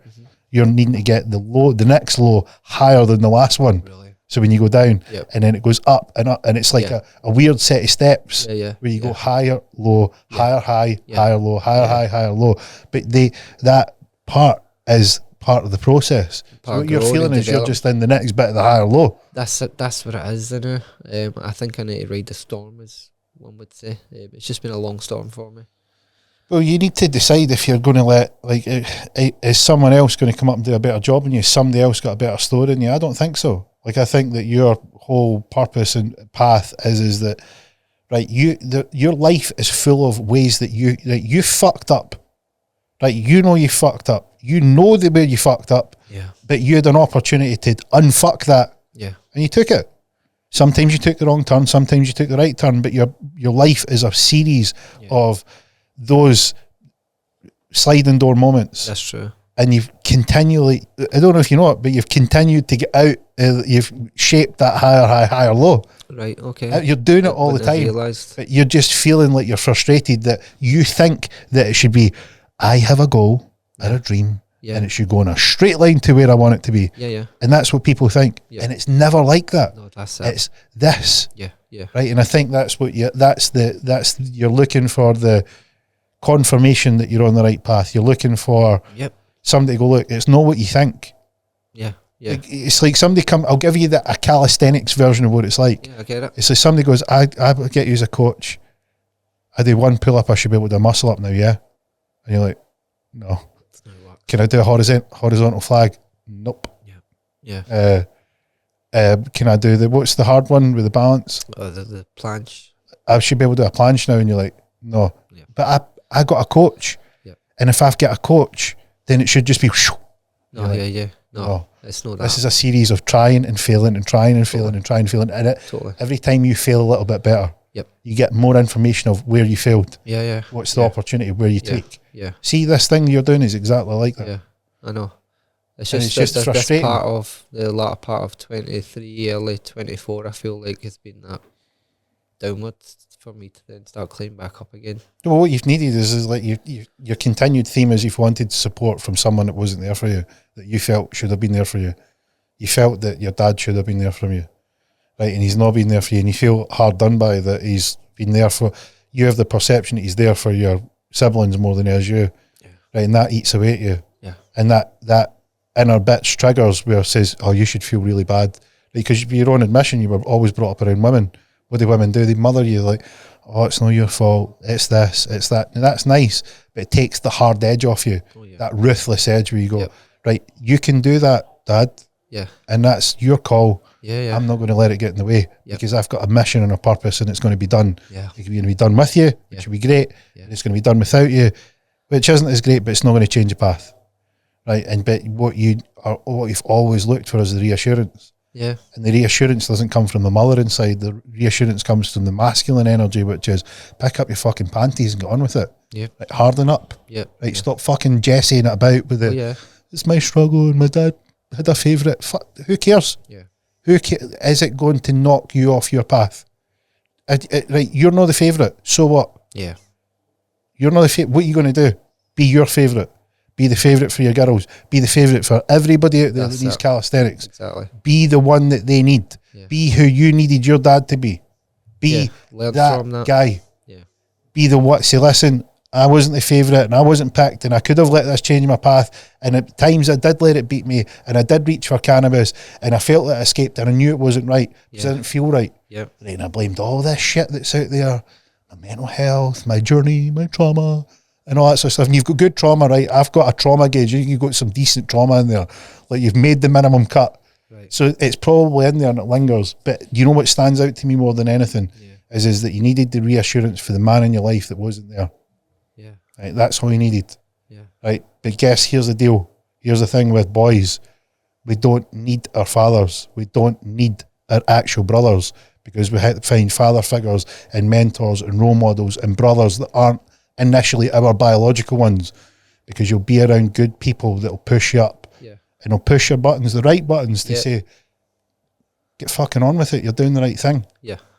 you're needing to get the next low higher than the last one. Really? So when you go down, and then it goes up, and it's like a weird set of steps where you go higher, low, higher, high, higher, low, higher, high, higher, low. But that part is part of the process. So what you're feeling is you're just in the next bit of the higher low. That's what it is, I I think I need to ride the storm, as one would say. It's just been a long storm for me. Well, you need to decide if you're going to let, is someone else going to come up and do a better job than you? Somebody else got a better story than you? I don't think so. I think that your whole purpose and path is that, right, your life is full of ways that you fucked up. Right, you know you fucked up. You know the way you fucked up. Yeah. But you had an opportunity to unfuck that. Yeah. And you took it. Sometimes you took the wrong turn, sometimes you took the right turn, but your life is a series of those sliding door moments. That's true. And you've continually, I don't know if you know it, but you've continued to get out, you've shaped that higher high, higher low. Right, okay. You're doing it all the time. But you're just feeling like you're frustrated that you think that it should be, I have a goal and a dream, and it should go in a straight line to where I want it to be. Yeah. And that's what people think. And it's never like that. No, that's it. It's this. Yeah. Right. And I think that's what you're looking for, the confirmation that you're on the right path. You're looking for somebody to go, look, it's not what you think. Yeah. It's like somebody I'll give you a calisthenics version of what it's like. Yeah, I get it. It's like somebody goes, I get you as a coach. I do one pull up, I should be able to do a muscle up now, yeah? And you're like, no. Can I do a horizontal flag? Nope. Yeah. Can I do what's the hard one with the balance? The planche. I should be able to do a planche now, and you're like, no. Yeah. But I got a coach. Yeah. And if I've got a coach, then it should just be No, like, No, it's not that. This is a series of trying and failing and trying and failing and trying and failing. And every time you fail a little bit better, you get more information of where you failed. Yeah. What's the opportunity where you take? Yeah. See, this thing you're doing is exactly like that. Yeah, I know. It's just this frustrating. Part of the latter part of 23, early 24, I feel like has been that. downwards for me to then start climbing back up again. Well, what you've needed is like your continued theme is you've wanted support from someone that wasn't there for you, that you felt should have been there for you. You felt that your dad should have been there for you, right? And he's not been there for you, and you feel hard done by that he's been there for you. Have the perception that he's there for your siblings more than he is you, right? And that eats away at you, and that inner bitch triggers where it says, oh, you should feel really bad, because by your own admission, you were always brought up around women. What do women do? They mother you like, oh, it's not your fault, it's this, it's that. And that's nice, but it takes the hard edge off you, that ruthless edge where you go, right, you can do that, Dad, and that's your call. I'm not going to let it get in the way, because I've got a mission and a purpose, and it's going to be done. It's going to be done with you, which will be great, and it's going to be done without you, which isn't as great, but it's not going to change the path, right? And but what you've always looked for is the reassurance. And the reassurance doesn't come from the mother inside. The reassurance comes from the masculine energy, which is pick up your fucking panties and get on with it. Like, harden up. Right, stop fucking jessying it about with it. It's my struggle and my dad had a favourite. Who cares? Who is it going to knock you off your path? Right, you're not the favourite. So what? You're not the favourite. What are you going to do? Be your favourite. Be the favourite for your girls. Be the favourite for everybody out there that needs calisthenics. Be the one that they need. Be who you needed your dad to be. Be that guy. Be the what? Say, listen, I wasn't the favourite and I wasn't picked, and I could have let this change my path, and at times I did let it beat me, and I did reach for cannabis, and I felt that I escaped, and I knew it wasn't right because I didn't feel right. Right, and I blamed all this shit that's out there, my mental health, my journey, my trauma, and all that sort of stuff. And you've got good trauma, right? I've got a trauma gauge. You've got some decent trauma in there. Like, you've made the minimum cut. So it's probably in there and it lingers. But you know what stands out to me more than anything is that you needed the reassurance for the man in your life that wasn't there. Right? That's all you needed. Right? But guess, here's the deal. Here's the thing with boys. We don't need our fathers. We don't need our actual brothers, because we have to find father figures and mentors and role models and brothers that aren't initially our biological ones, because you'll be around good people that'll push you up and they'll push your buttons, the right buttons, to say, get fucking on with it, you're doing the right thing.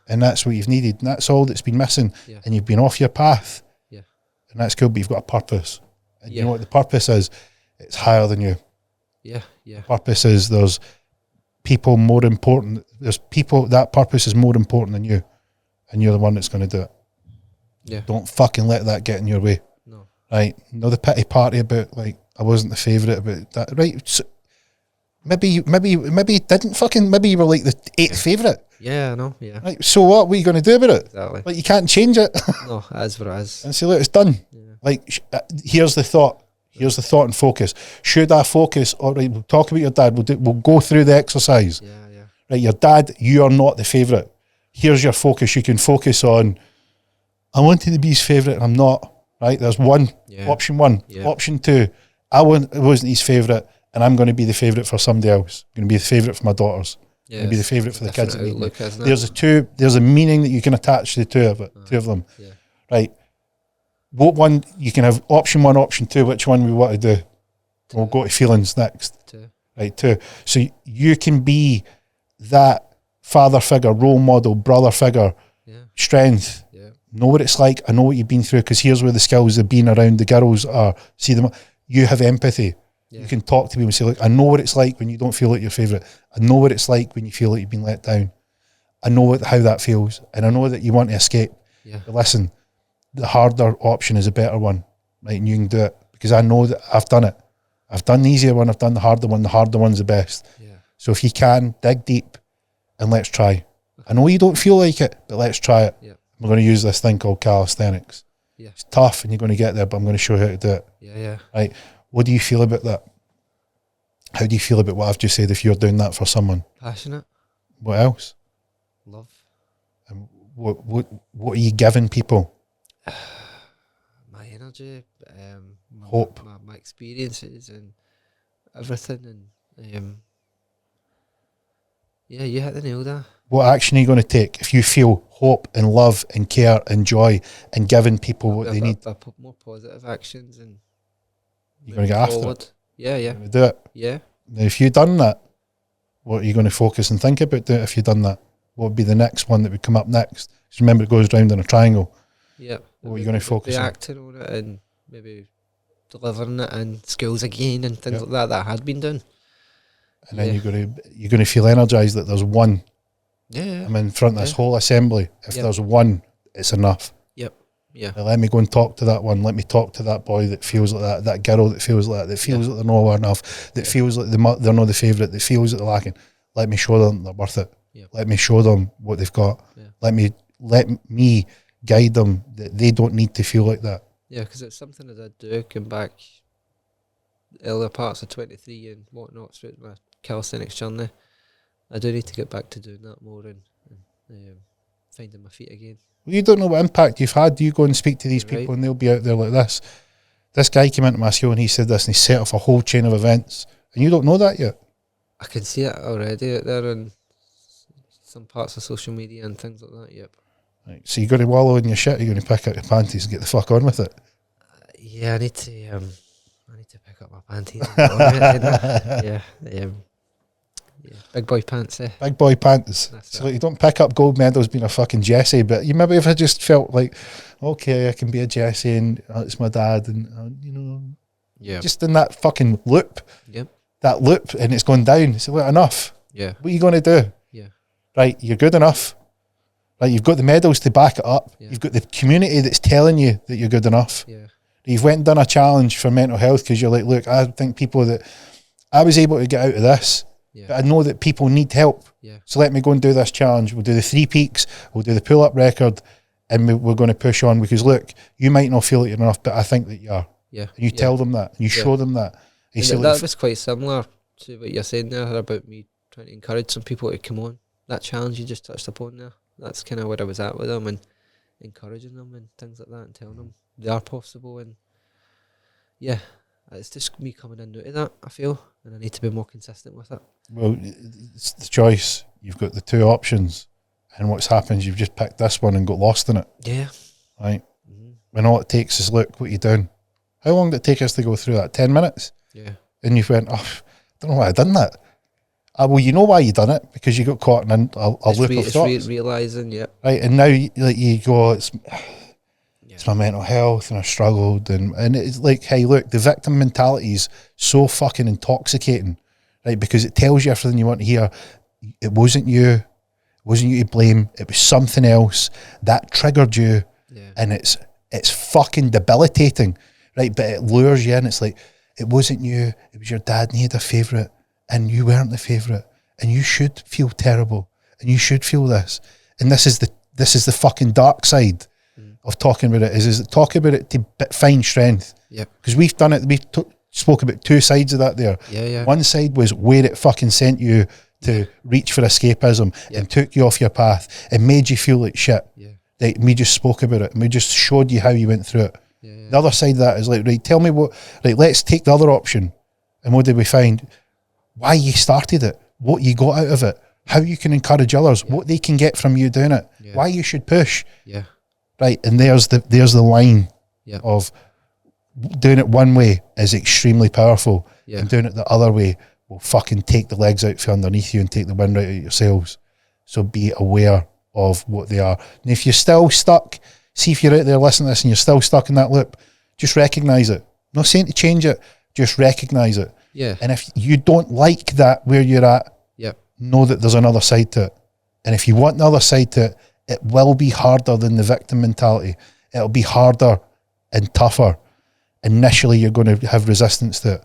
And that's what you've needed, and that's all that's been missing. And you've been off your path, and that's cool, but you've got a purpose, and you know what the purpose is? It's higher than you. The purpose is there's people more important, there's people, that purpose is more important than you, and you're the one that's going to do it. Don't fucking let that get in your way. Right? No, the pity party about, like, I wasn't the favourite about that. Right? So maybe you didn't fucking, maybe you were like the 8th favourite. I know. Right? So what are you going to do about it? Like, you can't change it. No, it is what it is. And say, look, it's done. Like, here's the thought. Here's the thought and focus. Should I focus? All right, we'll talk about your dad. We'll go through the exercise. Right? Your dad, you are not the favourite. Here's your focus. You can focus on, I wanted to be his favourite and I'm not. Right? There's one. Option one. Option two, I wasn't his favourite and I'm going to be the favourite for somebody else. I'm going to be the favourite for my daughters. I'm going to be the favourite for the kids. There's a meaning that you can attach to the two of them. Right? What one, you can have option one, option two, which one we want to do. We'll go to feelings next. Right, two. So you can be that father figure, role model, brother figure, strength. Know what it's like. I know what you've been through, because here's where the skills of being around the girls are. See them. You have empathy. You can talk to people and say, look, I know what it's like when you don't feel like your favourite. I know what it's like when you feel like you've been let down. I know how that feels, and I know that you want to escape. But listen, the harder option is a better one, right? And you can do it, because I know that I've done it. I've done the easier one, I've done the harder one. The harder one's the best. So if you can, dig deep and let's try. I know you don't feel like it, but let's try it. We're going to use this thing called calisthenics. It's tough and you're going to get there, but I'm going to show you how to do it. Right? What do you feel about that? How do you feel about what I've just said if you're doing that for someone? Passionate. What else? Love. And what are you giving people? My energy, hope, my experiences and everything, and you hit the nail there. What action are you going to take if you feel hope and love and care and joy and giving people what they need? I put more positive actions and you're going to get after it. You're going to do it. Now, if you've done that, what are you going to focus and think about doing if you've done that? What would be the next one that would come up next? Because remember, it goes round in a triangle. Yeah. What are you going to focus on? Reacting on it and maybe delivering it and skills again and things like that I had been doing. And then you're going to feel energised that there's one. Yeah. I'm in front of this whole assembly. If there's one, it's enough. Yep. Yeah. Now let me go and talk to that one. Let me talk to that boy that feels like that. That girl that feels like that feels like they're nowhere enough. That feels like they're not the favourite. That feels like they're lacking. Let me show them they're worth it. Yep. Let me show them what they've got. Yeah. Let me guide them that they don't need to feel like that. Yeah, because it's something that I do going back earlier parts of 23 and whatnot through my calisthenics journey. I do need to get back to doing that more and finding my feet again. Well, you don't know what impact you've had. You go and speak to these people and they'll be out there like this. This guy came into my show and he said this and he set off a whole chain of events and you don't know that yet. I can see it already out there on some parts of social media and things like that, yep. Right, so you're going to wallow in your shit, you're going to pick out your panties and get the fuck on with it? Yeah, I need to pick up my panties. Yeah, big boy pants, eh? Big boy pants. That's so like, you don't pick up gold medals being a fucking Jesse, but you maybe if I just felt like, okay, I can be a Jesse and it's my dad and, you know, just in that fucking loop. Yep. That loop and it's going down. So well, enough. Yeah. What are you going to do? Yeah. Right, you're good enough. Right, you've got the medals to back it up. Yeah. You've got the community that's telling you that you're good enough. Yeah. You've went and done a challenge for mental health because you're like, look, I think people that I was able to get out of this, but I know that people need help. Yeah. So let me go and do this challenge. We'll do the 3 peaks, we'll do the pull-up record, and we're going to push on because look, you might not feel like you're enough, but I think that you are. Yeah. And you tell them that, and you show them that. And that was quite similar to what you're saying there about me trying to encourage some people to come on. That challenge you just touched upon there, that's kind of where I was at with them and encouraging them and things like that and telling them they are possible. And yeah, it's just me coming in new to that, I feel, and I need to be more consistent with it. Well, it's the choice. You've got the 2 options, and what's happened is you've just picked this one and got lost in it. Yeah. Right? Mm-hmm. When all it takes is, look, what are you doing? How long did it take us to go through that? 10 minutes? Yeah. And you went, oh, I don't know why I done that. Well, you know why you done it, because you got caught in a loop of thoughts. Realising, yeah. Right, and now you go, it's my mental health and I struggled. And it's like, hey, look, the victim mentality is so fucking intoxicating, right? Because it tells you everything you want to hear. It wasn't you. It wasn't you to blame. It was something else that triggered you. Yeah. And it's fucking debilitating, right? But it lures you in. It's like, it wasn't you. It was your dad and he had a favourite. And you weren't the favourite, and you should feel terrible, and you should feel this, and this is the fucking dark side of talking about it. Is talk about it to find strength. Yeah. Because we've done it. We spoke about 2 sides of that there. Yeah, yeah. One side was where it fucking sent you to reach for escapism and took you off your path and made you feel like shit. Yeah. Like, we just spoke about it and we just showed you how you went through it. Yeah, yeah. The other side of that is like, right, tell me what. Right, let's take the other option. And what did we find? Why you started it, what you got out of it, how you can encourage others, what they can get from you doing it, why you should push. Yeah. Right, and there's the line of doing it one way is extremely powerful, and doing it the other way will fucking take the legs out from underneath you and take the wind right out of yourselves. So be aware of what they are. And if you're still stuck, see if you're out there listening to this and you're still stuck in that loop, just recognise it. I'm not saying to change it, just recognise it. Yeah. And if you don't like that where you're at, know that there's another side to it. And if you want the other side to it, it will be harder than the victim mentality. It'll be harder and tougher. Initially, you're going to have resistance to it,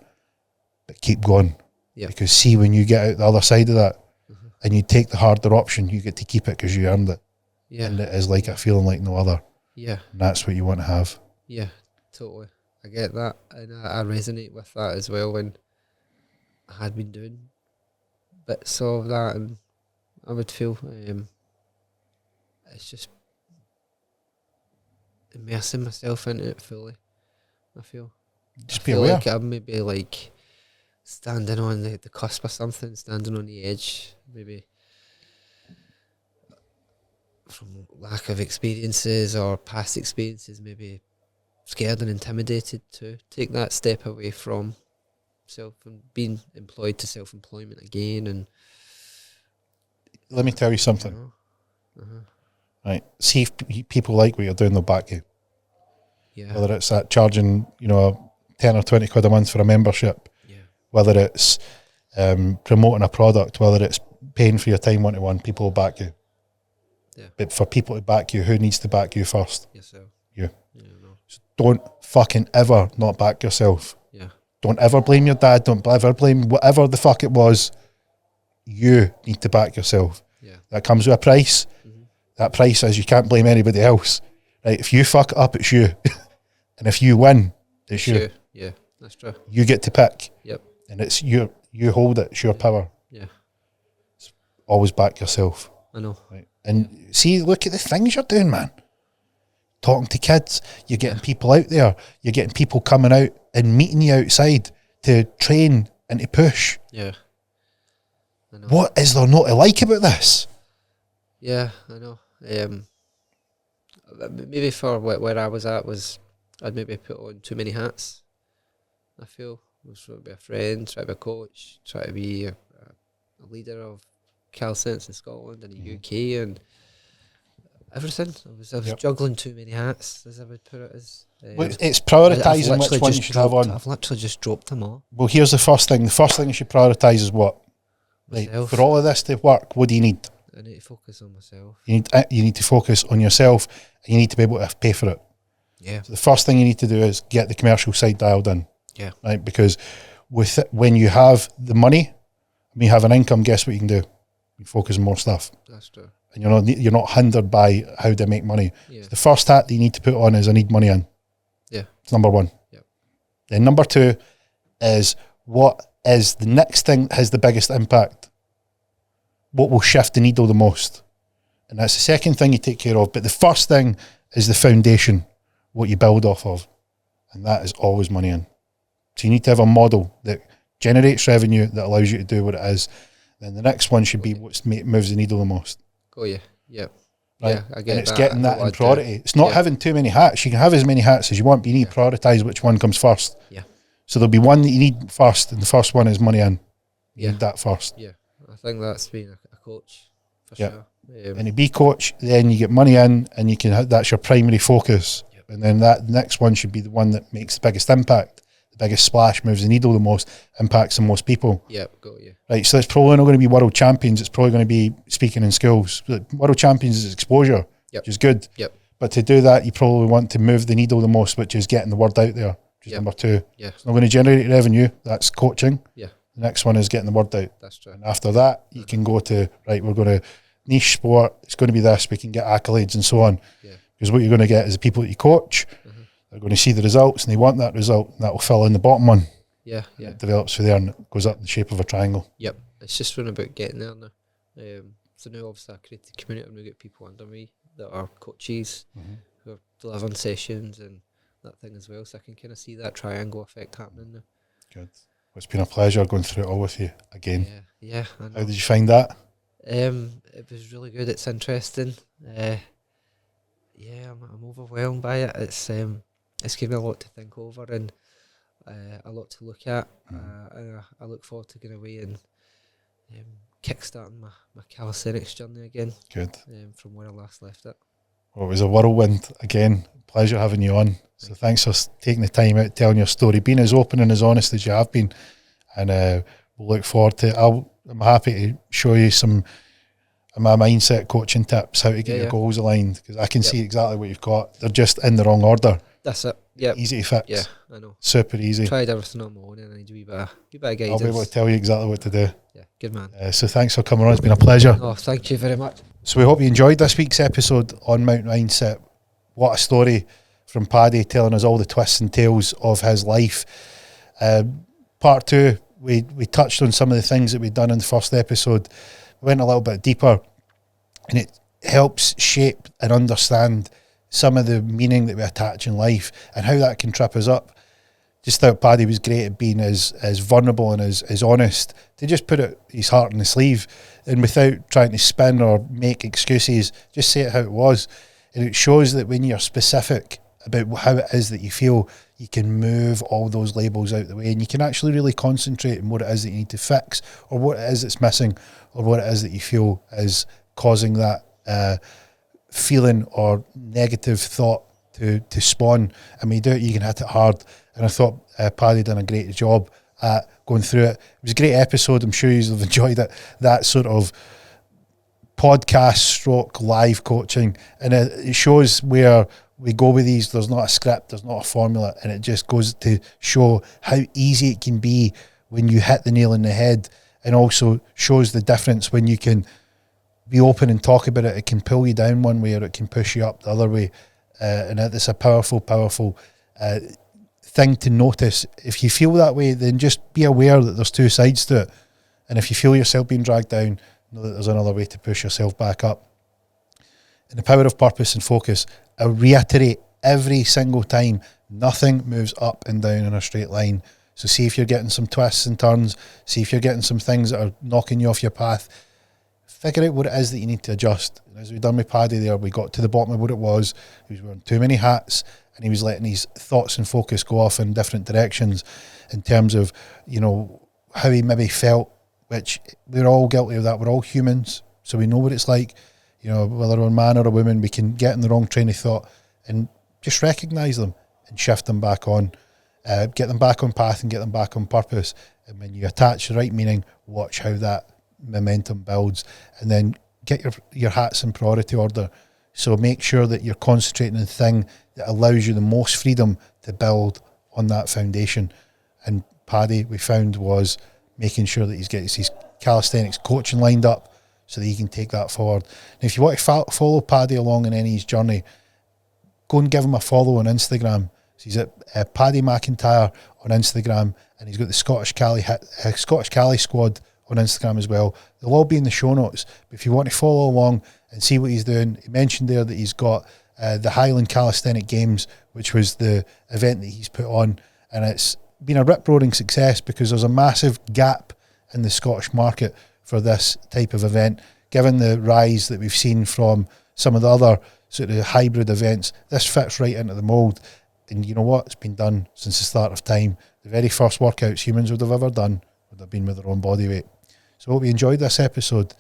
but keep going. Yeah. Because see, when you get out the other side of that and you take the harder option, you get to keep it because you earned it. Yeah. And it is like a feeling like no other. Yeah. And that's what you want to have. Yeah, totally. I get that. And I resonate with that as well when I had been doing bits of that, and I would feel it's just immersing myself into it fully. I feel just be aware. Like I'm maybe like standing on the cusp of something, standing on the edge, maybe from lack of experiences or past experiences, maybe scared and intimidated to take that step away from self and being employed to self-employment again. And let me tell you something. Right. See if people like what you're doing, they'll back you. Yeah. Whether it's that charging, 10 or 20 quid a month for a membership, whether it's promoting a product, whether it's paying for your time one-to-one, people will back you. Yeah. But for people to back you, who needs to back you first? Yourself. You. Yeah, no. So don't fucking ever not back yourself. Yeah. Don't ever blame your dad. Don't ever blame whatever the fuck it was. You need to back yourself. Yeah. That comes with a price. Mm-hmm. That price is you can't blame anybody else. Right? If you fuck it up, it's you. And if you win, it's you. Yeah, that's true. You get to pick. Yep. And it's you hold it. It's your power. Yeah. Always back yourself. I know. Right? And see, look at the things you're doing, man. Talking to kids, you're getting people out there, you're getting people coming out and meeting you outside to train and to push. Yeah. I know. What is there not to like about this? Yeah, I know. Maybe for where I was at I'd maybe put on too many hats. I feel I was trying to be a friend, try to be a coach, try to be a leader of Calisthenics in Scotland and the UK and everything. I was juggling too many hats, as I would put it as. It's prioritising which one you should have on. I've literally just dropped them all. Well, here's the first thing. The first thing you should prioritise is what? Right, for all of this to work, what do you need? I need to focus on myself. You need to focus on yourself, and you need to be able to pay for it. Yeah. So the first thing you need to do is get the commercial side dialed in. Yeah. Right, because when you have the money, when you have an income, guess what you can do? You focus on more stuff. That's true. And you're not hindered by how to make money. Yeah. So the first hat that you need to put on is I need money in. Yeah. It's number one. Yep. Then number two is what is the next thing that has the biggest impact? What will shift the needle the most? And that's the second thing you take care of. But the first thing is the foundation, what you build off of. And that is always money in. So you need to have a model that generates revenue that allows you to do what it is. Then the next one should be what moves the needle the most. Oh yeah, yeah. Right? Yeah, I get and it's that. getting that in priority. It's not having too many hats. You can have as many hats as you want, but you need to prioritise which one comes first. Yeah. So there'll be one that you need first, and the first one is money in. You need that first. Yeah. I think that's being a coach for sure. And to be coach, then you get money in, and you can that's your primary focus. Yep. And then that next one should be the one that makes the biggest impact, the biggest splash, moves the needle the most, impacts the most people. Yep, got you. Right, so it's probably not going to be world champions. It's probably going to be speaking in schools. World champions is exposure, which is good. Yep. But to do that, you probably want to move the needle the most, which is getting the word out there, which is number two. Yeah. It's not going to generate revenue. That's coaching. Yeah. The next one is getting the word out. That's true. And after that, you can go to, right, we're going to niche sport. It's going to be this. We can get accolades and so on. Yeah. Because what you're going to get is the people that you coach, they're going to see the results and they want that result, and that will fill in the bottom one. Yeah, yeah. It develops from there and it goes up in the shape of a triangle. Yep. It's just really about getting there now. So now obviously I created a community and we get people under me that are coaches who are delivering sessions and that thing as well. So I can kind of see that triangle effect happening now. Good. Well, it's been a pleasure going through it all with you again. Yeah. I know. How did you find that? It was really good. It's interesting. I'm overwhelmed by it. It's given me a lot to think over and a lot to look at. And I look forward to going away and kickstarting my calisthenics journey again. Good. From where I last left it. Well, it was a whirlwind again. Pleasure having you on. So thanks for taking the time out, telling your story, being as open and as honest as you have been. And we'll look forward to it. I'm happy to show you some of my mindset coaching tips, how to get your goals aligned, because I can see exactly what you've got. They're just in the wrong order. That's it. Yeah. Easy to fix. Yeah, I know. Super easy. Tried everything on my own and I need a wee bit of guidance. I'll be able to tell you exactly what to do. Yeah, good man. So thanks for coming on. It's been a pleasure. Oh, thank you very much. So we hope you enjoyed this week's episode on Mountain Mindset. What a story from Paddy, telling us all the twists and tales of his life. Part two, we touched on some of the things that we'd done in the first episode. We went a little bit deeper, and it helps shape and understand some of the meaning that we attach in life and how that can trip us up. Just thought Paddy was great at being as vulnerable and as honest, to just put his heart on the sleeve, and without trying to spin or make excuses, just say it how it was. And it shows that when you're specific about how it is that you feel, you can move all those labels out the way, and you can actually really concentrate on what it is that you need to fix, or what it is that's missing, or what it is that you feel is causing that feeling or negative thought to spawn. And when you do it, you can hit it hard. And I thought Paddy done a great job at going through it. It was a great episode. I'm sure you'll have enjoyed it. That sort of podcast stroke live coaching, and it shows where we go with these. There's not a script, there's not a formula, and it just goes to show how easy it can be when you hit the nail on the head, and also shows the difference when you can be open and talk about it. It can pull you down one way or it can push you up the other way, and it's a powerful thing to notice. If you feel that way, then just be aware that there's two sides to it, and if you feel yourself being dragged down, know that there's another way to push yourself back up. And the power of purpose and focus, I reiterate every single time, nothing moves up and down in a straight line. So see if you're getting some twists and turns, see if you're getting some things that are knocking you off your path. Figure out what it is that you need to adjust. And as we've done with Paddy there, we got to the bottom of what it was. He was wearing too many hats, and he was letting his thoughts and focus go off in different directions in terms of, how he maybe felt, which we're all guilty of that. We're all humans, so we know what it's like. Whether we're a man or a woman, we can get in the wrong train of thought, and just recognise them and shift them back on, get them back on path and get them back on purpose. And when you attach the right meaning, watch how that momentum builds, and then get your hats in priority order. So make sure that you're concentrating on the thing that allows you the most freedom to build on that foundation. And Paddy, we found, was making sure that he's getting his calisthenics coaching lined up so that he can take that forward. And if you want to follow Paddy along in any of his journey, go and give him a follow on Instagram. So he's at Paddy McIntyre on Instagram, and he's got the Scottish Cali Squad on Instagram as well. They'll all be in the show notes. But if you want to follow along and see what he's doing, he mentioned there that he's got the Highland Calisthenic Games, which was the event that he's put on, and it's been a rip-roaring success because there's a massive gap in the Scottish market for this type of event. Given the rise that we've seen from some of the other sort of hybrid events, this fits right into the mould. And you know what? It's been done since the start of time. The very first workouts humans would have ever done would have been with their own body weight. So I hope you enjoyed this episode.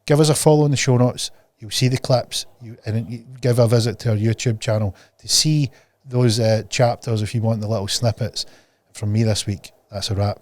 Give us a follow in the show notes. You'll see the clips, and you give a visit to our YouTube channel to see those chapters if you want the little snippets. From me this week, that's a wrap.